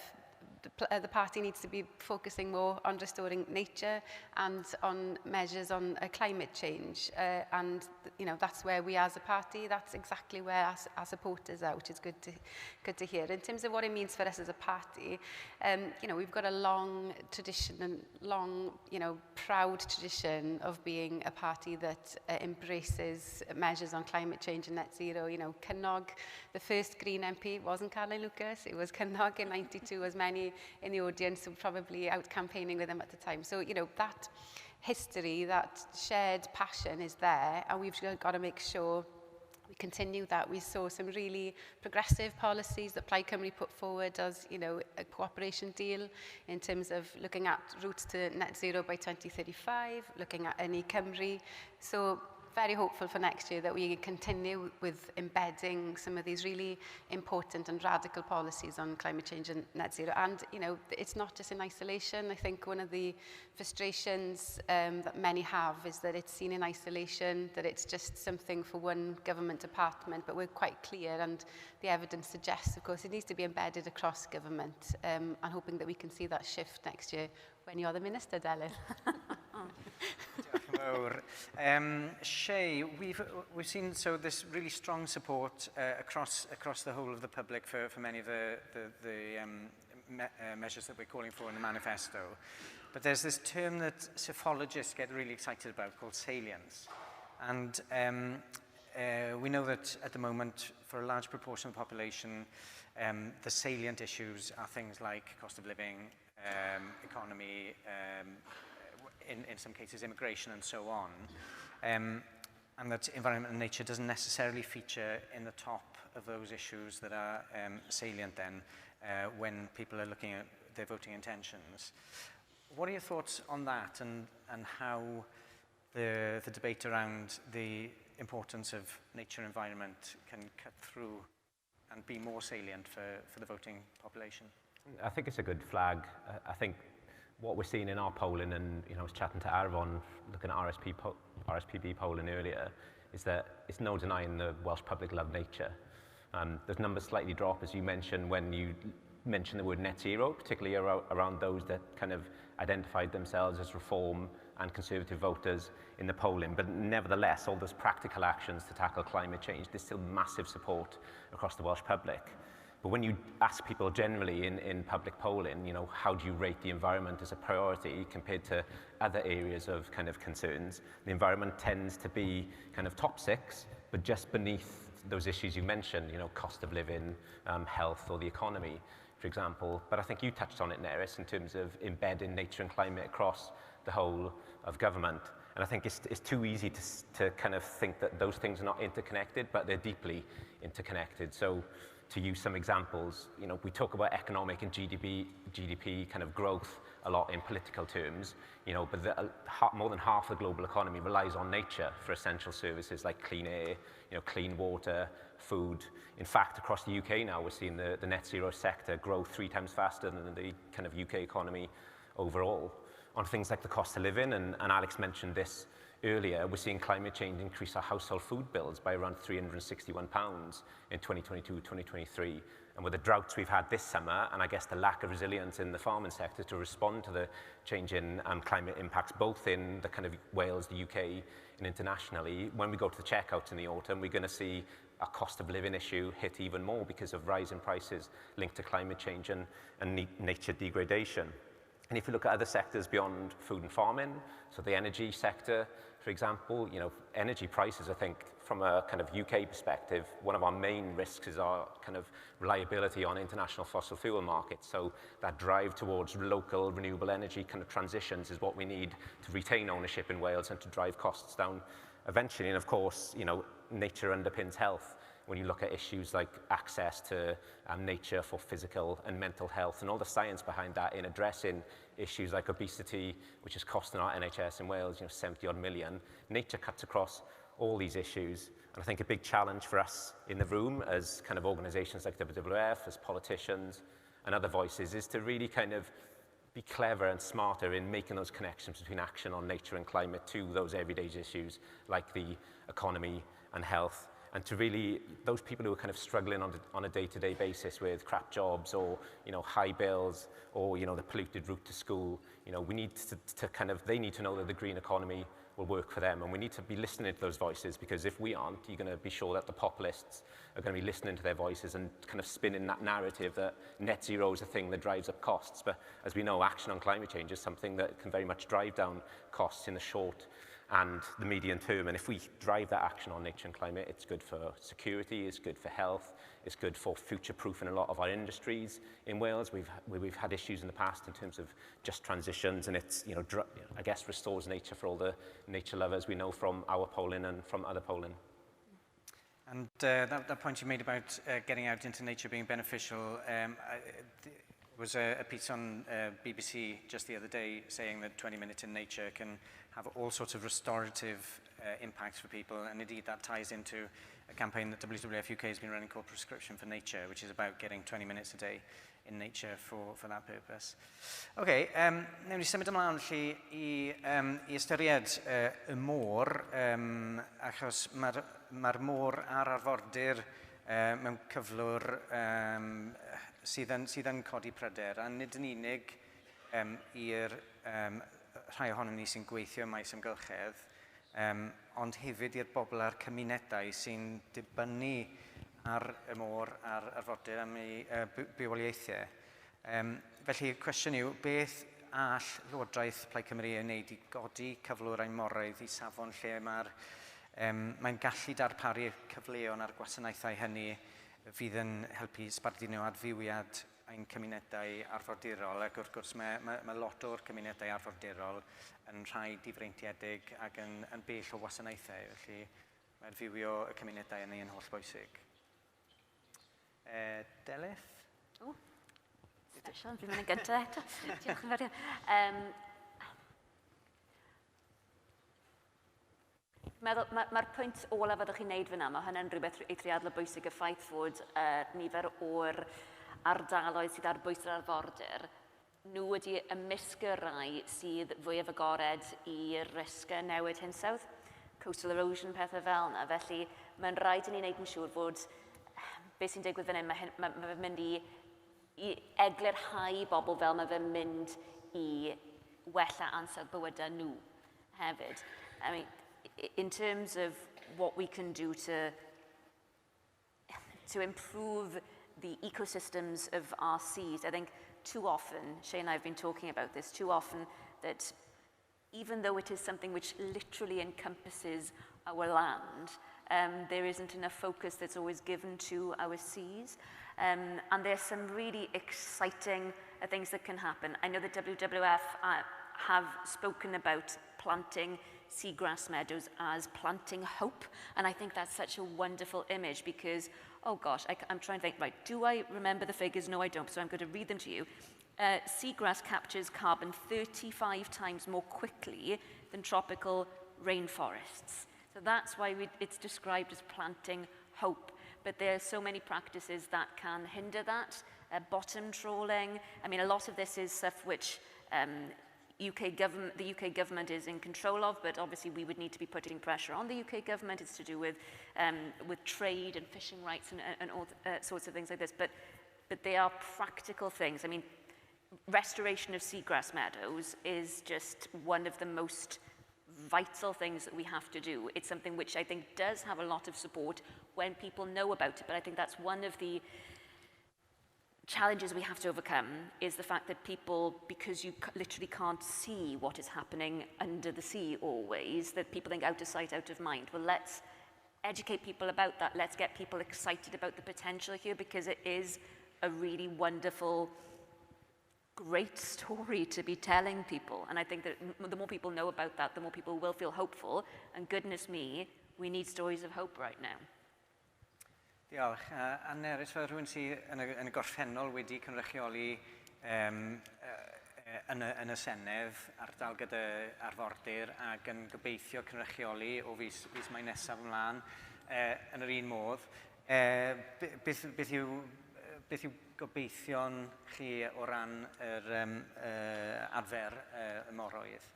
the party needs to be focusing more on restoring nature and on measures on climate change. And you know, that's where we as a party, that's exactly where our supporters are, which is good to hear. In terms of what it means for us as a party, you know, we've got a long tradition and long, you know, proud tradition of being a party that embraces measures on climate change and net zero. You know, Cynnog, the first Green MP wasn't Caroline Lucas, it was Cynnog in '92, as many in the audience were probably out campaigning with them at the time. So, you know, that history, that shared passion is there, and we've got to make sure we continue that. We saw some really progressive policies that Plaid Cymru put forward as, you know, a cooperation deal in terms of looking at routes to net zero by 2035, looking at any Cymru. So very hopeful for next year that we continue with embedding some of these really important and radical policies on climate change and net zero. And, you know, it's not just in isolation. I think one of the frustrations that many have is that it's seen in isolation, that it's just something for one government department, but we're quite clear, and the evidence suggests, of course, it needs to be embedded across government, and hoping that we can see that shift next year when you're the Minister, Delyn. Shay, we've seen this really strong support across the whole of the public for many of the measures that we're calling for in the manifesto. But there's this term that psephologists get really excited about called salience. And we know that at the moment, for a large proportion of the population, the salient issues are things like cost of living, economy, in some cases immigration and so on, and that environment and nature doesn't necessarily feature in the top of those issues that are salient then when people are looking at their voting intentions. What are your thoughts on that, and how the debate around the importance of nature and environment can cut through and be more salient for the voting population? I think it's a good flag. I think what we're seeing in our polling, and you know, I was chatting to Arvon, looking at RSPB polling earlier, is that it's no denying the Welsh public love nature. Those numbers slightly drop, as you mentioned, when you mention the word net zero, particularly around those that kind of identified themselves as reform and conservative voters in the polling. But nevertheless, all those practical actions to tackle climate change, there's still massive support across the Welsh public. But when you ask people generally in public polling, you know, how do you rate the environment as a priority compared to other areas of kind of concerns, the environment tends to be kind of top 6, but just beneath those issues you mentioned, you know, cost of living, health, or the economy, for example. But I think you touched on it, Nerys, in terms of embedding nature and climate across the whole of government. And I think it's too easy to kind of think that those things are not interconnected, but they're deeply interconnected. So to use some examples, you know, we talk about economic and GDP kind of growth a lot in political terms, you know, but more than half the global economy relies on nature for essential services like clean air, you know, clean water, food. In fact, across the UK now, we're seeing the net zero sector grow 3 times faster than the kind of UK economy overall. On things like the cost of living, and Alex mentioned this earlier, we're seeing climate change increase our household food bills by around £361 in 2022-2023. And with the droughts we've had this summer, and I guess the lack of resilience in the farming sector to respond to the change in climate impacts, both in the kind of Wales, the UK, and internationally, when we go to the checkouts in the autumn, we're going to see a cost of living issue hit even more because of rising prices linked to climate change and nature degradation. And if you look at other sectors beyond food and farming, so the energy sector, for example, you know, energy prices, I think, from a kind of UK perspective, one of our main risks is our kind of reliability on international fossil fuel markets. So that drive towards local renewable energy kind of transitions is what we need to retain ownership in Wales and to drive costs down eventually. And of course, you know, nature underpins health. When you look at issues like access to nature for physical and mental health, and all the science behind that in addressing issues like obesity, which is costing our NHS in Wales, you know, 70-odd million. Nature cuts across all these issues. And I think a big challenge for us in the room as kind of organisations like WWF, as politicians and other voices, is to really kind of be clever and smarter in making those connections between action on nature and climate to those everyday issues like the economy and health And to really, those people who are kind of struggling on a day-to-day basis with crap jobs or, high bills or, the polluted route to school, we need to kind of, they need to know that the green economy will work for them. And we need to be listening to those voices, because if we aren't, you're going to be sure that the populists are going to be listening to their voices and kind of spinning that narrative that net zero is a thing that drives up costs. But as we know, action on climate change is something that can very much drive down costs in the short and the medium term. And if we drive that action on nature and climate, it's good for security, it's good for health, it's good for future-proofing a lot of our industries in Wales. We've had issues in the past in terms of just transitions, and it's, I guess, restores nature for all the nature lovers we know from our polling and from other polling. And that point you made about getting out into nature being beneficial, was a piece on BBC just the other day saying that 20 minutes in nature can have all sorts of restorative impacts for people, and indeed that ties into a campaign that WWF UK has been running called Prescription for Nature, which is about getting 20 minutes a day in nature for that purpose. OK, newn ni symud ymlaen felly i ystyried y môr, achos mae'r môr a'r arfordir mewn cyflwr sydd yn codi pryder, a nid yn unig i'r rhai ohonyn ni sy'n gweithio maes amgylchedd, ond hefyd i'r bobl a'r cymunedau sy'n dibynnu ar y môr a'r arfordir am ei bywoliaethau. Felly, cwestiwn yw, beth all Llywodraeth Plaid Cymru yn wneud i godi cyflwr ein moraudd i safon lle mae'n gallu darparu cyfleon ar gwasanaethau hynny fydd yn helpu sbardino adfywiad ein cymunedau arfordirol, ac wrth gwrs mae lot o'r cymunedau arfordirol yn rhai difreintiedig ac yn bell o wasanaethau, felly mae'r fywio y cymunedau yn ei holl bwysig. Delyth? O, Sian, fi'n mynd yn gyntaf eto. Diolch yn fawr. Mae'r pwynt olaf fyddwch chi'n neud fyna, mae hynny'n rhywbeth eithriadol o bwysig, y ffaith fod nifer o'r ardaloedd sydd ar bwys yr arfordir, nhw wedi ymysg y rai sydd fwy agored i'r risgau newid hinsawdd, coastal erosion, pethau fel yna. Felly mae'n rhaid i ni wneud yn siŵr fod beth sy'n digwydd fan hyn, mae fe'n mynd i eglurhau bobl fel mae fe'n mynd i wella ansawdd bywydau nhw hefyd. I mean, in terms of what we can do to improve the ecosystems of our seas, I think too often, Shay and I have been talking about this, too often that even though it is something which literally encompasses our land, there isn't enough focus that's always given to our seas. And there's some really exciting things that can happen. I know that WWF have spoken about planting seagrass meadows as planting hope, and I think that's such a wonderful image because, oh gosh, I'm trying to think, right, do I remember the figures? No, I don't, so I'm going to read them to you. Seagrass captures carbon 35 times more quickly than tropical rainforests. So that's why it's described as planting hope. But there are so many practices that can hinder that. Bottom trawling, I mean, a lot of this is stuff which the UK government is in control of, but obviously we would need to be putting pressure on the UK government. It's to do with trade and fishing rights and all sorts of things like this. But they are practical things. I mean, restoration of seagrass meadows is just one of the most vital things that we have to do. It's something which I think does have a lot of support when people know about it, but I think that's one of the challenges we have to overcome is the fact that people, because you literally can't see what is happening under the sea always, that people think out of sight, out of mind. Well, let's educate people about that. Let's get people excited about the potential here because it is a really wonderful, great story to be telling people. And I think that the more people know about that, the more people will feel hopeful. And goodness me, we need stories of hope right now. Diolch. Anne, oes fel rhywun sydd yn y gorffennol wedi cynrychioli yn y Senedd ardal gyda arfordir ac yn gobeithio cynrychioli o fis mai nesaf ymlaen yn yr un modd. Beth yw gobeithio'n chi o ran yr adfer y moroedd?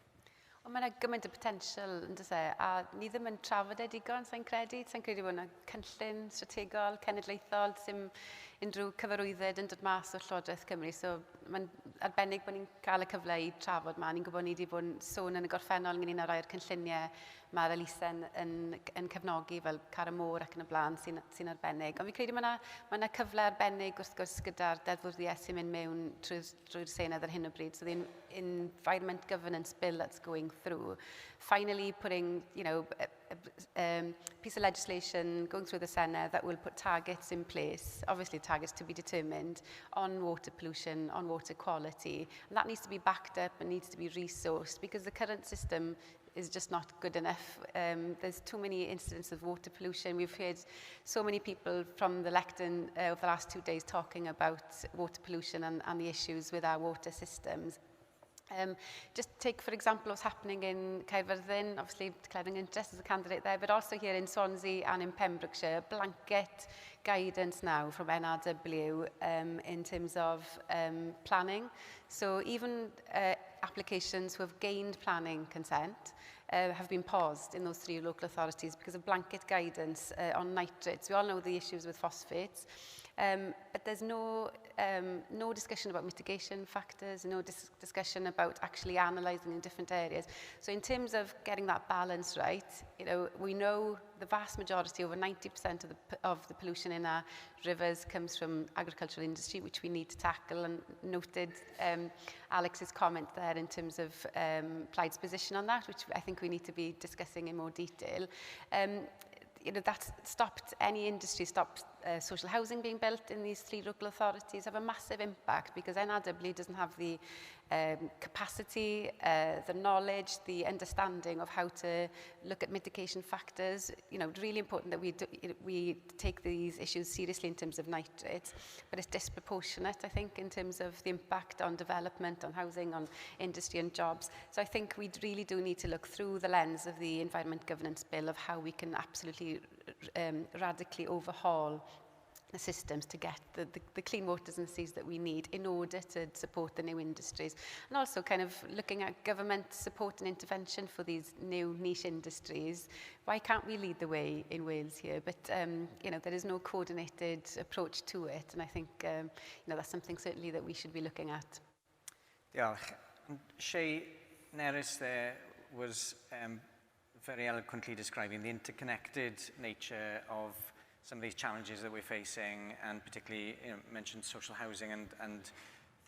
Mae yna gymaint o potensial, yn dys e, a ni ddim yn trafod e digon, sa'n credu. Sa'n credu bod yna cynllun strategol, cenedlaethol, sy'n unrhyw cyfarwyddyd yn dod mas o'r Llywodraeth Cymru. So mae'n arbennig bod ni'n cael y cyfle i trafod ma. Ni'n gwybod ni wedi bod yn sôn yn y gorffennol ynglyn â rhai'r cynlluniau mae'r elusen yn cefnogi fel Car y Môr ac yn y blaen sy'n arbennig. Ond fi'n credu mae yna cyfle arbennig wrth gwrs gyda'r deddfwriaeth sy'n mynd mewn trwy'r Senedd ar hyn o bryd. So the Environment Governance Bill that's going through, finally putting, piece of legislation going through the Senedd that will put targets in place, obviously targets to be determined, on water pollution, on water quality. And that needs to be backed up and needs to be resourced because the current system is just not good enough. There's too many incidents of water pollution. We've heard so many people from the lectern over the last 2 days talking about water pollution and the issues with our water systems. Just take, for example, what's happening in Caerfyrddin, obviously declaring interest as a candidate there, but also here in Swansea and in Pembrokeshire, blanket guidance now from NRW in terms of planning. So even applications who have gained planning consent have been paused in those 3 local authorities because of blanket guidance on nitrates. We all know the issues with phosphates. But there's no discussion about mitigation factors, no discussion about actually analysing in different areas. So in terms of getting that balance right, we know the vast majority, over 90% of the pollution in our rivers comes from agricultural industry, which we need to tackle, and noted Alex's comment there in terms of Plaid's position on that, which I think we need to be discussing in more detail. That's stopped any industry, stopped social housing being built in these 3 local authorities, have a massive impact because NRW doesn't have the capacity, the knowledge, the understanding of how to look at mitigation factors. Really important that we take these issues seriously in terms of nitrates, but it's disproportionate, I think, in terms of the impact on development, on housing, on industry and jobs. So I think we really do need to look through the lens of the Environment Governance Bill of how we can absolutely radically overhaul the systems to get the clean waters and seas that we need in order to support the new industries. And also kind of looking at government support and intervention for these new niche industries. Why can't we lead the way in Wales here? But, there is no coordinated approach to it. And I think, that's something certainly that we should be looking at. Diolch. Shay Nerys there was very eloquently describing the interconnected nature of some of these challenges that we're facing, and particularly mentioned social housing and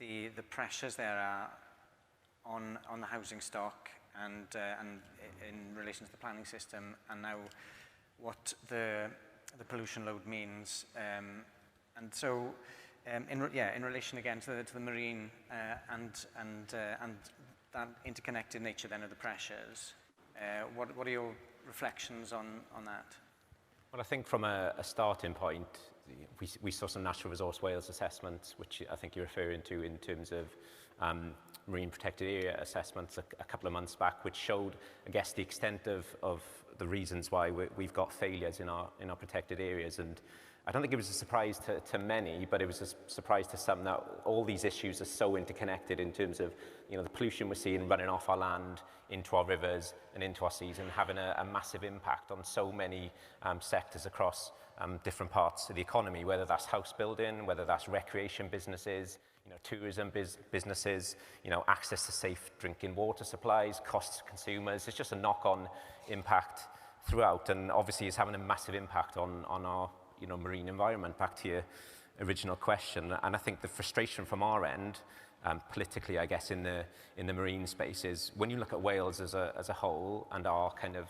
the pressures there are on the housing stock and in relation to the planning system, and now what the pollution load means. And so in relation again to the marine and that interconnected nature then of the pressures, what are your reflections on that? Well, I think from a starting point, we saw some Natural Resource Wales assessments, which I think you're referring to in terms of marine protected area assessments a couple of months back, which showed, I guess, the extent of the reasons why we've got failures in our protected areas. And I don't think it was a surprise to many, but it was a surprise to some that all these issues are so interconnected in terms of the pollution we're seeing running off our land into our rivers and into our seas, and having a massive impact on so many sectors across different parts of the economy, whether that's house building, whether that's recreation businesses, tourism businesses, access to safe drinking water supplies, costs to consumers. It's just a knock-on impact throughout, and obviously it's having a massive impact on our marine environment. Back to your original question, and I think the frustration from our end, politically, I guess, in the marine space is when you look at Wales as a whole and our kind of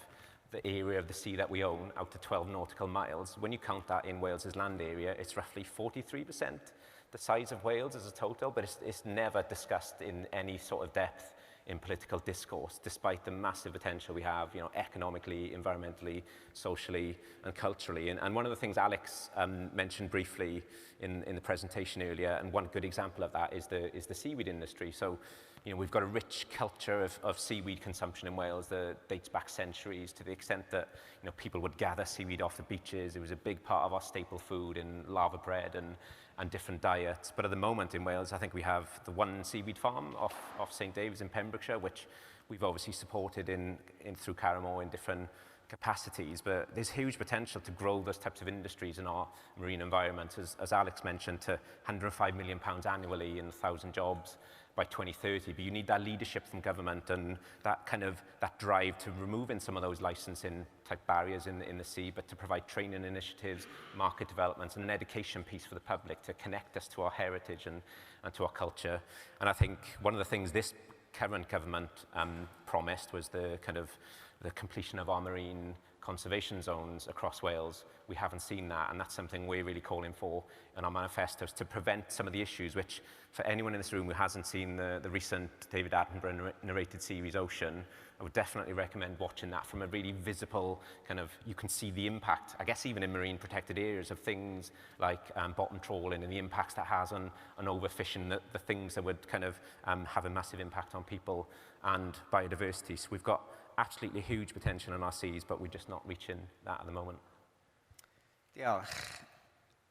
the area of the sea that we own out to 12 nautical miles, when you count that in Wales's land area, it's roughly 43% the size of Wales as a total, but it's never discussed in any sort of depth in political discourse, despite the massive potential we have, economically, environmentally, socially, and culturally. And one of the things Alex mentioned briefly in the presentation earlier, and one good example of that is the seaweed industry. So, we've got a rich culture of seaweed consumption in Wales that dates back centuries, to the extent that people would gather seaweed off the beaches. It was a big part of our staple food in lava bread and different diets. But at the moment in Wales, I think we have the one seaweed farm off St David's in Pembrokeshire, which we've obviously supported through Caramore in different capacities, but there's huge potential to grow those types of industries in our marine environment, as Alex mentioned, to £105 million annually and 1,000 jobs by 2030. But you need that leadership from government and that drive to removing some of those licensing type barriers in the sea, but to provide training initiatives, market developments, and an education piece for the public to connect us to our heritage and to our culture. And I think one of the things this current government promised was the completion of our marine conservation zones across Wales. We haven't seen that, and that's something we're really calling for in our manifestos to prevent some of the issues which, for anyone in this room who hasn't seen the recent David Attenborough narrated series Ocean, I would definitely recommend watching that from a really visible you can see the impact, I guess even in marine protected areas, of things like bottom trawling and the impacts that has on overfishing, the things that would have a massive impact on people and biodiversity. So we've got absolutely huge potential in our seas, but we're just not reaching that at the moment. Diolch.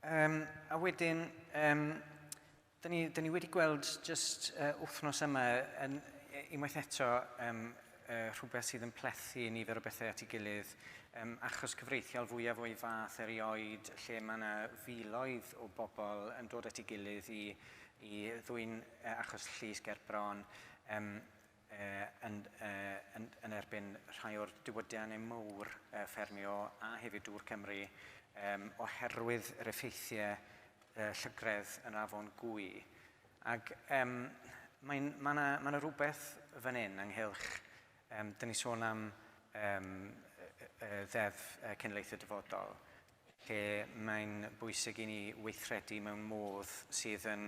A wedyn, da ni wedi gweld just wythnos yma unwaith eto rhywbeth sydd yn plethu nifer o bethau at ei gilydd, achos cyfreithiol fwyaf o'i fath erioed, lle mae yna filoedd o bobl yn dod at ei gilydd i ddwyn achos llys ger bron, yn erbyn rhai o'r diwydiannau mawr ffermio a hefyd dŵr Cymru oherwydd yr effeithiau llygredd yn afon Gwy. Ac mae yna rhywbeth fan hyn ynghylch, dyn ni sôn am ddeddf cenedlaethau dyfodol, lle mae'n bwysig i ni weithredu mewn modd sydd yn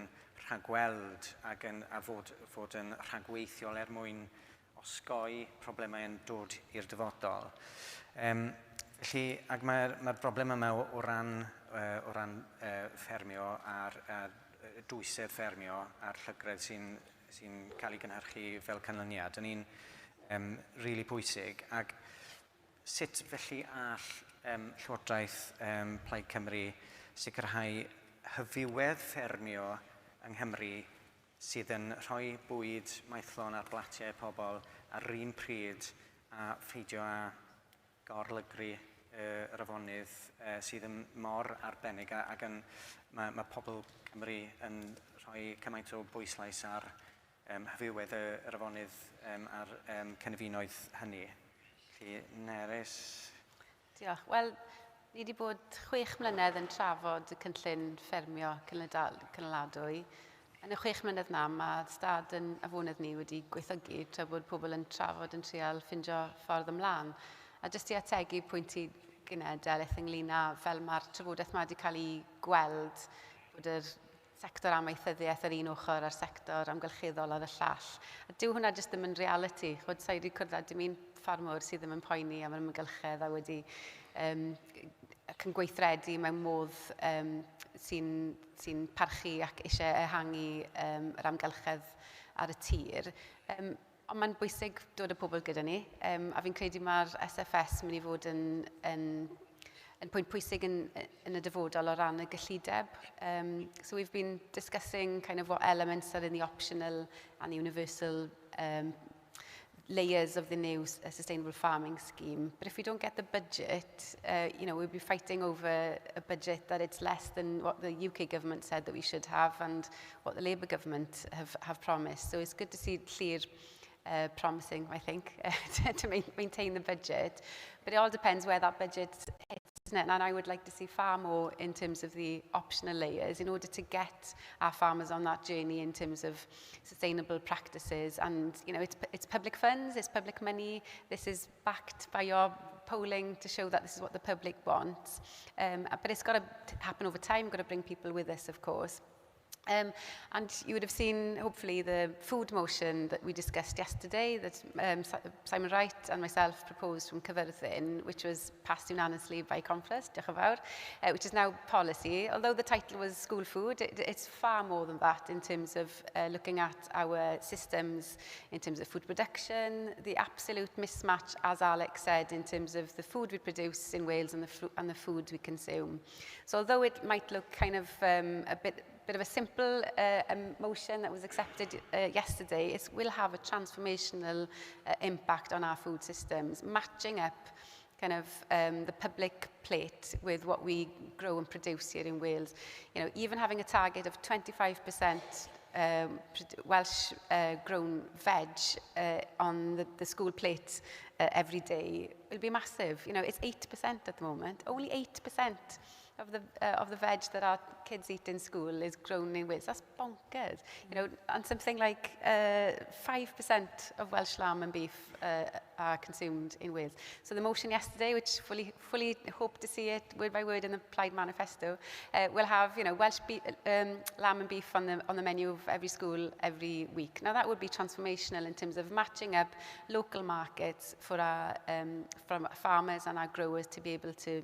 rhagweld ac fod yn rhagweithiol mwyn osgoi problemau yn dod i'r dyfodol. Felly, ac mae'r broblem yma o ran ffermio a'r dwysedd ffermio a'r llygred sy'n cael ei gynhyrchu fel canlyniad yn un rili pwysig. Ac sut felly all Llywodraeth Plaid Cymru sicrhau hyfywedd ffermio yng Nghymru sydd yn rhoi bwyd maethlon ar blatiau pobl ar un pryd a pheidio â gorlygru yr afonydd sydd yn mor arbennig ac mae pobl Cymru yn rhoi cymaint o bwyslais ar hyfywedd yr afonydd a'r cynefinoedd hynny. Felly, Nerys. Diolch. Wel, ni wedi bod 6 mlynedd yn trafod y cynllun ffermio cynaladwy. Yn y 6 mlynedd na, mae stad yn afonydd ni wedi gweithygu tra bod pobl yn trafod yn trial ffindio ffordd ymlaen. A jyst i ategu pwynt i genedlaeth ynglyn â fel mae'r trafodaeth yma wedi cael ei gweld bod yr sector amaethyddiaeth ar un ochr a'r sector amgylcheddol ar y llall. A dyw hwnna jyst ddim yn reality. Chod sa i wedi cwrdd dim un ffarmwr sydd ddim yn poeni am yr amgylchedd a wedi ac yn gweithredu mewn modd sy'n parchu ac eisiau ehangu yr amgylchedd ar y tir. Ond mae'n bwysig dod y pobl gyda ni, a fi'n credu mae'r SFS yn mynd i fod yn pwynt pwysig yn y dyfodol o ran y gyllideb. So we've been discussing what elements are in the optional and universal layers of the new sustainable farming scheme. But if we don't get the budget, we'll be fighting over a budget that it's less than what the UK government said that we should have and what the Labour government have promised. So it's good to see clear promising, I think, to maintain the budget. But it all depends where that budget hits. And I would like to see far more in terms of the optional layers in order to get our farmers on that journey in terms of sustainable practices. And, it's public funds, it's public money. This is backed by your polling to show that this is what the public wants. But it's got to happen over time, got to bring people with us, of course. And you would have seen, hopefully, the food motion that we discussed yesterday that Simon Wright and myself proposed from Cyfyrddin, which was passed unanimously by Conference, diolch yn fawr, which is now policy. Although the title was school food, it's far more than that in terms of looking at our systems, in terms of food production, the absolute mismatch, as Alex said, in terms of the food we produce in Wales and the food we consume. So although it might look a bit bit of a simple motion that was accepted yesterday. It will have a transformational impact on our food systems, matching up kind of the public plate with what we grow and produce here in Wales. You know, even having a target of 25% Welsh grown veg on the school plate every day will be massive. You know, it's 8% at the moment. Only 8% of the veg that our kids eat in school is grown in Wales. That's bonkers. You know, and something like 5% of Welsh lamb and beef are consumed in Wales. So the motion yesterday, which fully hope to see it word by word in the Plaid manifesto, will have, you know, Welsh lamb and beef on the menu of every school every week. Now that would be transformational in terms of matching up local markets for our from farmers and our growers to be able to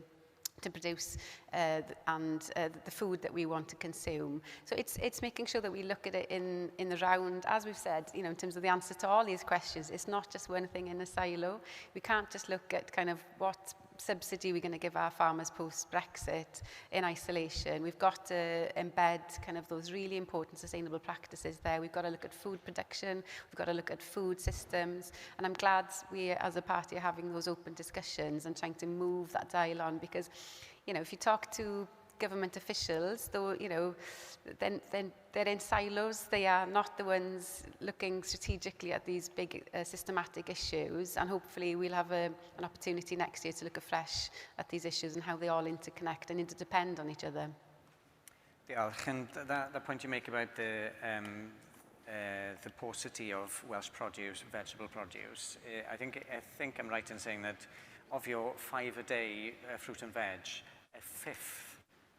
produce the food that we want to consume. So it's making sure that we look at it in the round, as we've said, you know, in terms of the answer to all these questions. It's not just one thing in a silo. We can't just look at kind of what subsidy we're going to give our farmers post-Brexit in isolation. We've got to embed kind of those really important sustainable practices there. We've got to look at food production. We've got to look at food systems. And I'm glad we as a party are having those open discussions and trying to move that dial on, because, you know, if you talk to government officials, though, you know, then they're in silos. They are not the ones looking strategically at these big systematic issues, and hopefully we'll have an opportunity next year to look afresh at these issues and how they all interconnect and interdepend on each other. Diolch, and that point you make about the paucity of Welsh produce, vegetable produce, I think I'm right in saying that of your 5 a day fruit and veg, a fifth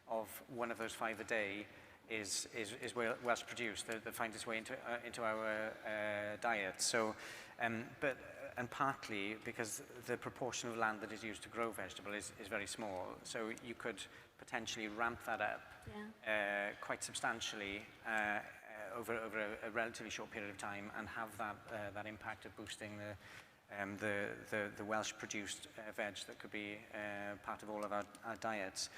of one of those 5 a day is Welsh produced that finds its way into our diet. So, and partly because the proportion of land that is used to grow vegetable is very small. So you could potentially ramp that up quite substantially over a relatively short period of time and have that impact of boosting the Welsh produced veg that could be part of all of our diets.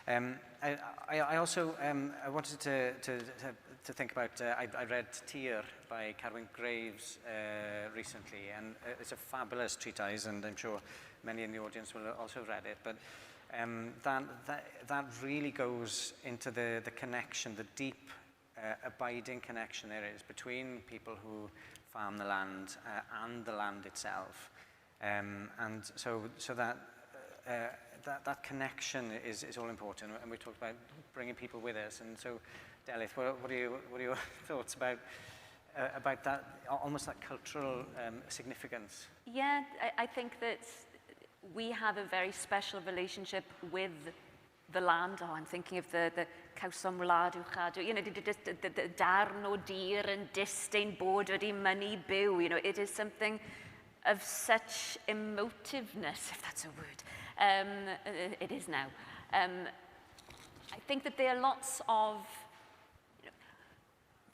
I also I wanted to think about, I read Tir by Carwyn Graves recently, and it's a fabulous treatise, and I'm sure many in the audience will also have read it, but that really goes into the connection, the deep abiding connection there is between people who farm the land and the land itself, and so that connection is all important. And we talked about bringing people with us. And so, Delith, what are your thoughts about that, almost that cultural significance? Yeah, I think that we have a very special relationship with the land. Oh, I'm thinking of the cawsom wlad i'w chadw, you know, the darn o dir and disdain bod wedi mynnu byw, you know, it is something of such emotiveness, if that's a word. It is now. I think that there are lots of, you know,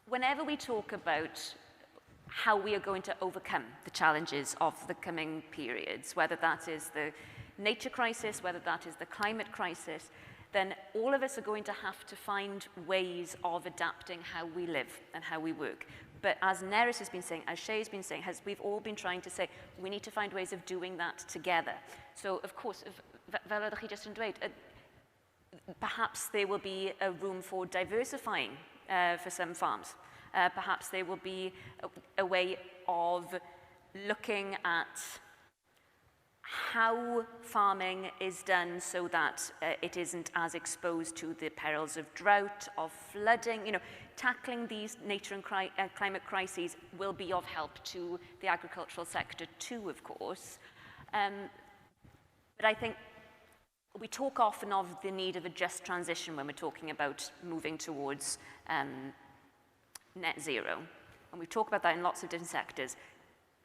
whenever we talk about how we are going to overcome the challenges of the coming periods, whether that is the nature crisis, whether that is the climate crisis, then all of us are going to have to find ways of adapting how we live and how we work. But as Nerys has been saying, as Shay has been saying, we've all been trying to say, we need to find ways of doing that together. So, of course, fel ydych chi just yn dweud, perhaps there will be a room for diversifying for some farms. Perhaps there will be a way of looking at how farming is done so that it isn't as exposed to the perils of drought, of flooding. You know, tackling these nature and climate crises will be of help to the agricultural sector too, of course. But I think we talk often of the need of a just transition when we're talking about moving towards net zero. And we talk about that in lots of different sectors.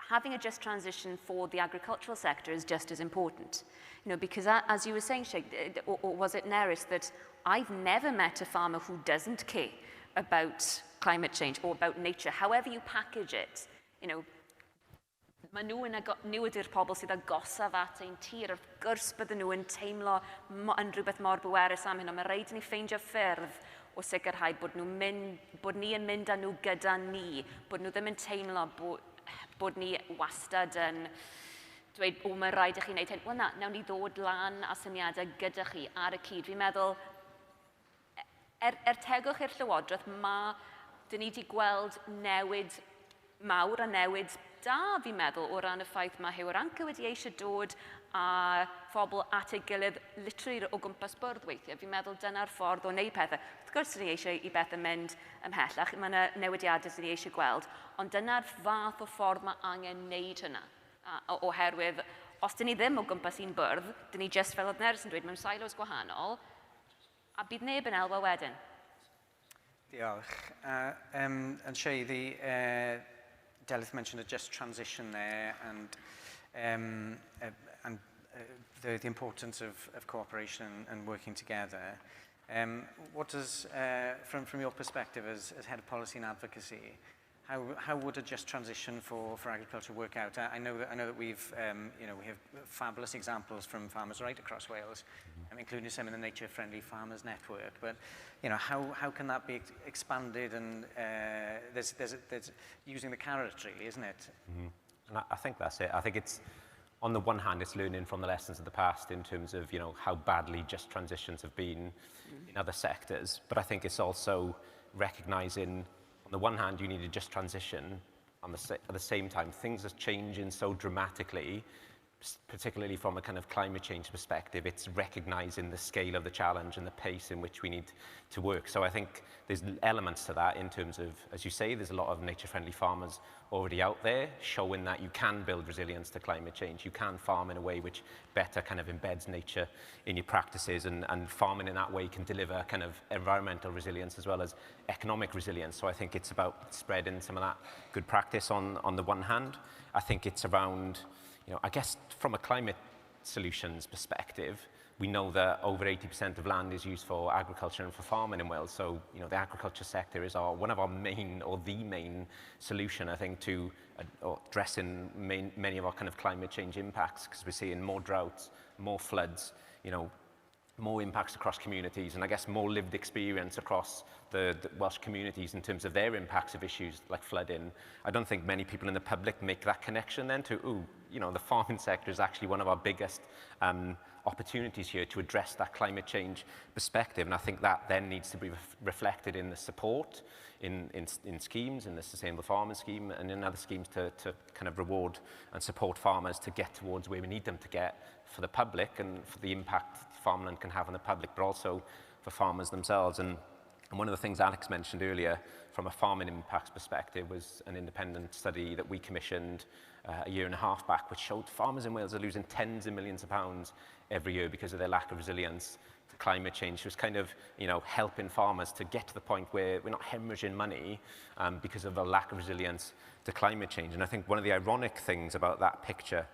Having a just transition for the agricultural sector is just as important. You know, because as you were saying, Sheikh, or was it Nerys, that I've never met a farmer who doesn't care about climate change or about nature, however you package it. You know, mae nhw ydy'r pobl sydd agosaf at ein tir, wrth gwrs bydden nhw yn teimlo yn rhywbeth mor bwerus am hyn, ond mae rhaid i ni ffeindio ffyrdd o sicrhau bod ni yn mynd â nhw gyda ni, bod nhw ddim yn teimlo bod ni wastad yn dweud, o, mae'n rhaid i chi wneud hyn. Wel na, nawn ni ddod lan a syniadau gyda chi ar y cyd. Fi'n meddwl, tegwch i'r Llywodraeth, dyn ni wedi gweld newid mawr a newid da, fi'n meddwl, o ran y ffaith mae Hywaranca wedi eisiau dod a phobl at ei gilydd literally o gwmpas bwrdd weithiau. Fi'n meddwl dyna'r ffordd o wneud pethau. Wrth gwrs, dyn ni eisiau i bethau mynd ymhellach, mae yna newidiadau dyn ni eisiau gweld, ond dyna'r fath o ffordd mae angen wneud hynna. Oherwydd, os dyn ni ddim o gwmpas un bwrdd, dyn ni just fel oedd Nerys yn dweud mewn silos gwahanol, a bydd neb yn elwa wedyn. Diolch. And Shay, Delith mentioned a just transition there and the importance of cooperation and working together. What does, from your perspective as Head of Policy and Advocacy, how would a just transition for agriculture work out? I know that we've, we have fabulous examples from farmers right across Wales, including some in the Nature Friendly Farmers Network. But how can that be expanded? And there's using the carrot, really, isn't it? Mm-hmm. And I think that's it. I think it's, on the one hand, it's learning from the lessons of the past in terms of how badly just transitions have been in other sectors. But I think it's also recognising, on the one hand, you need a just transition. At the same time, things are changing so dramatically, particularly from a kind of climate change perspective. It's recognising the scale of the challenge and the pace in which we need to work. So I think there's elements to that in terms of, as you say, there's a lot of nature-friendly farmers already out there showing that you can build resilience to climate change. You can farm in a way which better kind of embeds nature in your practices, and farming in that way can deliver kind of environmental resilience as well as economic resilience. So I think it's about spreading some of that good practice on the one hand. I think it's around, I guess from a climate solutions perspective, we know that over 80% of land is used for agriculture and for farming in Wales. So, the agriculture sector is one of our main, or the main solution, I think, to addressing many of our kind of climate change impacts, because we're seeing more droughts, more floods, more impacts across communities, and I guess more lived experience across the Welsh communities in terms of their impacts of issues like flooding. I don't think many people in the public make that connection then to, the farming sector is actually one of our biggest opportunities here to address that climate change perspective. And I think that then needs to be reflected in the support, in schemes, in the Sustainable Farming Scheme, and in other schemes to kind of reward and support farmers to get towards where we need them to get for the public and for the impact farmland can have on the public, but also for farmers themselves. And one of the things Alex mentioned earlier from a farming impacts perspective was an independent study that we commissioned a year and a half back, which showed farmers in Wales are losing tens of millions of pounds every year because of their lack of resilience to climate change. It was kind of, helping farmers to get to the point where we're not hemorrhaging money because of a lack of resilience to climate change. And I think one of the ironic things about that picture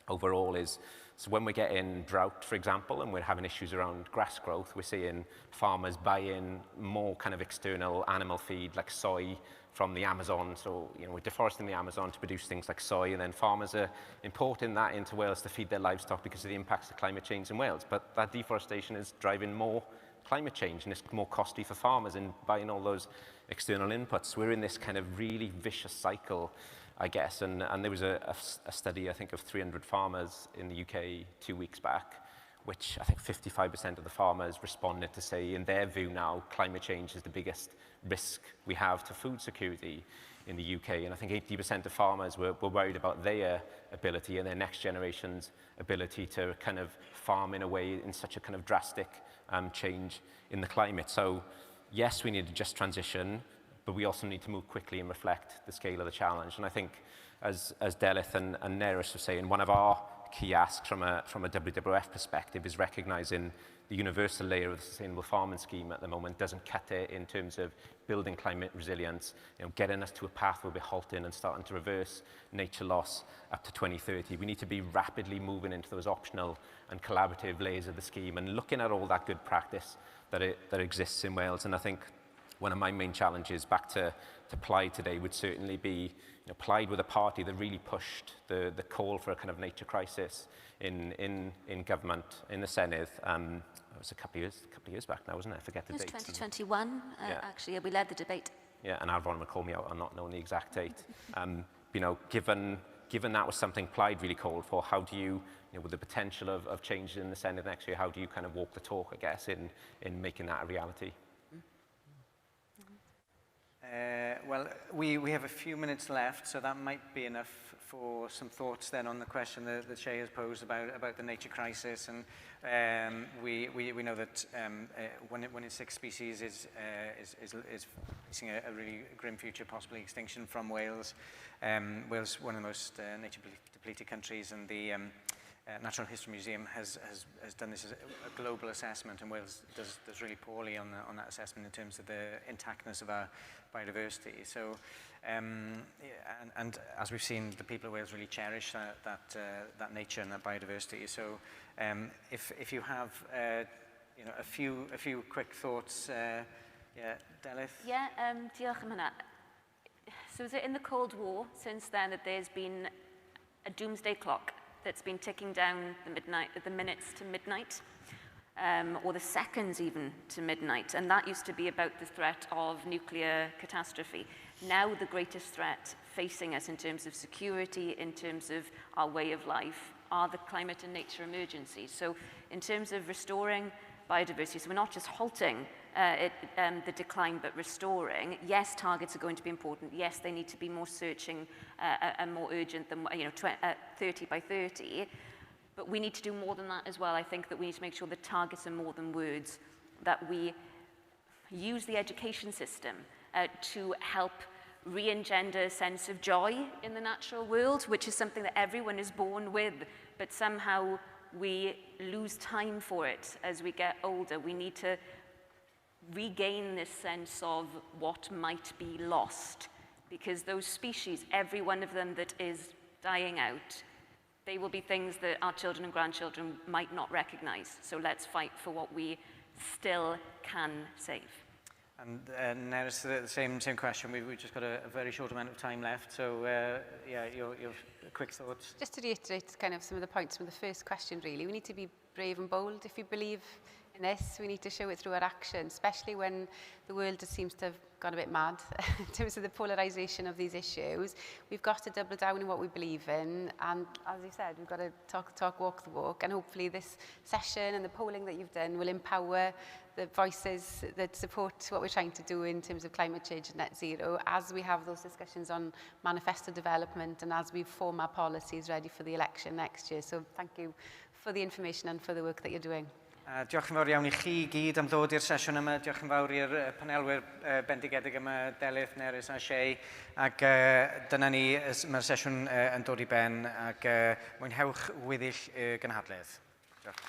overall is, so when we're getting drought, for example, and we're having issues around grass growth, we're seeing farmers buy in more kind of external animal feed like soy from the Amazon. So, we're deforesting the Amazon to produce things like soy, and then farmers are importing that into Wales to feed their livestock because of the impacts of climate change in Wales. But that deforestation is driving more climate change, and it's more costly for farmers in buying all those external inputs. We're in this kind of really vicious cycle, I guess, and there was a study, I think, of 300 farmers in the UK 2 weeks back, which I think 55% of the farmers responded to say, in their view now, climate change is the biggest risk we have to food security in the UK. And I think 80% of farmers were worried about their ability and their next generation's ability to kind of farm in a way in such a kind of drastic change in the climate. So yes, we need a just transition, but we also need to move quickly and reflect the scale of the challenge. And I think, as Delith and Nerys were saying, one of our key asks from a WWF perspective is recognising the universal layer of the Sustainable Farming Scheme at the moment doesn't cut it in terms of building climate resilience, getting us to a path where we're halting and starting to reverse nature loss up to 2030. We need to be rapidly moving into those optional and collaborative layers of the scheme and looking at all that good practice that exists in Wales. And I think one of my main challenges, back to Plaid today would certainly be, Plaid with a party that really pushed the call for a kind of nature crisis in government, in the Senedd. It was a couple of years back now, wasn't it? I forget the date. It was 2021, actually. We led the debate. Yeah, and Arfon would call me out on not knowing the exact date. Given that was something Plaid really called for, how do you, with the potential of changes in the Senedd next year, how do you kind of walk the talk, I guess, in making that a reality? Well, we have a few minutes left, so that might be enough for some thoughts then on the question that Shay has posed about the nature crisis. And we know that one in six species is facing a really grim future, possibly extinction from Wales. Wales, one of the most nature depleted countries, and the Natural History Museum has done this as a global assessment, and Wales does really poorly on that assessment in terms of the intactness of our biodiversity. So, and as we've seen, the people of Wales really cherish that nature and that biodiversity. So, if you have a few quick thoughts, Delyth. Yeah, diolch am hynna. So is it in the Cold War since then that there's been a doomsday clock that's been ticking down the minutes to midnight, or the seconds even to midnight, and that used to be about the threat of nuclear catastrophe. Now the greatest threat facing us in terms of security, in terms of our way of life, are the climate and nature emergencies. So in terms of restoring biodiversity, so we're not just halting the decline, but restoring. Yes, targets are going to be important. Yes, they need to be more searching and more urgent than 30 by 30. But we need to do more than that as well. I think that we need to make sure that targets are more than words, that we use the education system to help re-engender a sense of joy in the natural world, which is something that everyone is born with, but somehow we lose time for it as we get older. We need to regain this sense of what might be lost, because those species, every one of them that is dying out, they will be things that our children and grandchildren might not recognize. So let's fight for what we still can save. And now it's the same question. We've just got a very short amount of time left. So yeah, your quick thoughts. Just to reiterate kind of some of the points from the first question, really, we need to be brave and bold. If you believe in this, we need to show it through our action, especially when the world just seems to have gone a bit mad in terms of the polarisation of these issues. We've got to double down on what we believe in, and as you said, we've got to talk the talk, walk the walk, and hopefully this session and the polling that you've done will empower the voices that support what we're trying to do in terms of climate change and net zero, as we have those discussions on manifesto development and as we form our policies ready for the election next year. So thank you for the information and for the work that you're doing. Diolch yn fawr iawn i chi gyd am ddod i'r sesiwn yma. Diolch yn fawr i'r panelwyr bendigedig yma, Delyth, Nerys a Shay. Ac dyna ni, mae'r sesiwn yn dod i ben, ac mwynhewch weddill y gynhadledd. Diolch.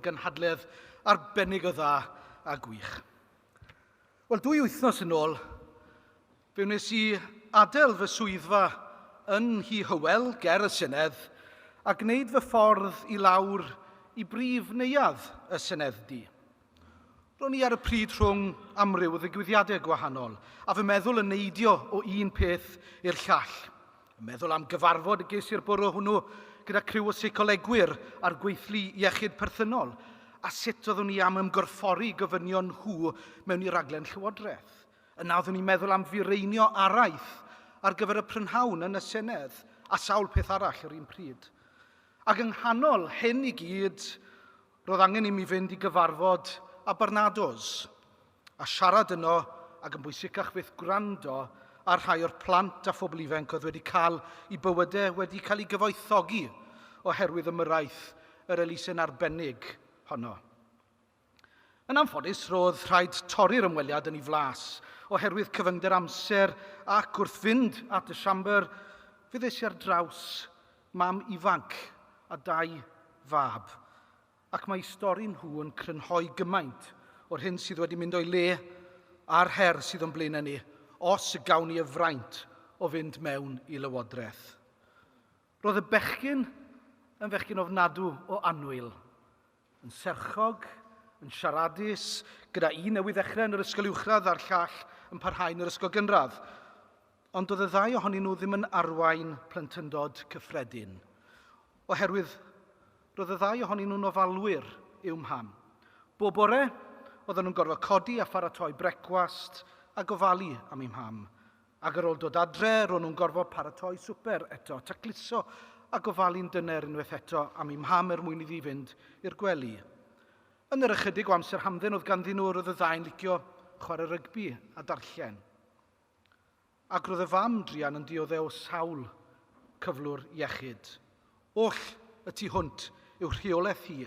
gynhadledd arbennig o dda a gwych. Wel, 2 wythnos yn ôl, fe wnes I adael fy swyddfa yn Nhŷ Hywel, ger y Senedd, a gwneud fy ffordd I lawr I brif neuadd y Senedddy. Ro'n I ar y pryd rhwng amryw o ddigwyddiadau gwahanol, a fy meddwl yn neidio o un peth i'r llall. Yn meddwl am gyfarfod y ges i'r bwrw hwnnw gyda criw o seicolegwyr ar gweithlu iechyd perthynol, a sut oeddwn I am ymgorffori gofynion nhw mewn I raglen llywodraeth. Yna oeddwn i'n meddwl am fireinio araith ar gyfer y prynhawn yn y Senedd, a sawl peth arall yr un pryd. Ac yng nghanol hyn I gyd, roedd angen I mi fynd I gyfarfod a Barnados, a siarad yno ac yn bwysicach fydd gwrando ar rhai o'r plant a phobl ifanc oedd wedi cael I bywydau wedi cael I gyfoethogi oherwydd ymyraeth yr elusen arbennig honno. Yn anffodus, roedd rhaid torri'r ymweliad yn ei flas oherwydd cyfyngder amser ac wrth fynd at y siambr, fyddes I ar draws mam ifanc a 2 fab, ac mae stori nhw yn crynhoi gymaint o'r hyn sydd wedi mynd o'i le a'r her sydd o'n blaenau ni, os y gawn ni y fraint o fynd mewn I lywodraeth. Roedd y bechgyn yn fechgyn ofnadw o anwyl, yn serchog, yn siaradus, gyda un newydd ddechrau yn yr ysgol uwchradd a'r llall yn parhau yn yr ysgol gynradd. Ond oedd y 2 ohonyn nhw ddim yn arwain plentyndod cyffredin, oherwydd roedd y 2 ohonyn nhw'n ofalwyr i'w mham. Bob bore, oedden nhw'n gorfod codi a pharatoi brecwast a gofalu am ei mham. Ac ar ôl dod adre, roedd nhw'n gorfod paratoi swper eto, tacluso a gofalu'n dyner unwaith eto am ei mham mwyn iddi fynd i'r gwely. Yn yr ychydig o amser hamdden oedd ganddyn nhw roedd y 2 yn licio chwarae rygbi a darllen. Ac roedd y fam Drian yn dioddef o sawl cyflwr iechyd. Oll y tu hwnt yw rheolaeth hi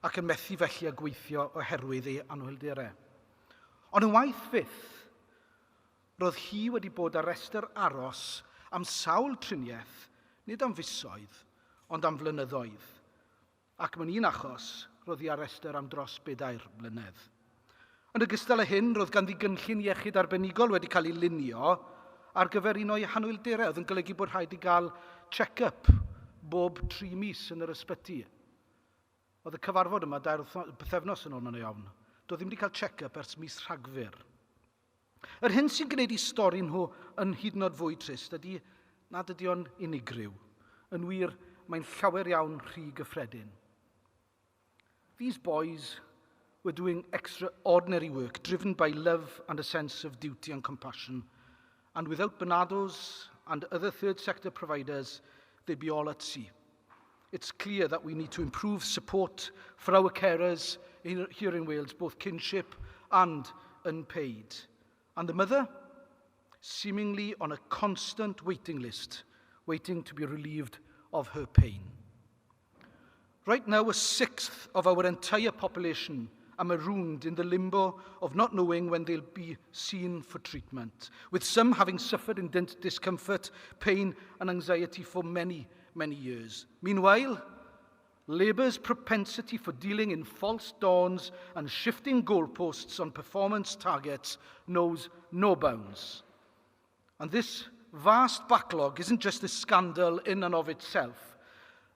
ac yn methu felly a gweithio oherwydd ei anhwylderau. Ond yn waith fyth, roedd hi wedi bod ar restr aros am sawl triniaeth, nid am fusoedd, ond am flynyddoedd. Ac mewn un achos, roedd hi ar restr am dros 4 blynedd. Yn ogystal â hyn, roedd ganddi gynllun iechyd arbenigol wedi cael ei lunio ar gyfer un o'i hanhwylderau, oedd yn golygu bod rhaid I gael check-up bob 3 mis yn yr ysbyty. Oedd y cyfarfod yma 2 bythefnos yn ôl yn ei ofn. Doedd ddim wedi cael check-up ers mis Rhagfyr. Yr hyn sy'n gwneud I stori nhw yn hyd yn oed fwy trist ydy nad ydy o'n unigryw. Yn wir, mae'n llawer iawn rhy gyffredin. These boys were doing extraordinary work, driven by love and a sense of duty and compassion. And without Barnados and other third sector providers, they'd be all at sea. It's clear that we need to improve support for our carers here in Wales, both kinship and unpaid. And the mother, seemingly on a constant waiting list, waiting to be relieved of her pain. Right now, 1/6 of our entire population are marooned in the limbo of not knowing when they'll be seen for treatment, with some having suffered in discomfort, pain and anxiety for many, many years. Meanwhile, Labour's propensity for dealing in false dawns and shifting goalposts on performance targets knows no bounds. And this vast backlog isn't just a scandal in and of itself.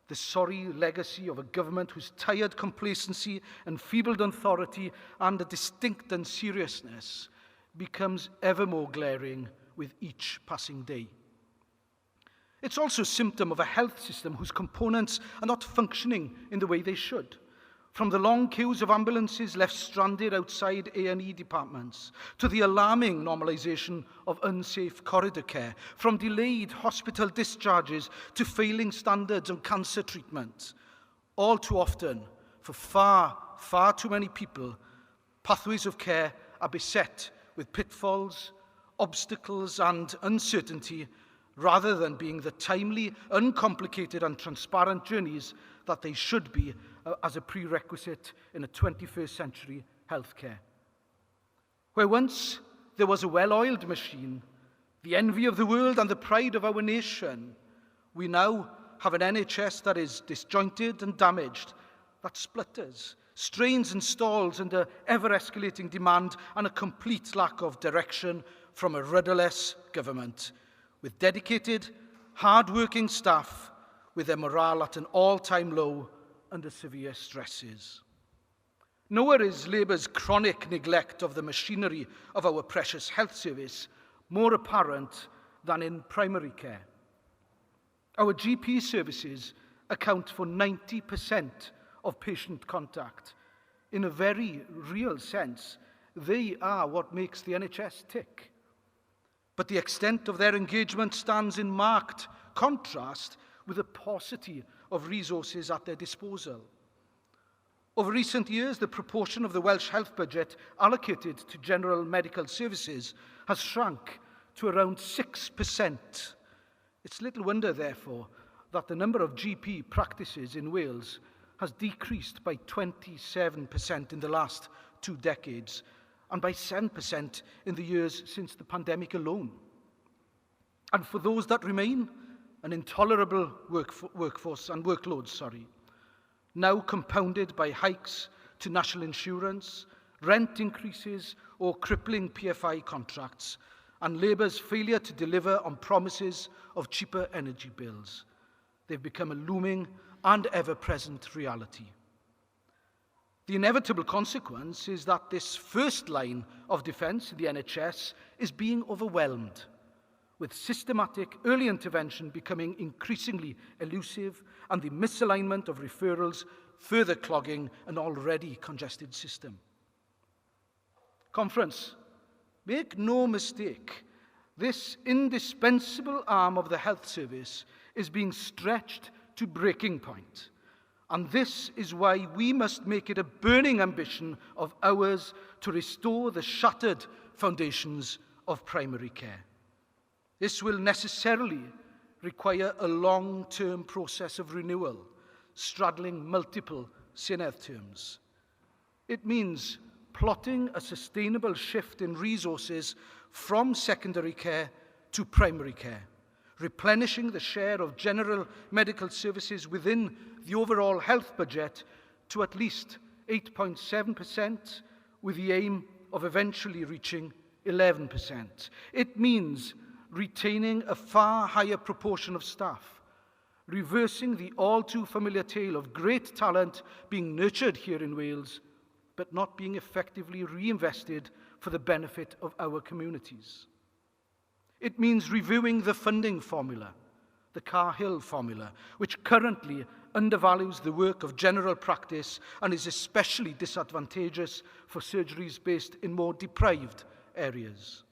The sorry legacy of a government whose tired complacency, enfeebled authority, and a distinct unseriousness becomes ever more glaring with each passing day. It's also a symptom of a health system whose components are not functioning in the way they should. From the long queues of ambulances left stranded outside A&E departments, to the alarming normalisation of unsafe corridor care, from delayed hospital discharges to failing standards on cancer treatment. All too often, for far, far too many people, pathways of care are beset with pitfalls, obstacles and uncertainty, rather than being the timely, uncomplicated and transparent journeys that they should be as a prerequisite in a 21st century healthcare. Where once there was a well-oiled machine, the envy of the world and the pride of our nation, we now have an NHS that is disjointed and damaged, that splutters, strains and stalls under ever-escalating demand and a complete lack of direction from a rudderless government, with dedicated, hard-working staff with their morale at an all-time low under severe stresses. Nowhere is Labour's chronic neglect of the machinery of our precious health service more apparent than in primary care. Our GP services account for 90% of patient contact. In a very real sense, they are what makes the NHS tick. But the extent of their engagement stands in marked contrast with the paucity of resources at their disposal. Over recent years, the proportion of the Welsh health budget allocated to general medical services has shrunk to around 6%. It's little wonder, therefore, that the number of GP practices in Wales has decreased by 27% in the last 2 decades, and by 7% in the years since the pandemic alone. And for those that remain, an intolerable workload, now compounded by hikes to national insurance, rent increases or crippling PFI contracts, and Labour's failure to deliver on promises of cheaper energy bills. They've become a looming and ever-present reality. The inevitable consequence is that this first line of defence in the NHS is being overwhelmed, with systematic early intervention becoming increasingly elusive and the misalignment of referrals further clogging an already congested system. Conference, make no mistake, this indispensable arm of the health service is being stretched to breaking point. And this is why we must make it a burning ambition of ours to restore the shattered foundations of primary care. This will necessarily require a long-term process of renewal, straddling multiple Senedd terms. It means plotting a sustainable shift in resources from secondary care to primary care, replenishing the share of general medical services within the overall health budget to at least 8.7%, with the aim of eventually reaching 11%. It means retaining a far higher proportion of staff, reversing the all-too-familiar tale of great talent being nurtured here in Wales, but not being effectively reinvested for the benefit of our communities. It means reviewing the funding formula, the Cahill formula, which currently undervalues the work of general practice and is especially disadvantageous for surgeries based in more deprived areas.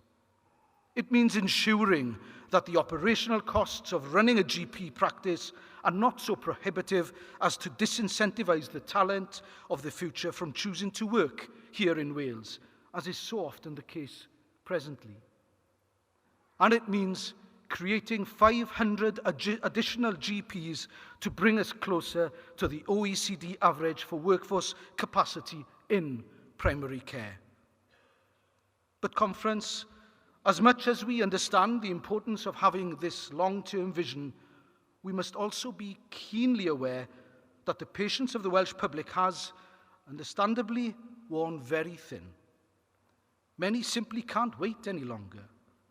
It means ensuring that the operational costs of running a GP practice are not so prohibitive as to disincentivize the talent of the future from choosing to work here in Wales, as is so often the case presently. And it means creating 500 additional GPs to bring us closer to the OECD average for workforce capacity in primary care. But Conference, as much as we understand the importance of having this long-term vision, we must also be keenly aware that the patience of the Welsh public has, understandably, worn very thin. Many simply can't wait any longer,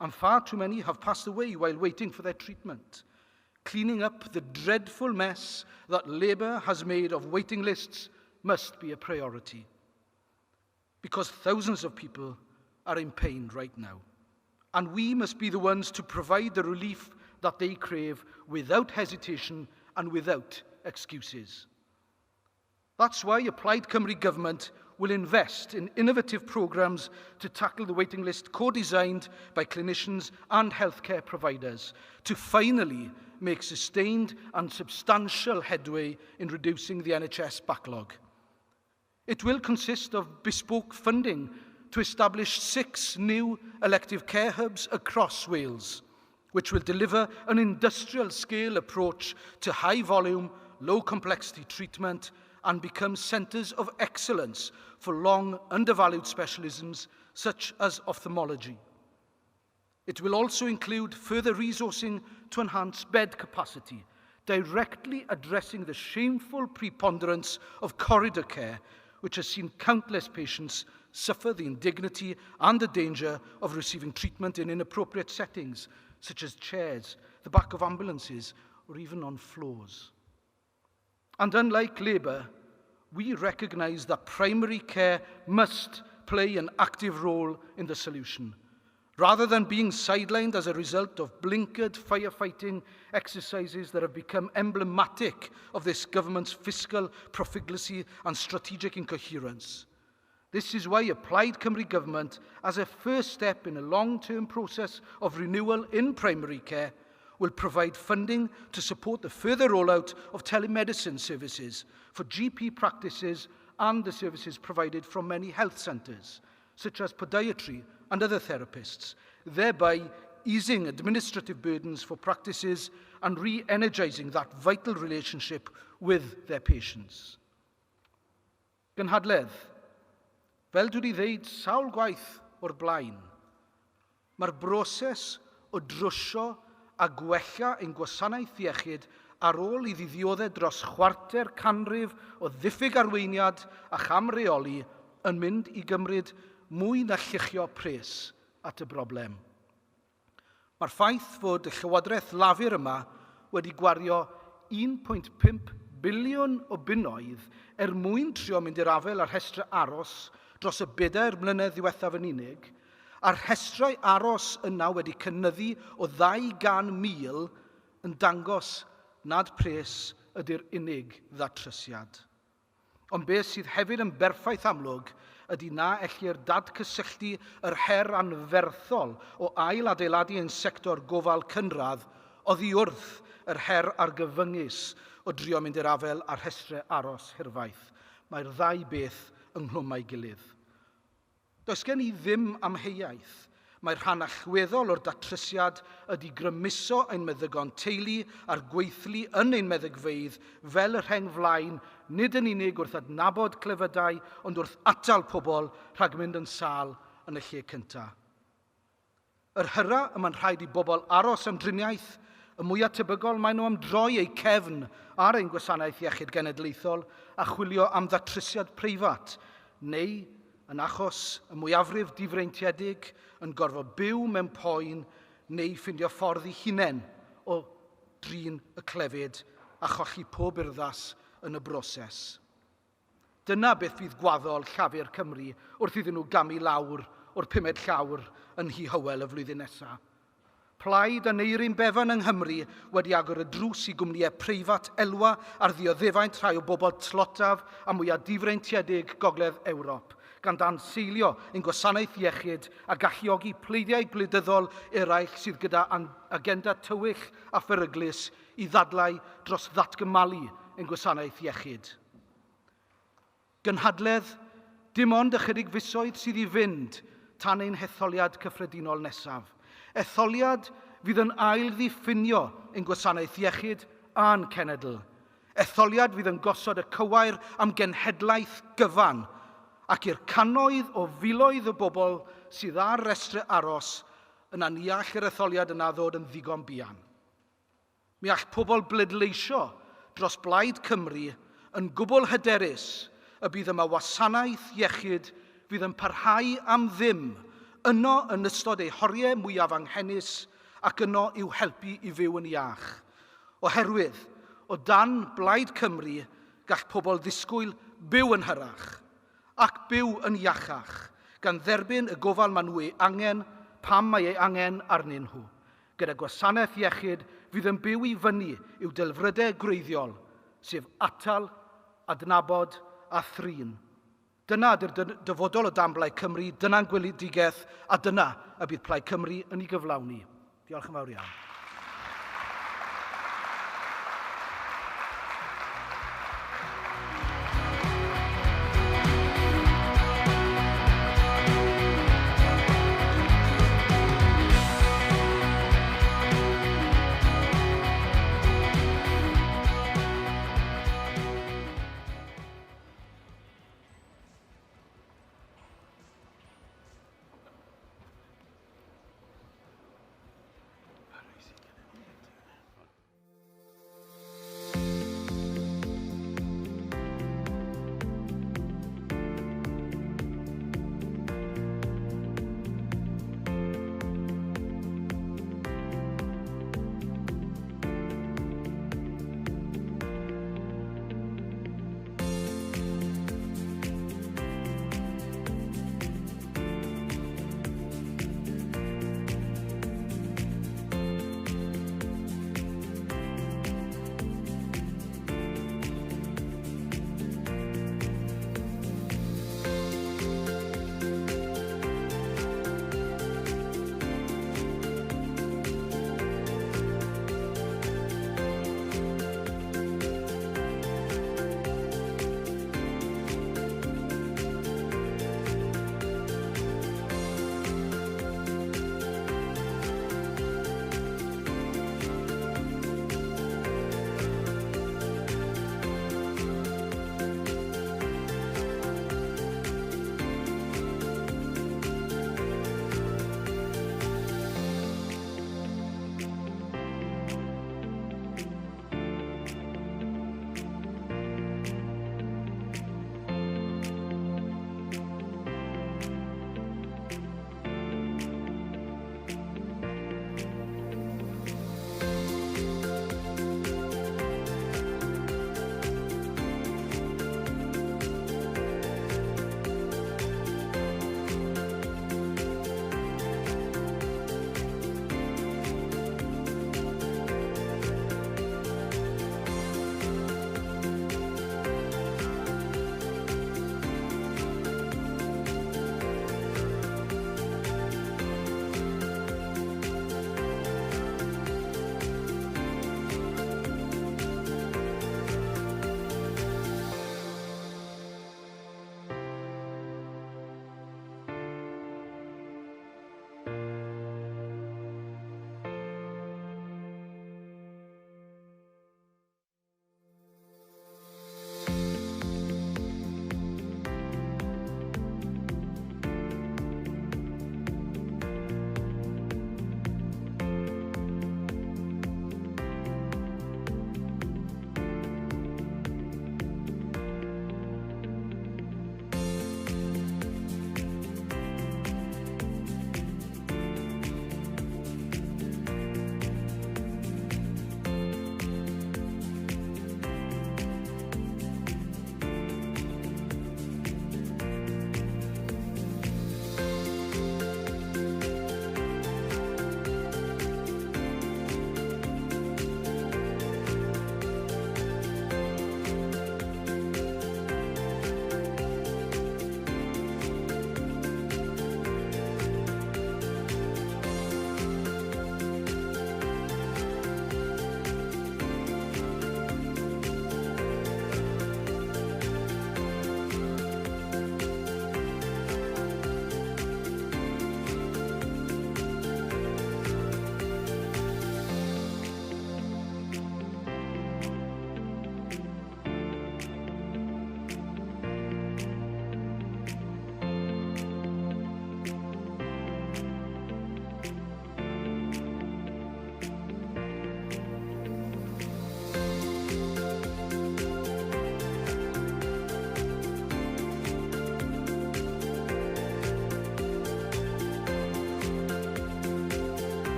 and far too many have passed away while waiting for their treatment. Cleaning up the dreadful mess that Labour has made of waiting lists must be a priority, because thousands of people are in pain right now. And we must be the ones to provide the relief that they crave without hesitation and without excuses. That's why a Plaid Cymru government will invest in innovative programmes to tackle the waiting list co-designed by clinicians and healthcare providers to finally make sustained and substantial headway in reducing the NHS backlog. It will consist of bespoke funding to establish 6 new elective care hubs across Wales, which will deliver an industrial-scale approach to high-volume, low-complexity treatment and become centres of excellence for long undervalued specialisms such as ophthalmology. It will also include further resourcing to enhance bed capacity, directly addressing the shameful preponderance of corridor care, which has seen countless patients suffer the indignity and the danger of receiving treatment in inappropriate settings, such as chairs, the back of ambulances, or even on floors. And unlike Labour, we recognise that primary care must play an active role in the solution, rather than being sidelined as a result of blinkered firefighting exercises that have become emblematic of this government's fiscal profligacy and strategic incoherence. This is why a Plaid Cymru government, as a first step in a long-term process of renewal in primary care, will provide funding to support the further rollout of telemedicine services for GP practices and the services provided from many health centres, such as podiatry and other therapists, thereby easing administrative burdens for practices and re-energising that vital relationship with their patients. Gynhadledd, fel dwi wedi ddeud sawl gwaith o'r blaen, mae'r broses o drwsio a gwella ein gwasanaeth iechyd ar ôl iddi ddioddau dros chwarter canrif o ddiffyg arweiniad a chamreoli yn mynd i gymryd mwy na lluchio pres at y broblem. Mae'r ffaith fod y Llywodraeth lafur yma wedi gwario 1.5 biliwn o bunnoedd mwyn trio mynd i'r afel ar rhestrau aros dros y 4 mlynedd ddiwethaf yn unig, a'r rhestrau aros yna wedi cynyddu o 200,000 yn dangos nad pres ydy'r unig ddatrysiad. Ond beth sydd hefyd yn berffaith amlwg ydy na ellir dadcysylltu yr her anferthol o ail-adeiladu ein sector gofal cynradd oddi wrth yr her argyfyngus o drio mynd i'r afel ar rhestrau aros hirfaith. Mae'r ddau beth ynghlwm ei gilydd. Does gen I ddim amheuaeth. Mae'r rhan allweddol o'r datrysiad ydy grymuso ein meddygon teulu a'r gweithlu yn ein meddygfeydd fel y rheng flaen, nid yn unig wrth adnabod clefydau, ond wrth atal pobl rhag mynd yn sâl yn y lle cyntaf. Yr hyra y mae'n rhaid I bobl aros am driniaeth, y mwyaf tebygol maen nhw am droi eu cefn ar ein gwasanaeth iechyd genedlaethol a chwilio am ddatrysiad preifat, neu yn achos y mwyafrif difreintiedig yn gorfod byw mewn poen neu ffindio ffordd I hunain o drin y clefyd a cholli pob urddas yn y broses. Dyna beth fydd gwaddol Llafur Cymru wrth iddyn nhw gamu lawr o'r 5 llawr yn Nhŷ Hywel y flwyddyn nesaf. Plaid a Neirin Bevan yng Nghymru wedi agor y drws I gwmnïau preifat elwa ar ddioddefaint rhai o bobl tlotaf a mwyaf difreintiedig Gogledd Ewrop, gan dan seilio ein gwasanaeth iechyd a galluogi pleidiau gwleidyddol eraill sydd gyda agenda tywych a pheryglus I ddadlau dros ddatgymalu ein gwasanaeth iechyd. Gynhadledd, dim ond ychydig fusoedd sydd I fynd tan ein hetholiad cyffredinol nesaf. Etholiad fydd yn ail ddiffinio ein gwasanaeth iechyd a'n cenedl. Etholiad fydd yn gosod y cywair am genhedlaeth gyfan ac i'r cannoedd o filoedd o bobl sydd ar restru aros yn aniall yr etholiad yna ddod yn ddigon buan. Mi all pobl bleidleisio dros Blaid Cymru yn gwbl hyderus y bydd yma wasanaeth iechyd fydd yn parhau am ddim yno yn ystod eu horiau mwyaf anghennus ac yno i'w helpu I fyw yn iach. Oherwydd, o dan Blaid Cymru gall pobl ddisgwyl byw yn hyrach ac byw yn iachach, gan dderbyn y gofal maen nhw ei angen pam mae ei angen arnyn nhw, gyda gwasanaeth iechyd fydd yn byw I fyny i'w delfrydau gwreiddiol, sef atal, adnabod a thrin. Dyna ydy'r dyfodol o dan Blaid Cymru, dyna'n gweledigaeth, a dyna y bydd Plaid Cymru yn ei gyflawni. Diolch yn fawr iawn.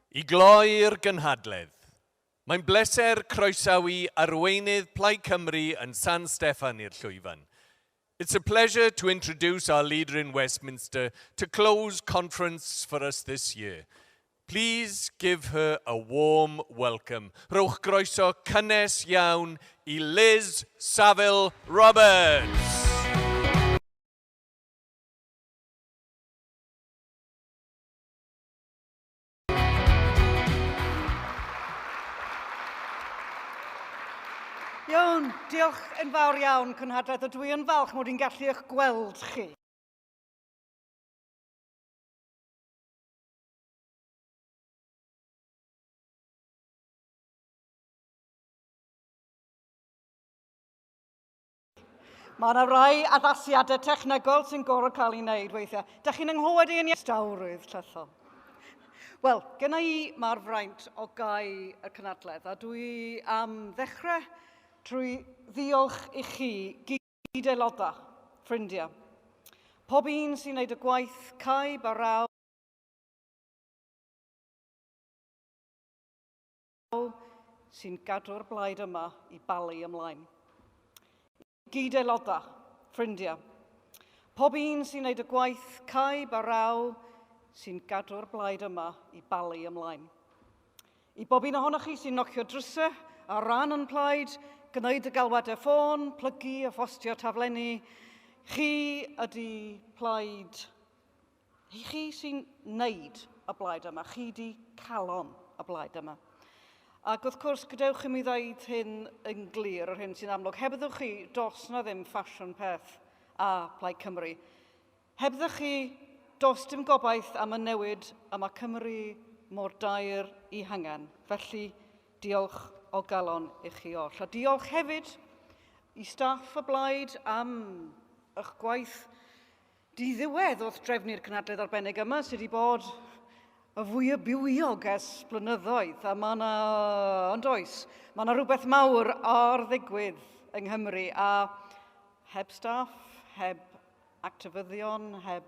I gloi'r gynhadledd, mae'n bleser croesawu arweinydd Plaid Cymru yn San Steffan i'r llwyfan. It's a pleasure to introduce our leader in Westminster to close conference for us this year. Please give her a warm welcome. Rhowch groeso cynnes iawn I Liz Saville Roberts. Iawn, diolch yn fawr iawn, cynhadledd, a dwi yn falch mod i'n gallu eich gweld chi. Mae yna rai addasiadau technegol sy'n gorfod cael ei wneud weithiau. Dych chi'n ynghlywed i'n stawrydd llethol. Wel, gyda I mae'r fraint o gau y cynhadledd, a dwi am ddechrau trwy ddiolch I chi gyd aelodau, ffrindiau. Pob un sy'n gwneud y gwaith caib a raw sy'n gadw'r blaid yma I balu ymlaen. Gyd aelodau, ffrindiau. Pob un sy'n gwneud y gwaith caib a raw sy'n gadw'r blaid yma I balu ymlaen. I bob un ohonoch chi sy'n nocio drysau a ran yn plaid, gwneud y galwadau ffôn, plygu a ffostio taflenni, chi ydy plaid, chi sy'n neud y blaid yma, chi ydy calon y blaid yma. Ac wrth gwrs, gadewch I mi ddeud hyn yn glir o'r hyn sy'n amlwg. Hebyddwch chi, dos na ddim ffasiwn peth a Plaid Cymru. Hebyddwch chi, dos dim gobaith am y newid a mae Cymru mor dair I hangen. Felly, diolch o galon I chi oll. A diolch hefyd I staff y blaid am eich gwaith di-ddiwedd wrth drefnu'r cynhadledd arbennig yma sydd wedi bod y fwy bywiog ers blynyddoedd. A mae yna, ond oes, mae yna rhywbeth mawr ar ddigwydd yng Nghymru. A heb staff, heb actifyddion, heb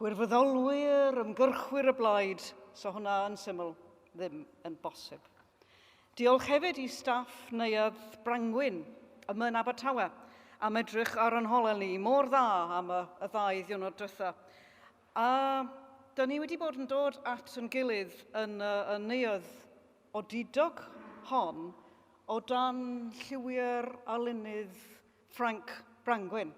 gwirfoddolwyr, ymgyrchwyr y blaid, so hwnna yn syml ddim yn bosib. Diolch hefyd I staff neuadd Brangwyn yma yn Abertawe am edrych ar yn holel ni mor dda am y ddau ddiwrnod diwetha. A da ni wedi bod yn dod at yn gilydd yn neuadd o didog hon o dan lliwiau'r alunydd Frank Brangwyn.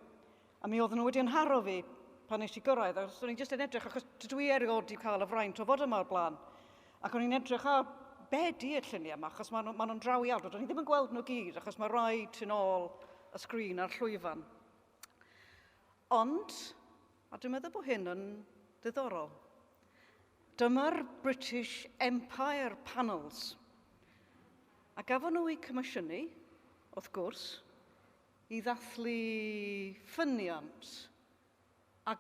A mi oedden nhw wedi anharo fi pan nes I gyrraedd, a o'n i'n jyst yn edrych, achos dwi erioed wedi cael y fraint o fod yma o'r blaen. Ac o'n i'n edrych a be di y lluniau yma, achos maen nhw'n draw I awr. Do'n i ddim yn gweld nhw gyd, achos mae rai tu nôl y sgrin a'r llwyfan. Ond, a dwi'n meddwl bod hyn yn ddiddorol, dyma'r British Empire Panels. A gafon nhw I comisiynu, wrth gwrs, I ddathlu ffyniant a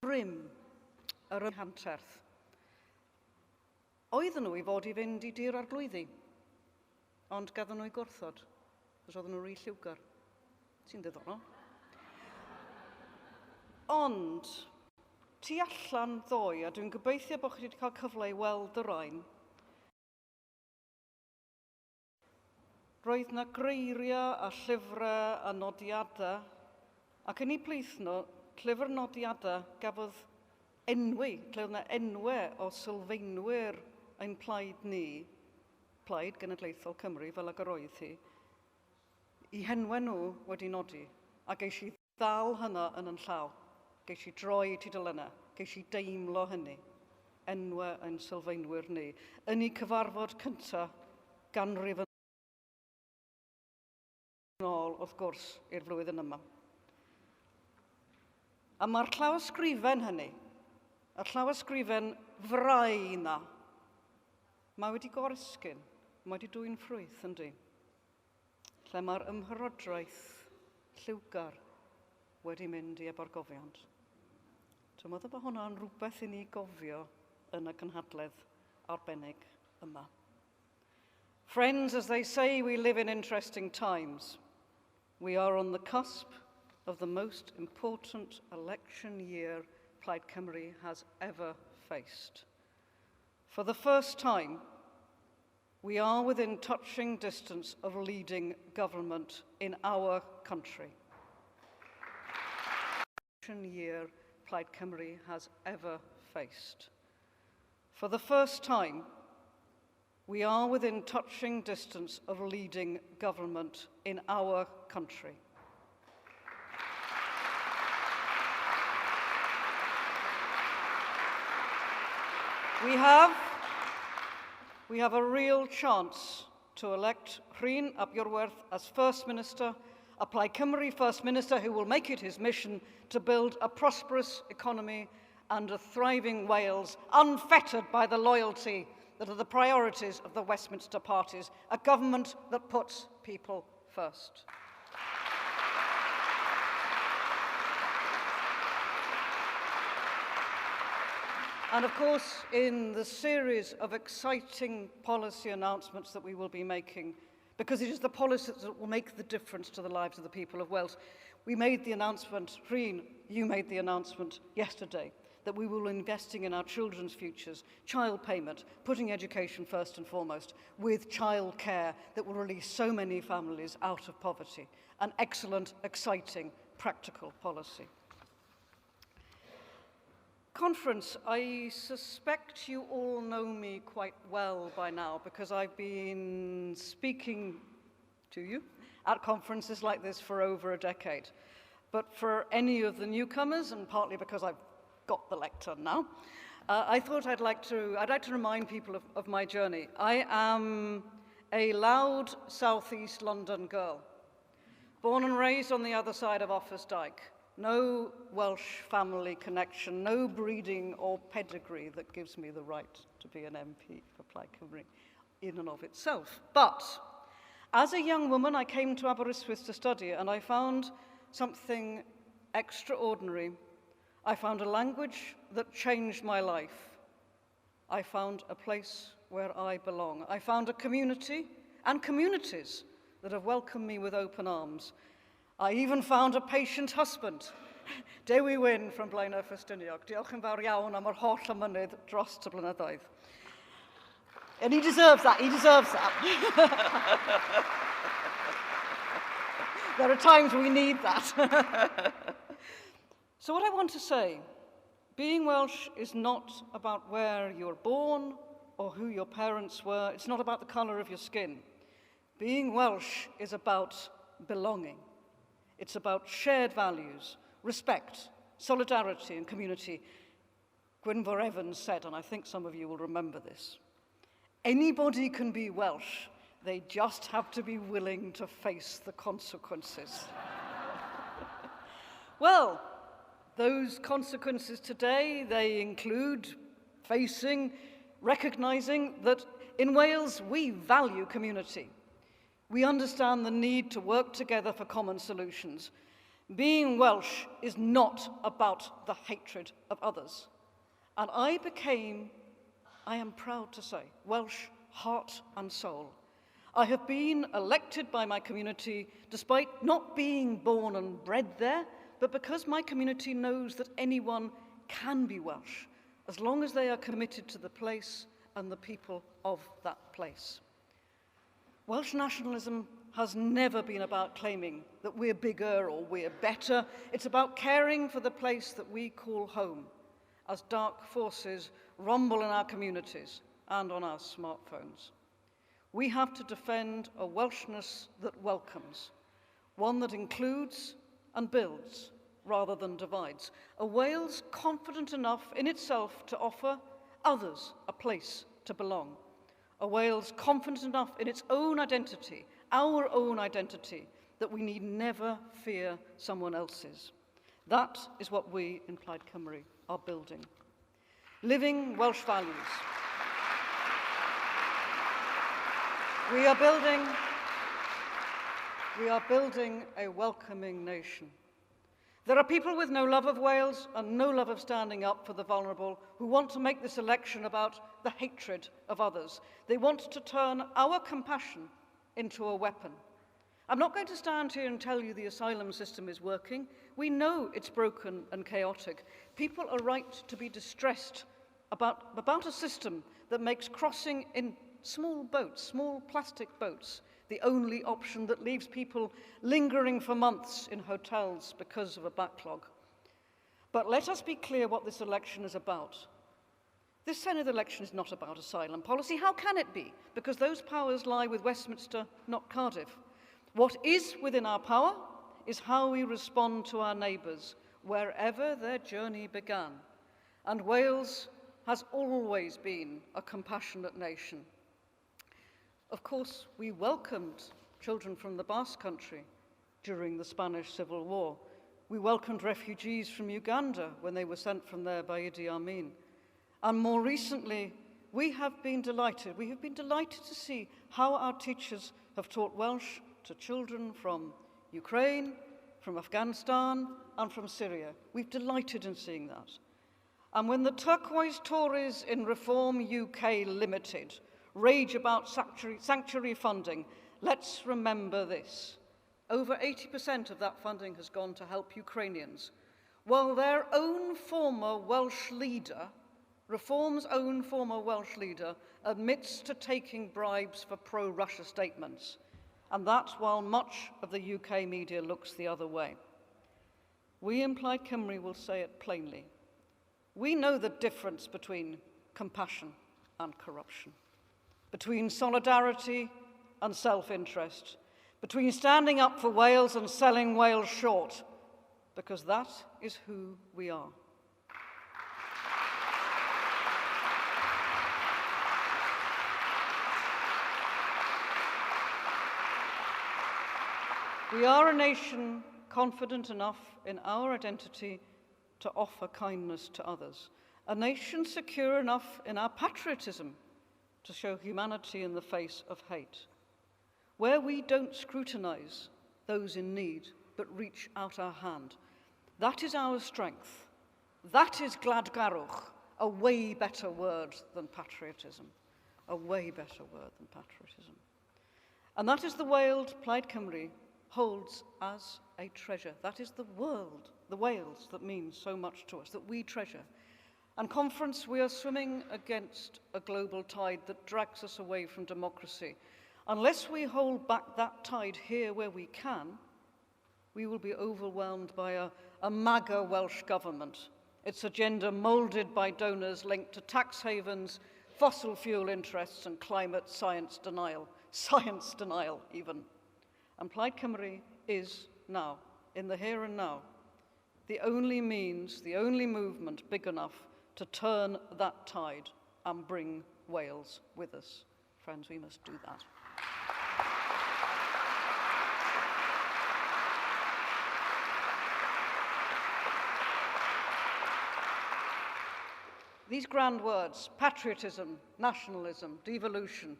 grym yr hanterth. Oedden nhw I fod I fynd I dir arglwyddi, ond gaddon nhw I gwrthod, os oedden nhw rhy lliwgar. Sy'n ddiddorol. Ond, tu allan ddoe, a dwi'n gobeithio bod chi wedi cael cyfle I weld y rain, roedd yna greiriau a llyfrau a nodiadau, ac yn ei plith nhw, llyfr nodiadau gafodd enwi, lle oedd yna enwau o sylfaenwyr ein plaid ni, Plaid Genedlaethol Cymru, fel ag yr oedd hi, I henwau nhw wedi nodi, a geis I ddal hynna yn llaw. Geis I droi tudalennau, geis I deimlo hynny, enwau ein sylfaenwyr ni, yn ei cyfarfod cyntaf ganrif yn ôl, wrth gwrs, i'r flwyddyn yma. A mae'r llawysgrifen hynny, y llawysgrifen frau yna, mae wedi gorisgyn, mae wedi dwy'n ffrwyth, yndi. Lle mae'r ymhyrodraeth lliwgar wedi mynd I eborgofiant. Dwi'n meddwl bod hwnna'n rhywbeth I ni gofio yn y cynhadledd arbennig yma. Friends, as they say, we live in interesting times. We are on the cusp of the most important election year Plaid Cymru has ever faced. For the first time, we are within touching distance of leading government in our country. Year Plaid Cymru has ever faced. For the first time, we are within touching distance of leading government in our country. We have a real chance to elect Rhyn ap Iorwerth as First Minister, a Plaid Cymru First Minister who will make it his mission to build a prosperous economy and a thriving Wales, unfettered by the loyalty that are the priorities of the Westminster parties, a government that puts people first. And of course, in the series of exciting policy announcements that we will be making, because it is the policies that will make the difference to the lives of the people of Wales, we made the announcement, Rhyn, you made the announcement yesterday, that we will be investing in our children's futures, child payment, putting education first and foremost, with childcare that will release so many families out of poverty. An excellent, exciting, practical policy. Conference, I suspect you all know me quite well by now because I've been speaking to you at conferences like this for over a decade. But for any of the newcomers, and partly because I've got the lectern now, I thought I'd like to remind people of my journey. I am a loud southeast London girl, born and raised on the other side of Offa's Dyke. No Welsh family connection, no breeding or pedigree that gives me the right to be an MP for Plaid Cymru in and of itself. But as a young woman, I came to Aberystwyth to study, and I found something extraordinary. I found a language that changed my life. I found a place where I belong. I found a community and communities that have welcomed me with open arms. I even found a patient husband. Dewi Wyn from Blaenau Ffestiniog. Diolch yn fawr iawn am yr holl amynydd dros y blynyddoedd. And he deserves that, he deserves that. There are times we need that. So what I want to say, being Welsh is not about where you're born or who your parents were. It's not about the colour of your skin. Being Welsh is about belonging. It's about shared values, respect, solidarity and community. Gwynfor Evans said, and I think some of you will remember this, anybody can be Welsh, they just have to be willing to face the consequences. Well, those consequences today, they include recognizing that in Wales we value community. We understand the need to work together for common solutions. Being Welsh is not about the hatred of others. And I am proud to say, Welsh heart and soul. I have been elected by my community despite not being born and bred there, but because my community knows that anyone can be Welsh, as long as they are committed to the place and the people of that place. Welsh nationalism has never been about claiming that we're bigger or we're better. It's about caring for the place that we call home as dark forces rumble in our communities and on our smartphones. We have to defend a Welshness that welcomes, one that includes and builds rather than divides. A Wales confident enough in itself to offer others a place to belong. A Wales confident enough in its own identity, our own identity, that we need never fear someone else's. That is what we in Plaid Cymru are building. Living Welsh values. We are building a welcoming nation. There are people with no love of Wales and no love of standing up for the vulnerable who want to make this election about the hatred of others. They want to turn our compassion into a weapon. I'm not going to stand here and tell you the asylum system is working. We know it's broken and chaotic. People are right to be distressed about a system that makes crossing in small boats, small plastic boats, the only option that leaves people lingering for months in hotels because of a backlog. But let us be clear what this election is about. This Senedd election is not about asylum policy. How can it be? Because those powers lie with Westminster, not Cardiff. What is within our power is how we respond to our neighbours, wherever their journey began. And Wales has always been a compassionate nation. Of course, we welcomed children from the Basque Country during the Spanish Civil War. We welcomed refugees from Uganda when they were sent from there by Idi Amin. And more recently, we have been delighted to see how our teachers have taught Welsh to children from Ukraine, from Afghanistan, and from Syria. We've delighted in seeing that. And when the turquoise Tories in Reform UK Limited rage about sanctuary funding, let's remember this. Over 80% of that funding has gone to help Ukrainians, while their own former Welsh leader, Reform's own former Welsh leader, admits to taking bribes for pro-Russia statements, and that while much of the UK media looks the other way. We in Plaid Cymru will say it plainly. We know the difference between compassion and corruption, between solidarity and self-interest, between standing up for Wales and selling Wales short, because that is who we are. We are a nation confident enough in our identity to offer kindness to others, a nation secure enough in our patriotism to show humanity in the face of hate, where we don't scrutinize those in need but reach out our hand. That is our strength. That is gladgarwch, a way better word than patriotism, a way better word than patriotism. And that is the Wales Plaid Cymru holds as a treasure. That is the world, the Wales that means so much to us, that we treasure. And conference, we are swimming against a global tide that drags us away from democracy. Unless we hold back that tide here where we can, we will be overwhelmed by a MAGA Welsh government, its agenda moulded by donors linked to tax havens, fossil fuel interests and climate science denial even. And Plaid Cymru is now, in the here and now, the only means, the only movement big enough to turn that tide and bring Wales with us. Friends, we must do that. These grand words, patriotism, nationalism, devolution,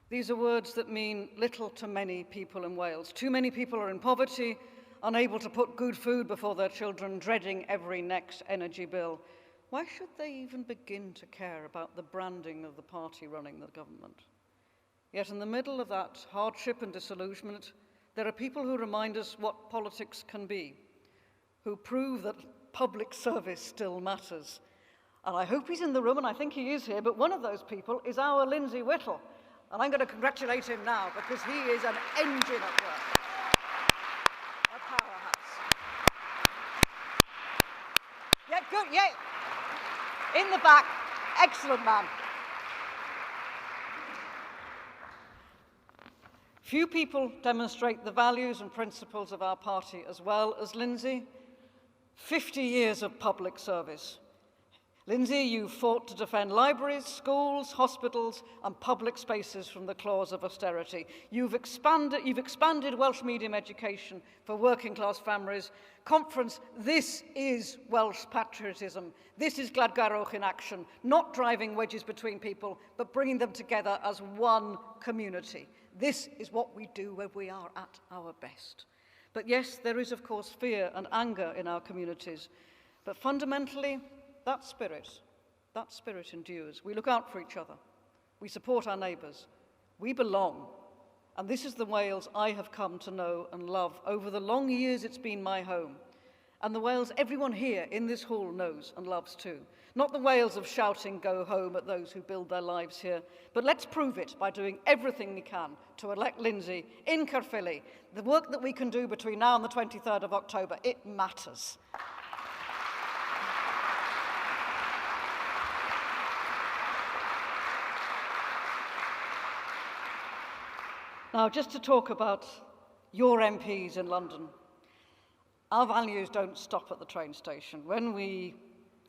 these are words that mean little to many people in Wales. Too many people are in poverty, unable to put good food before their children, dreading every next energy bill. Why should they even begin to care about the branding of the party running the government? Yet in the middle of that hardship and disillusionment, there are people who remind us what politics can be, who prove that public service still matters. And I hope he's in the room, and I think he is here, but one of those people is our Lindsay Whittle. And I'm going to congratulate him now because he is an engine at work, a powerhouse. Yeah, good, yeah. In the back, excellent man. Few people demonstrate the values and principles of our party as well as Lindsay. 50 years of public service. Lindsay, you fought to defend libraries, schools, hospitals, and public spaces from the claws of austerity. You've expanded Welsh medium education for working-class families. Conference, this is Welsh patriotism. This is gladgarwch in action, not driving wedges between people, but bringing them together as one community. This is what we do when we are at our best. But yes, there is, of course, fear and anger in our communities. But fundamentally, that spirit endures. We look out for each other. We support our neighbours. We belong. And this is the Wales I have come to know and love over the long years it's been my home. And the Wales everyone here in this hall knows and loves too. Not the Wales of shouting go home at those who build their lives here, but let's prove it by doing everything we can to elect Lindsay in Caerphilly. The work that we can do between now and the 23rd of October, it matters. Now, just to talk about your MPs in London, our values don't stop at the train station. When we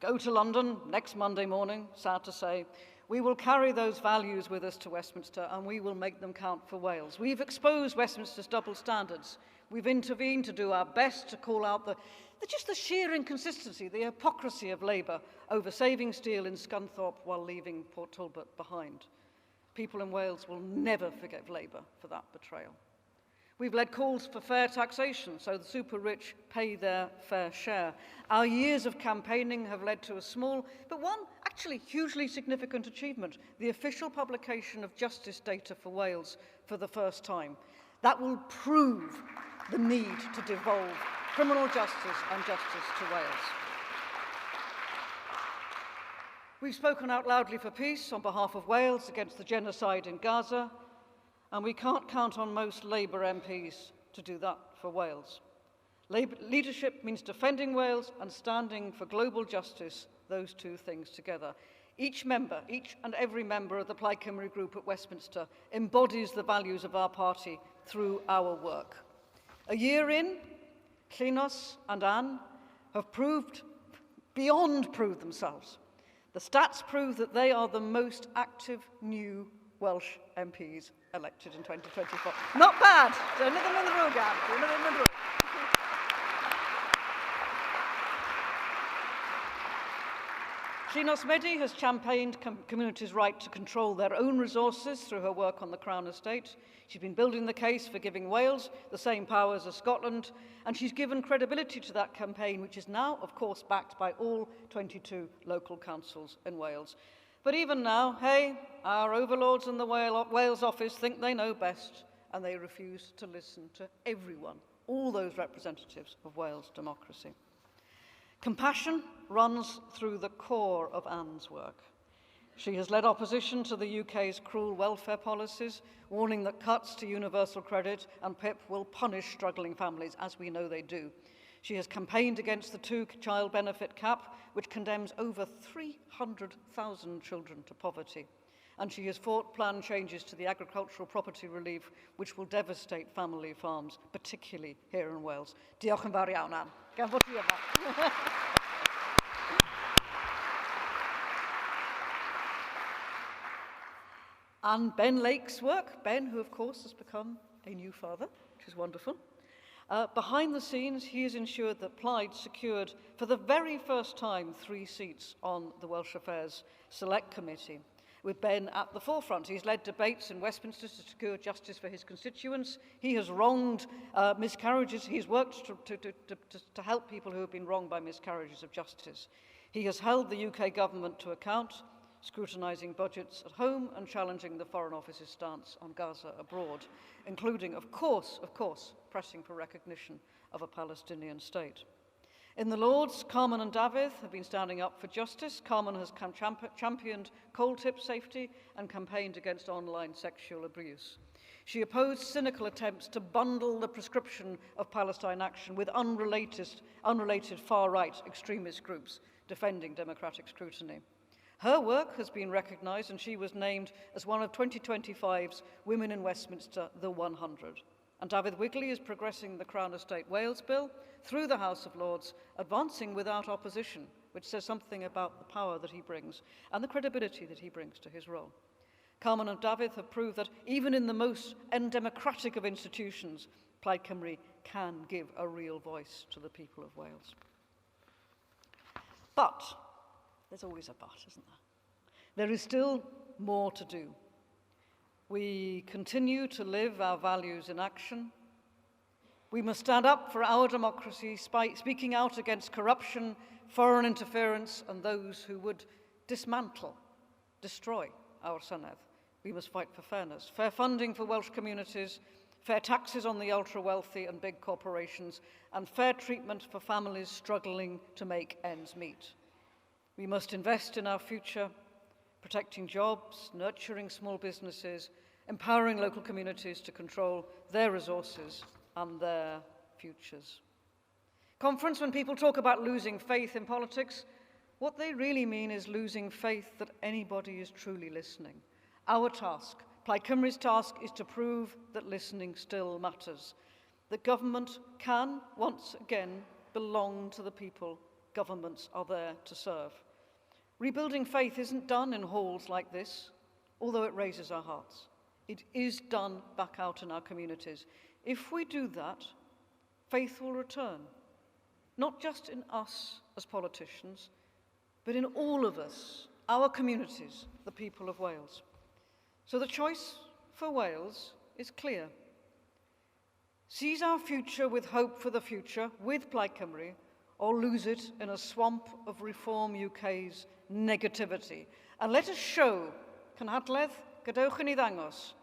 go to London next Monday morning, sad to say, we will carry those values with us to Westminster and we will make them count for Wales. We've exposed Westminster's double standards. We've intervened to do our best to call out just the sheer inconsistency, the hypocrisy of Labour over saving steel in Scunthorpe while leaving Port Talbot behind. People in Wales will never forgive Labour for that betrayal. We've led calls for fair taxation so the super rich pay their fair share. Our years of campaigning have led to a small, but one actually hugely significant achievement, the official publication of justice data for Wales for the first time. That will prove the need to devolve criminal justice and justice to Wales. We've spoken out loudly for peace on behalf of Wales against the genocide in Gaza, and we can't count on most Labour MPs to do that for Wales. Leadership means defending Wales and standing for global justice, those two things together. Each and every member of the Plaid Cymru group at Westminster embodies the values of our party through our work. A year in, Llynnos and Anne have proved themselves. The stats prove that they are the most active new Welsh MPs elected in 2024. Not bad. Don't let them in the room, Gab. Don't let them in the room. Llynnos Medi has championed communities' right to control their own resources through her work on the Crown Estate. She's been building the case for giving Wales the same powers as Scotland, and she's given credibility to that campaign, which is now, of course, backed by all 22 local councils in Wales. But even now, hey, our overlords in the Wales office think they know best, and they refuse to listen to everyone, all those representatives of Wales democracy. Compassion runs through the core of Anne's work. She has led opposition to the UK's cruel welfare policies, warning that cuts to universal credit and PIP will punish struggling families, as we know they do. She has campaigned against the two-child benefit cap, which condemns over 300,000 children to poverty. And she has fought planned changes to the agricultural property relief, which will devastate family farms, particularly here in Wales. Diolch yn fawr iawn, Anne. Gan fod ti yma. And Ben Lake's work, Ben, who of course has become a new father, which is wonderful. Behind the scenes, he has ensured that Plaid secured, for the very first time, 3 seats on the Welsh Affairs Select Committee, with Ben at the forefront. He's led debates in Westminster to secure justice for his constituents. He has wronged miscarriages. He's worked to help people who have been wronged by miscarriages of justice. He has held the UK government to account, scrutinising budgets at home and challenging the Foreign Office's stance on Gaza abroad, including, of course, pressing for recognition of a Palestinian state. In the Lords, Carmen and David have been standing up for justice. Carmen has championed coal tip safety and campaigned against online sexual abuse. She opposed cynical attempts to bundle the prescription of Palestine action with unrelated far-right extremist groups defending democratic scrutiny. Her work has been recognised, and she was named as one of 2025's Women in Westminster, the 100. And David Wigley is progressing the Crown Estate Wales Bill through the House of Lords, advancing without opposition, which says something about the power that he brings and the credibility that he brings to his role. Carmen and David have proved that even in the most undemocratic of institutions, Plaid Cymru can give a real voice to the people of Wales. But there's always a but, isn't there? There is still more to do. We continue to live our values in action. We must stand up for our democracy, speaking out against corruption, foreign interference, and those who would dismantle, destroy our Senedd. we must fight for fairness. Fair funding for Welsh communities, fair taxes on the ultra-wealthy and big corporations, and fair treatment for families struggling to make ends meet. We must invest in our future, protecting jobs, nurturing small businesses, empowering local communities to control their resources and their futures. Conference, when people talk about losing faith in politics, what they really mean is losing faith that anybody is truly listening. Our task, Plaid Cymru's task, is to prove that listening still matters, that government can, once again, belong to the people governments are there to serve. Rebuilding faith isn't done in halls like this, although it raises our hearts. It is done back out in our communities. If we do that, faith will return, not just in us as politicians, but in all of us, our communities, the people of Wales. So the choice for Wales is clear. Seize our future with hope for the future, with Plaid Cymru, or lose it in a swamp of Reform UK's negativity. And let us show, Cynhadledd, gadewch yn ei ddangos,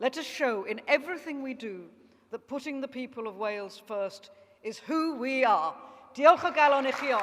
let us show in everything we do that putting the people of Wales first is who we are. Diolch o galon i chi o.